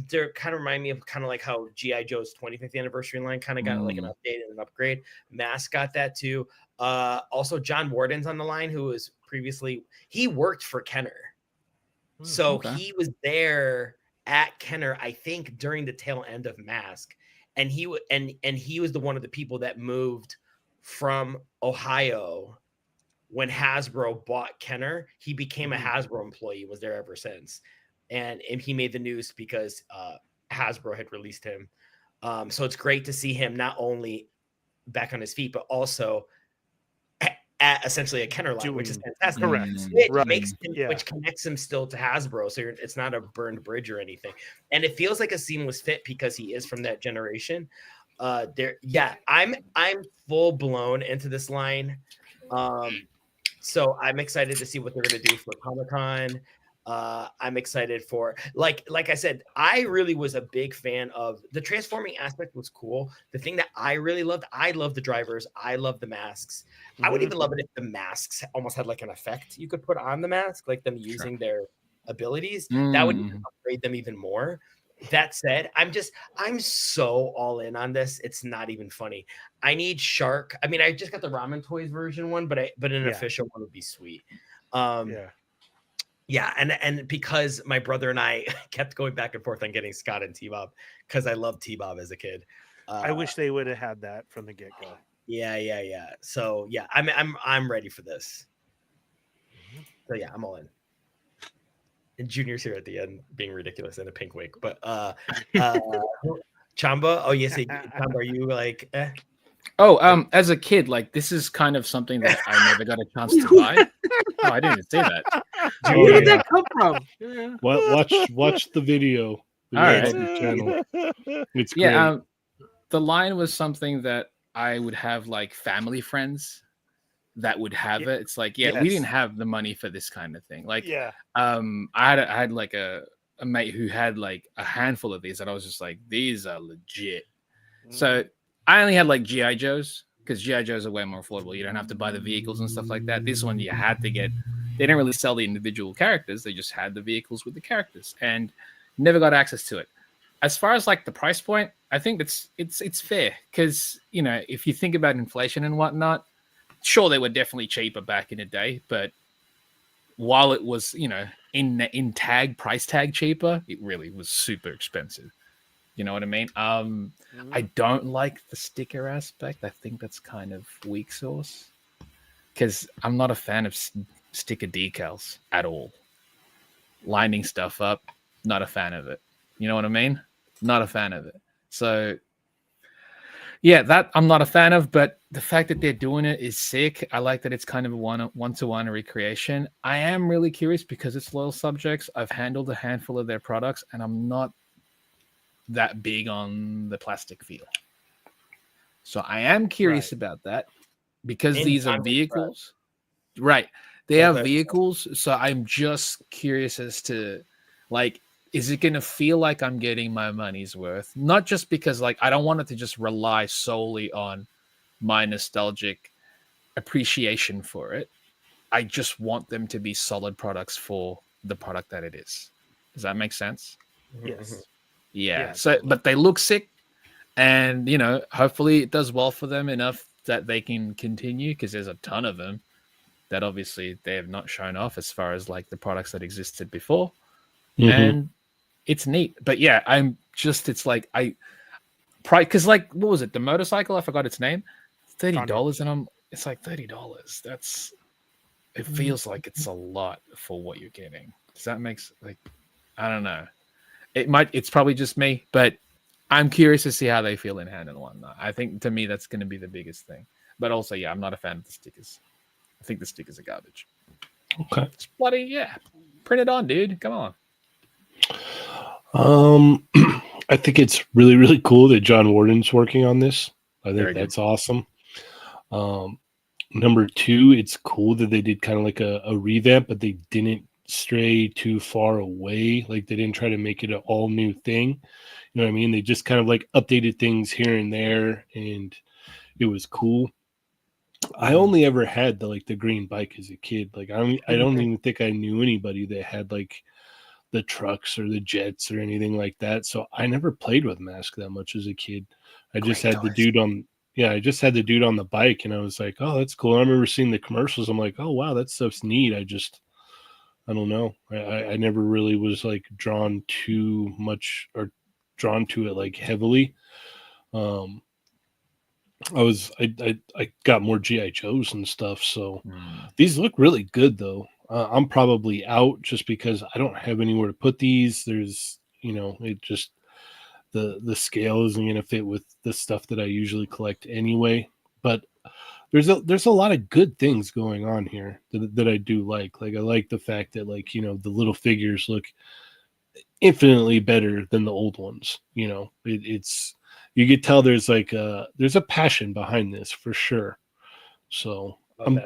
They're kind of remind me of kind of like how GI Joe's 25th anniversary line kind of got like an update and an upgrade. M.A.S.K got that too. Also, John Warden's on the line, who was previously he worked for Kenner. So
Okay.
he was there at Kenner, I think, during the tail end of M.A.S.K, and he was the one of the people that moved from Ohio when Hasbro bought Kenner. He became a Hasbro employee, was there ever since, and he made the news because Hasbro had released him. So it's great to see him not only back on his feet, but also at essentially a Kenner line, which is fantastic.
Correct.
Which
Right.
makes him,
Yeah.
which connects him still to Hasbro, so it's not a burned bridge or anything. And it feels like a seamless fit because he is from that generation. I'm full blown into this line. So I'm excited to see what they're gonna do for Comic-Con. I'm excited for like I said, I really was a big fan of the transforming aspect. Was cool. The thing that I really loved, I love the drivers, I love the masks. I would even love it if the masks almost had like an effect you could put on the mask, like them using their abilities. That would upgrade them even more. That said, I'm so all in on this. It's not even funny. I need Shark. I mean, I just got the Ramen Toys version one, but an official one would be sweet. Yeah, and because my brother and I kept going back and forth on getting Scott and T-Bob because I loved T-Bob as a kid.
I wish they would have had that from the get-go.
Yeah. So yeah, I'm ready for this. So yeah, I'm all in. And Junior's here at the end being ridiculous in a pink wig. But Chamba, oh yes, Chamba, are you like
as a kid, like this is kind of something that I never got a chance to buy. Oh, I didn't even say that.
Where did that come from? Yeah.
Watch the video.
All right.
Channel. It's great.
Yeah, the line was something that I would have like family friends that would have it. It's like, we didn't have the money for this kind of thing. Like, I had like a mate who had like a handful of these, and I was just like, these are legit. So I only had like GI Joes because GI Joes are way more affordable. You don't have to buy the vehicles and stuff like that. This one you had to get. They didn't really sell the individual characters. They just had the vehicles with the characters, and never got access to it. As far as like the price point, I think it's fair because if you think about inflation and whatnot, sure they were definitely cheaper back in the day, but while it was in price tag cheaper, it really was super expensive. You know what I mean? I don't like the sticker aspect. I think that's kind of weak sauce because I'm not a fan of sticker decals at all. Lining stuff up, not a fan of it. You know what I mean? Not a fan of it. So yeah, that I'm not a fan of, but the fact that they're doing it is sick. I like that it's kind of a one-to-one recreation. I am really curious because it's loyal subjects. I've handled a handful of their products, and I'm not that big on the plastic feel. So I am curious about that because these are vehicles. Right. They are vehicles. So I'm just curious as to like, is it going to feel like I'm getting my money's worth? Not just because like, I don't want it to just rely solely on my nostalgic appreciation for it. I just want them to be solid products for the product that it is. Does that make sense?
Yes.
Yeah. So, but they look sick, and hopefully it does well for them enough that they can continue because there's a ton of them that obviously they have not shown off as far as like the products that existed before, and it's neat. But yeah, it's like because like what was it? The motorcycle? I forgot its name. $30, and it's like $30. It feels like it's a lot for what you're getting. Does that make like I don't know. It's probably just me, but I'm curious to see how they feel in hand and whatnot. I think to me that's going to be the biggest thing. But also, yeah, I'm not a fan of the stickers. I think the stickers are garbage.
Okay.
It's bloody print it on, dude. Come on.
I think it's really, really cool that John Warden's working on this. I think that's awesome. Number two, it's cool that they did kind of like a revamp, but they didn't stray too far away. Like they didn't try to make it an all new thing. You know what I mean? They just kind of like updated things here and there, and it was cool. I only ever had the green bike as a kid. Like I don't even think I knew anybody that had like the trucks or the jets or anything like that. So I never played with M.A.S.K that much as a kid. I just had the dude on the bike, and I was like, oh, that's cool. I remember seeing the commercials. I'm like, oh wow, that stuff's neat. I don't know. I never really was like drawn too much or drawn to it like heavily. I got more GI Joes and stuff, so these look really good though. I'm probably out just because I don't have anywhere to put these. There's it just the scale isn't going to fit with the stuff that I usually collect anyway. But there's a lot of good things going on here that I do like. Like I like the fact that the little figures look infinitely better than the old ones. It's you could tell there's a passion behind this for sure. So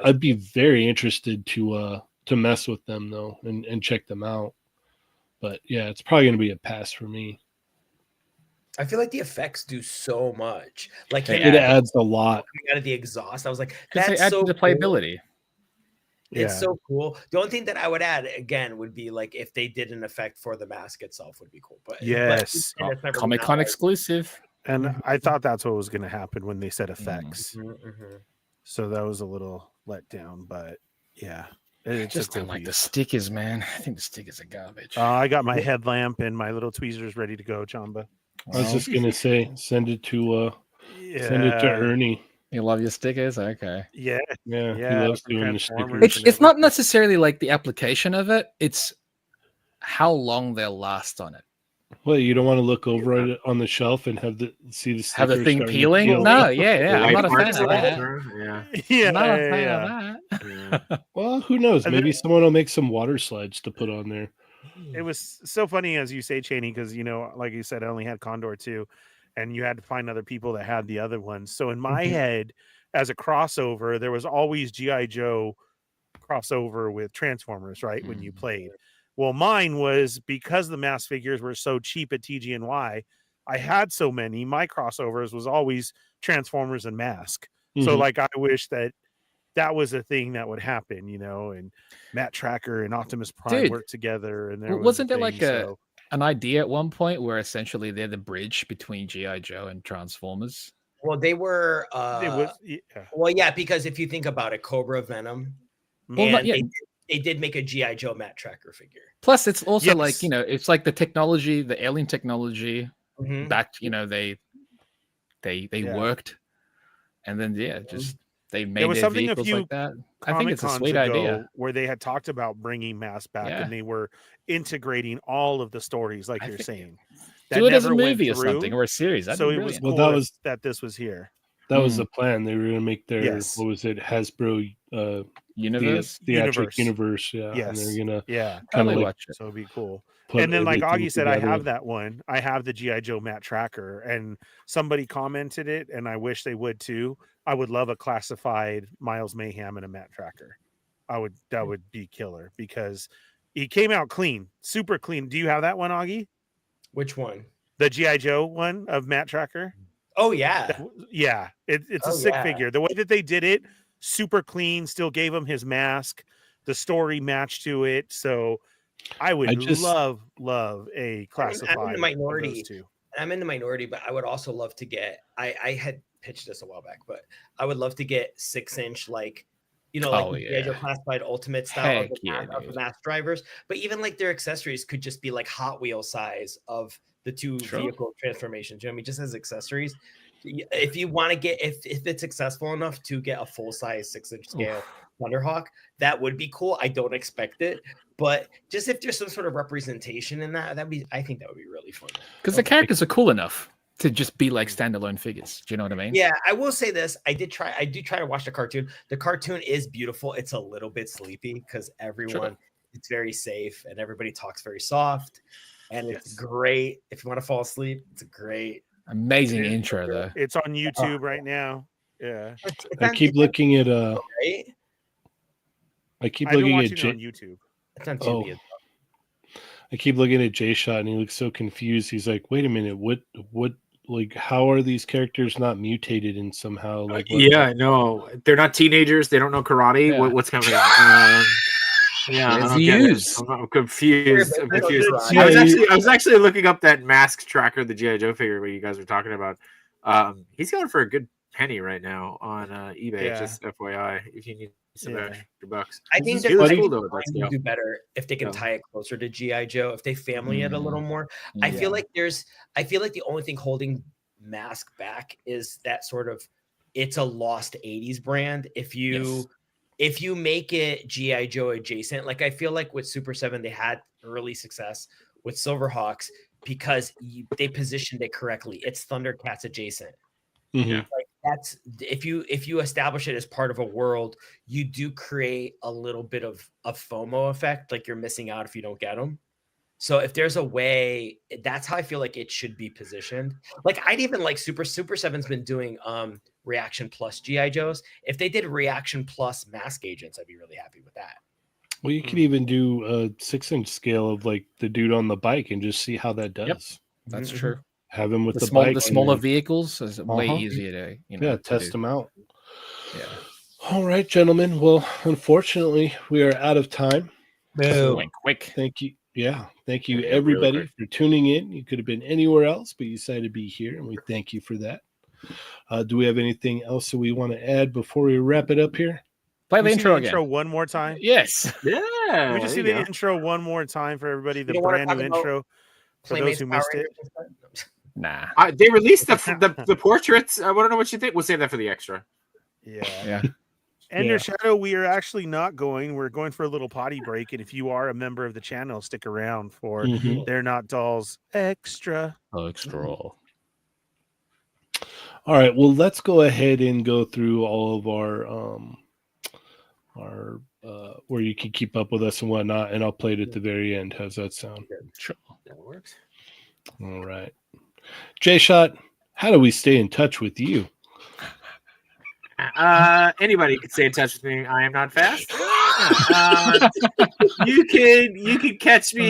I'd be very interested to mess with them though and check them out. But yeah, it's probably going to be a pass for me.
I feel like the effects do so much. Like
it adds a lot.
Out of the exhaust, I was like,
that's
they add
so to the playability.
Cool. It's so cool. The only thing that I would add again would be like if they did an effect for the mask itself would be cool. But
yes,
Comic-Con exclusive.
And I thought that's what was going to happen when they said effects. So that was a little let down, but yeah.
It's just don't like the stickers, man. I think the stickers are garbage.
I got my headlamp and my little tweezers ready to go, Chamba.
I was just gonna say, send it to Ernie.
You love your stickers, okay?
Yeah.
He loves doing the stickers.
It's not necessarily like the application of it; it's how long they'll last on it.
Well, you don't want to look over it on the shelf and have the
thing peeling. No, I'm not a fan of that.
I'm
not a fan of that.
Well, who knows? Maybe someone will make some water slides to put on there.
It was so funny as you say, Cheynee, because like you said, I only had Condor 2, and you had to find other people that had the other ones. So in my head, as a crossover, there was always G.I. Joe crossover with Transformers, right? When you played. Well, mine was because the mass figures were so cheap at TG&Y. I had so many. My crossovers was always Transformers and M.A.S.K. So like, I wish that was a thing that would happen, and Matt Tracker and Optimus Prime worked together. And there
wasn't there like an idea at one point where essentially they're the bridge between G.I. Joe and Transformers?
Well, they were. Well, yeah, because if you think about it, Cobra, Venom, they did make a G.I. Joe Matt Tracker figure.
Plus, it's also like it's like the technology, the alien technology. Back, they worked, and then just. They made their vehicles like that. I think it's a sweet idea.
Where they had talked about bringing M.A.S.K. back, and they were integrating all of the stories, like you're saying.
Do it as a movie or something, or a series.
So it was cool that this was here.
That was the plan. They were going to make their what was it, Hasbro
universe,
theatric universe. Yeah,
yes.
And they're gonna
kind of watch it.
So it'd be cool. And then, like Augie said, I have that one. I have the G.I. Joe Matt Tracker, and somebody commented it, and I wish they would too. I would love a classified Miles Mayhem and a Matt Tracker. That would be killer because he came out clean, super clean. Do you have that one, Augie?
Which one?
The G.I. Joe one of Matt Tracker?
Oh yeah.
It's a sick figure. The way that they did it, super clean, still gave him his mask. The story matched to it. So I would love a classified.
I'm in the minority. I'm in the minority, but I would also love to get. I had pitched this a while back, but I would love to get 6-inch the classified ultimate style of the mass drivers. But even like their accessories could just be like Hot Wheel size of the two vehicle transformations. You know what I mean? Just as accessories. If you want to get if it's successful enough to get a full size 6-inch scale Thunderhawk, that would be cool. I don't expect it, but just if there's some sort of representation in that, I think that would be really fun.
Because the characters are cool enough to just be like standalone figures. Do you know what I mean?
Yeah, I will say this. I do try to watch the cartoon. The cartoon is beautiful. It's a little bit sleepy because everyone it's very safe and everybody talks very soft. And it's great. If you want to fall asleep, it's a great.
Amazing intro though.
It's on YouTube right now. Yeah.
I keep looking at I keep looking at
on YouTube.
It's on TV.
I keep looking at J-Shot and he looks so confused. He's like, wait a minute, what like how are these characters not mutated in somehow? Like
no, they're not teenagers, they don't know karate. Yeah. What's coming on? I'm confused. I was actually looking up that M.A.S.K. tracker, the G.I. Joe figure what you guys were talking about. He's going for a good penny right now on eBay.
Yeah.
Just FYI, if you need some
Yeah.
extra bucks.
I think
It
that
was
I
cool
think
though. Let's
Prime
go.
would do better if they can
Yeah.
tie it closer to GI Joe. If they family it a little more, I
Yeah.
feel like the only thing holding Mask back is that sort of it's a lost 80s brand. If you make it GI Joe adjacent, like I feel like with Super 7 they had early success with Silverhawks because they positioned it correctly. It's Thundercats adjacent.
Mhm.
Like that's if you establish it as part of a world, you do create a little bit of a FOMO effect, like you're missing out if you don't get them. So if there's a way, that's how I feel like it should be positioned. Like I'd even like Super 7's been doing Reaction Plus GI Joes. If they did Reaction Plus Mask Agents, I'd be really happy with that.
Well, you could even do a 6-inch scale of like the dude on the bike and just see how that does.
Yep. That's
Mhm.
true.
Have him with
The
the
small,
bike.
the
and
smaller
then-
vehicles is way
Uh-huh.
easier to
yeah,
to
test
do.
them out.
Yeah.
All right, gentlemen. Well, unfortunately, we are out of time.
So went quick.
Thank you. Yeah. Thank you,
Yeah, really
everybody,
quick.
for tuning in. You could have been anywhere else, but you decided to be here, and we thank you for that. Do we have anything else that we want to add before we wrap it up here?
Play
Can
the
we see
intro
the
again.
intro one more time?
Yes.
Yeah.
Can we just see
there
the
you go.
intro one more time for everybody?
You
The
don't wanna
brand
talk
new
about
intro for those who missed it.
Nah.
They released the portraits. I want to know what you think. We'll save that for the extra.
Yeah.
Yeah.
And
Yeah.
your shadow, we are actually not going. We're going for a little potty break. And if you are a member of the channel, stick around for
Mhm.
They're Not Dolls Extra.
Extra.
All right. Well, let's go ahead and go through all of our where you can keep up with us and whatnot, and I'll play it at the very end. How's that sound?
Sure.
That works.
All right. J-Shot, how do we stay in touch with you?
Anybody can stay in touch with me. I am not fast. You can catch me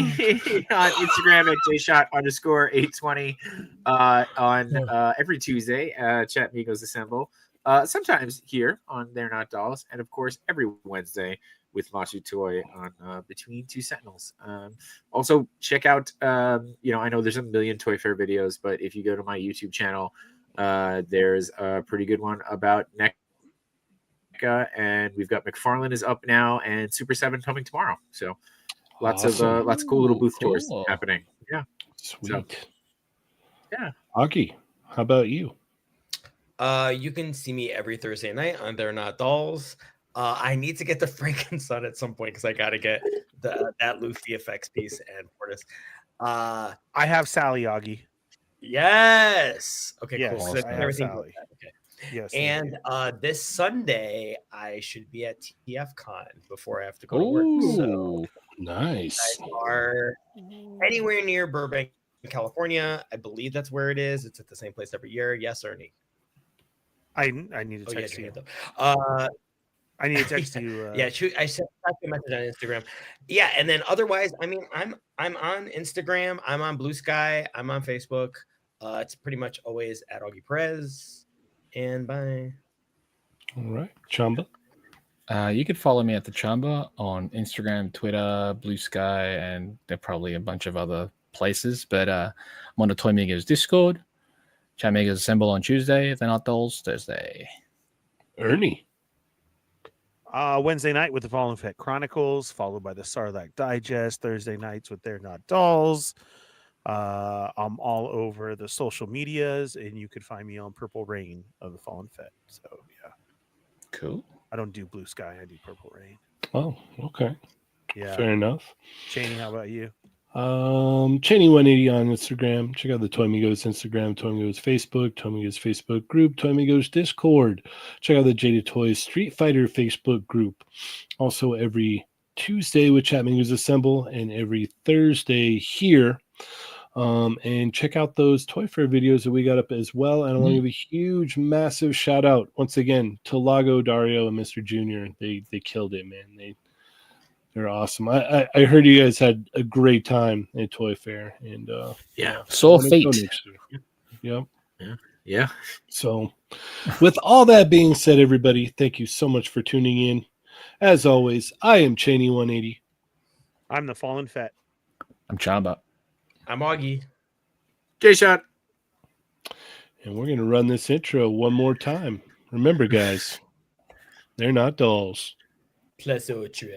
on Instagram at jshot_820 on every Tuesday. Chat Migos Assemble. Sometimes here on They're Not Dolls, and of course every Wednesday with Machu Toy on Between Two Sentinels. Also check out I know there's a million Toy Fair videos, but if you go to my YouTube channel, there's a pretty good one about NECA, and we've got McFarlane is up now, and Super 7 coming tomorrow. So lots of cool little booth tours
Cool.
happening. Yeah.
Sweet.
Yeah.
Aki, how about you?
You can see me every Thursday night on They're Not Dolls. I need to get the Frankenstein at some point because I got to get that Luffy effects piece and Portis.
I have Sally Augie.
Yes. Okay,
Yes,
cool.
awesome.
That's
I have
everything.
Sally.
Okay.
Yes.
And this Sunday, I should be at TFCon before I have to go to work. So
Ooh.
Nice.
if you guys are anywhere near Burbank, California, I believe that's where it is. It's at the same place every year. Yes, Ernie.
I need to
Oh, yeah,
text you.
I
I need to text you.
yeah, shoot, I sent a message on Instagram. Yeah, and then otherwise, I mean, I'm on Instagram, I'm on Blue Sky, I'm on Facebook. It's pretty much always at Augie Perez. And bye.
All right. Chamba.
You could follow me at the Chamba on Instagram, Twitter, Blue Sky, and there are probably a bunch of other places. But I'm on the Toy Migos Discord. Chat Migos Assemble on Tuesday. They're Not Dolls Thursday.
Ernie.
Wednesday night with the Fallen Fett Chronicles, followed by the Sarlacc Digest. Thursday nights with They're Not Dolls. I'm all over the social medias, and you could find me on Purple Rain of the Fallen Fett. So yeah,
Cool.
I don't do Blue Sky, I do Purple Rain.
Oh, okay.
Yeah.
Fair enough.
Cheynee, how about you?
Cheynee180 on Instagram. Check out the Toy Migos Instagram, Toy Migos Facebook, Toy Migos Facebook group, Toy Migos Discord. Check out the Jaded Toys Street Fighter Facebook group. Also every Tuesday with Chat Migos Assemble and every Thursday here. And check out those Toy Fair videos that we got up as well. And I want to give a huge, massive shout out once again to Lago, Dario, and Mr. Junior. They killed it, man. They're awesome. I heard you guys had a great time at Toy Fair, and
Yeah.
Saw
wanna go
Fate.
next year. Yep.
Yeah.
So, with all that being said, everybody, thank you so much for tuning in. As always, I am Cheynee180.
I'm the Fallen Fett.
I'm Chamba.
I'm Augie.
J-Shot.
And we're going to run this intro one more time. Remember, guys, they're not dolls.
Plus ultra.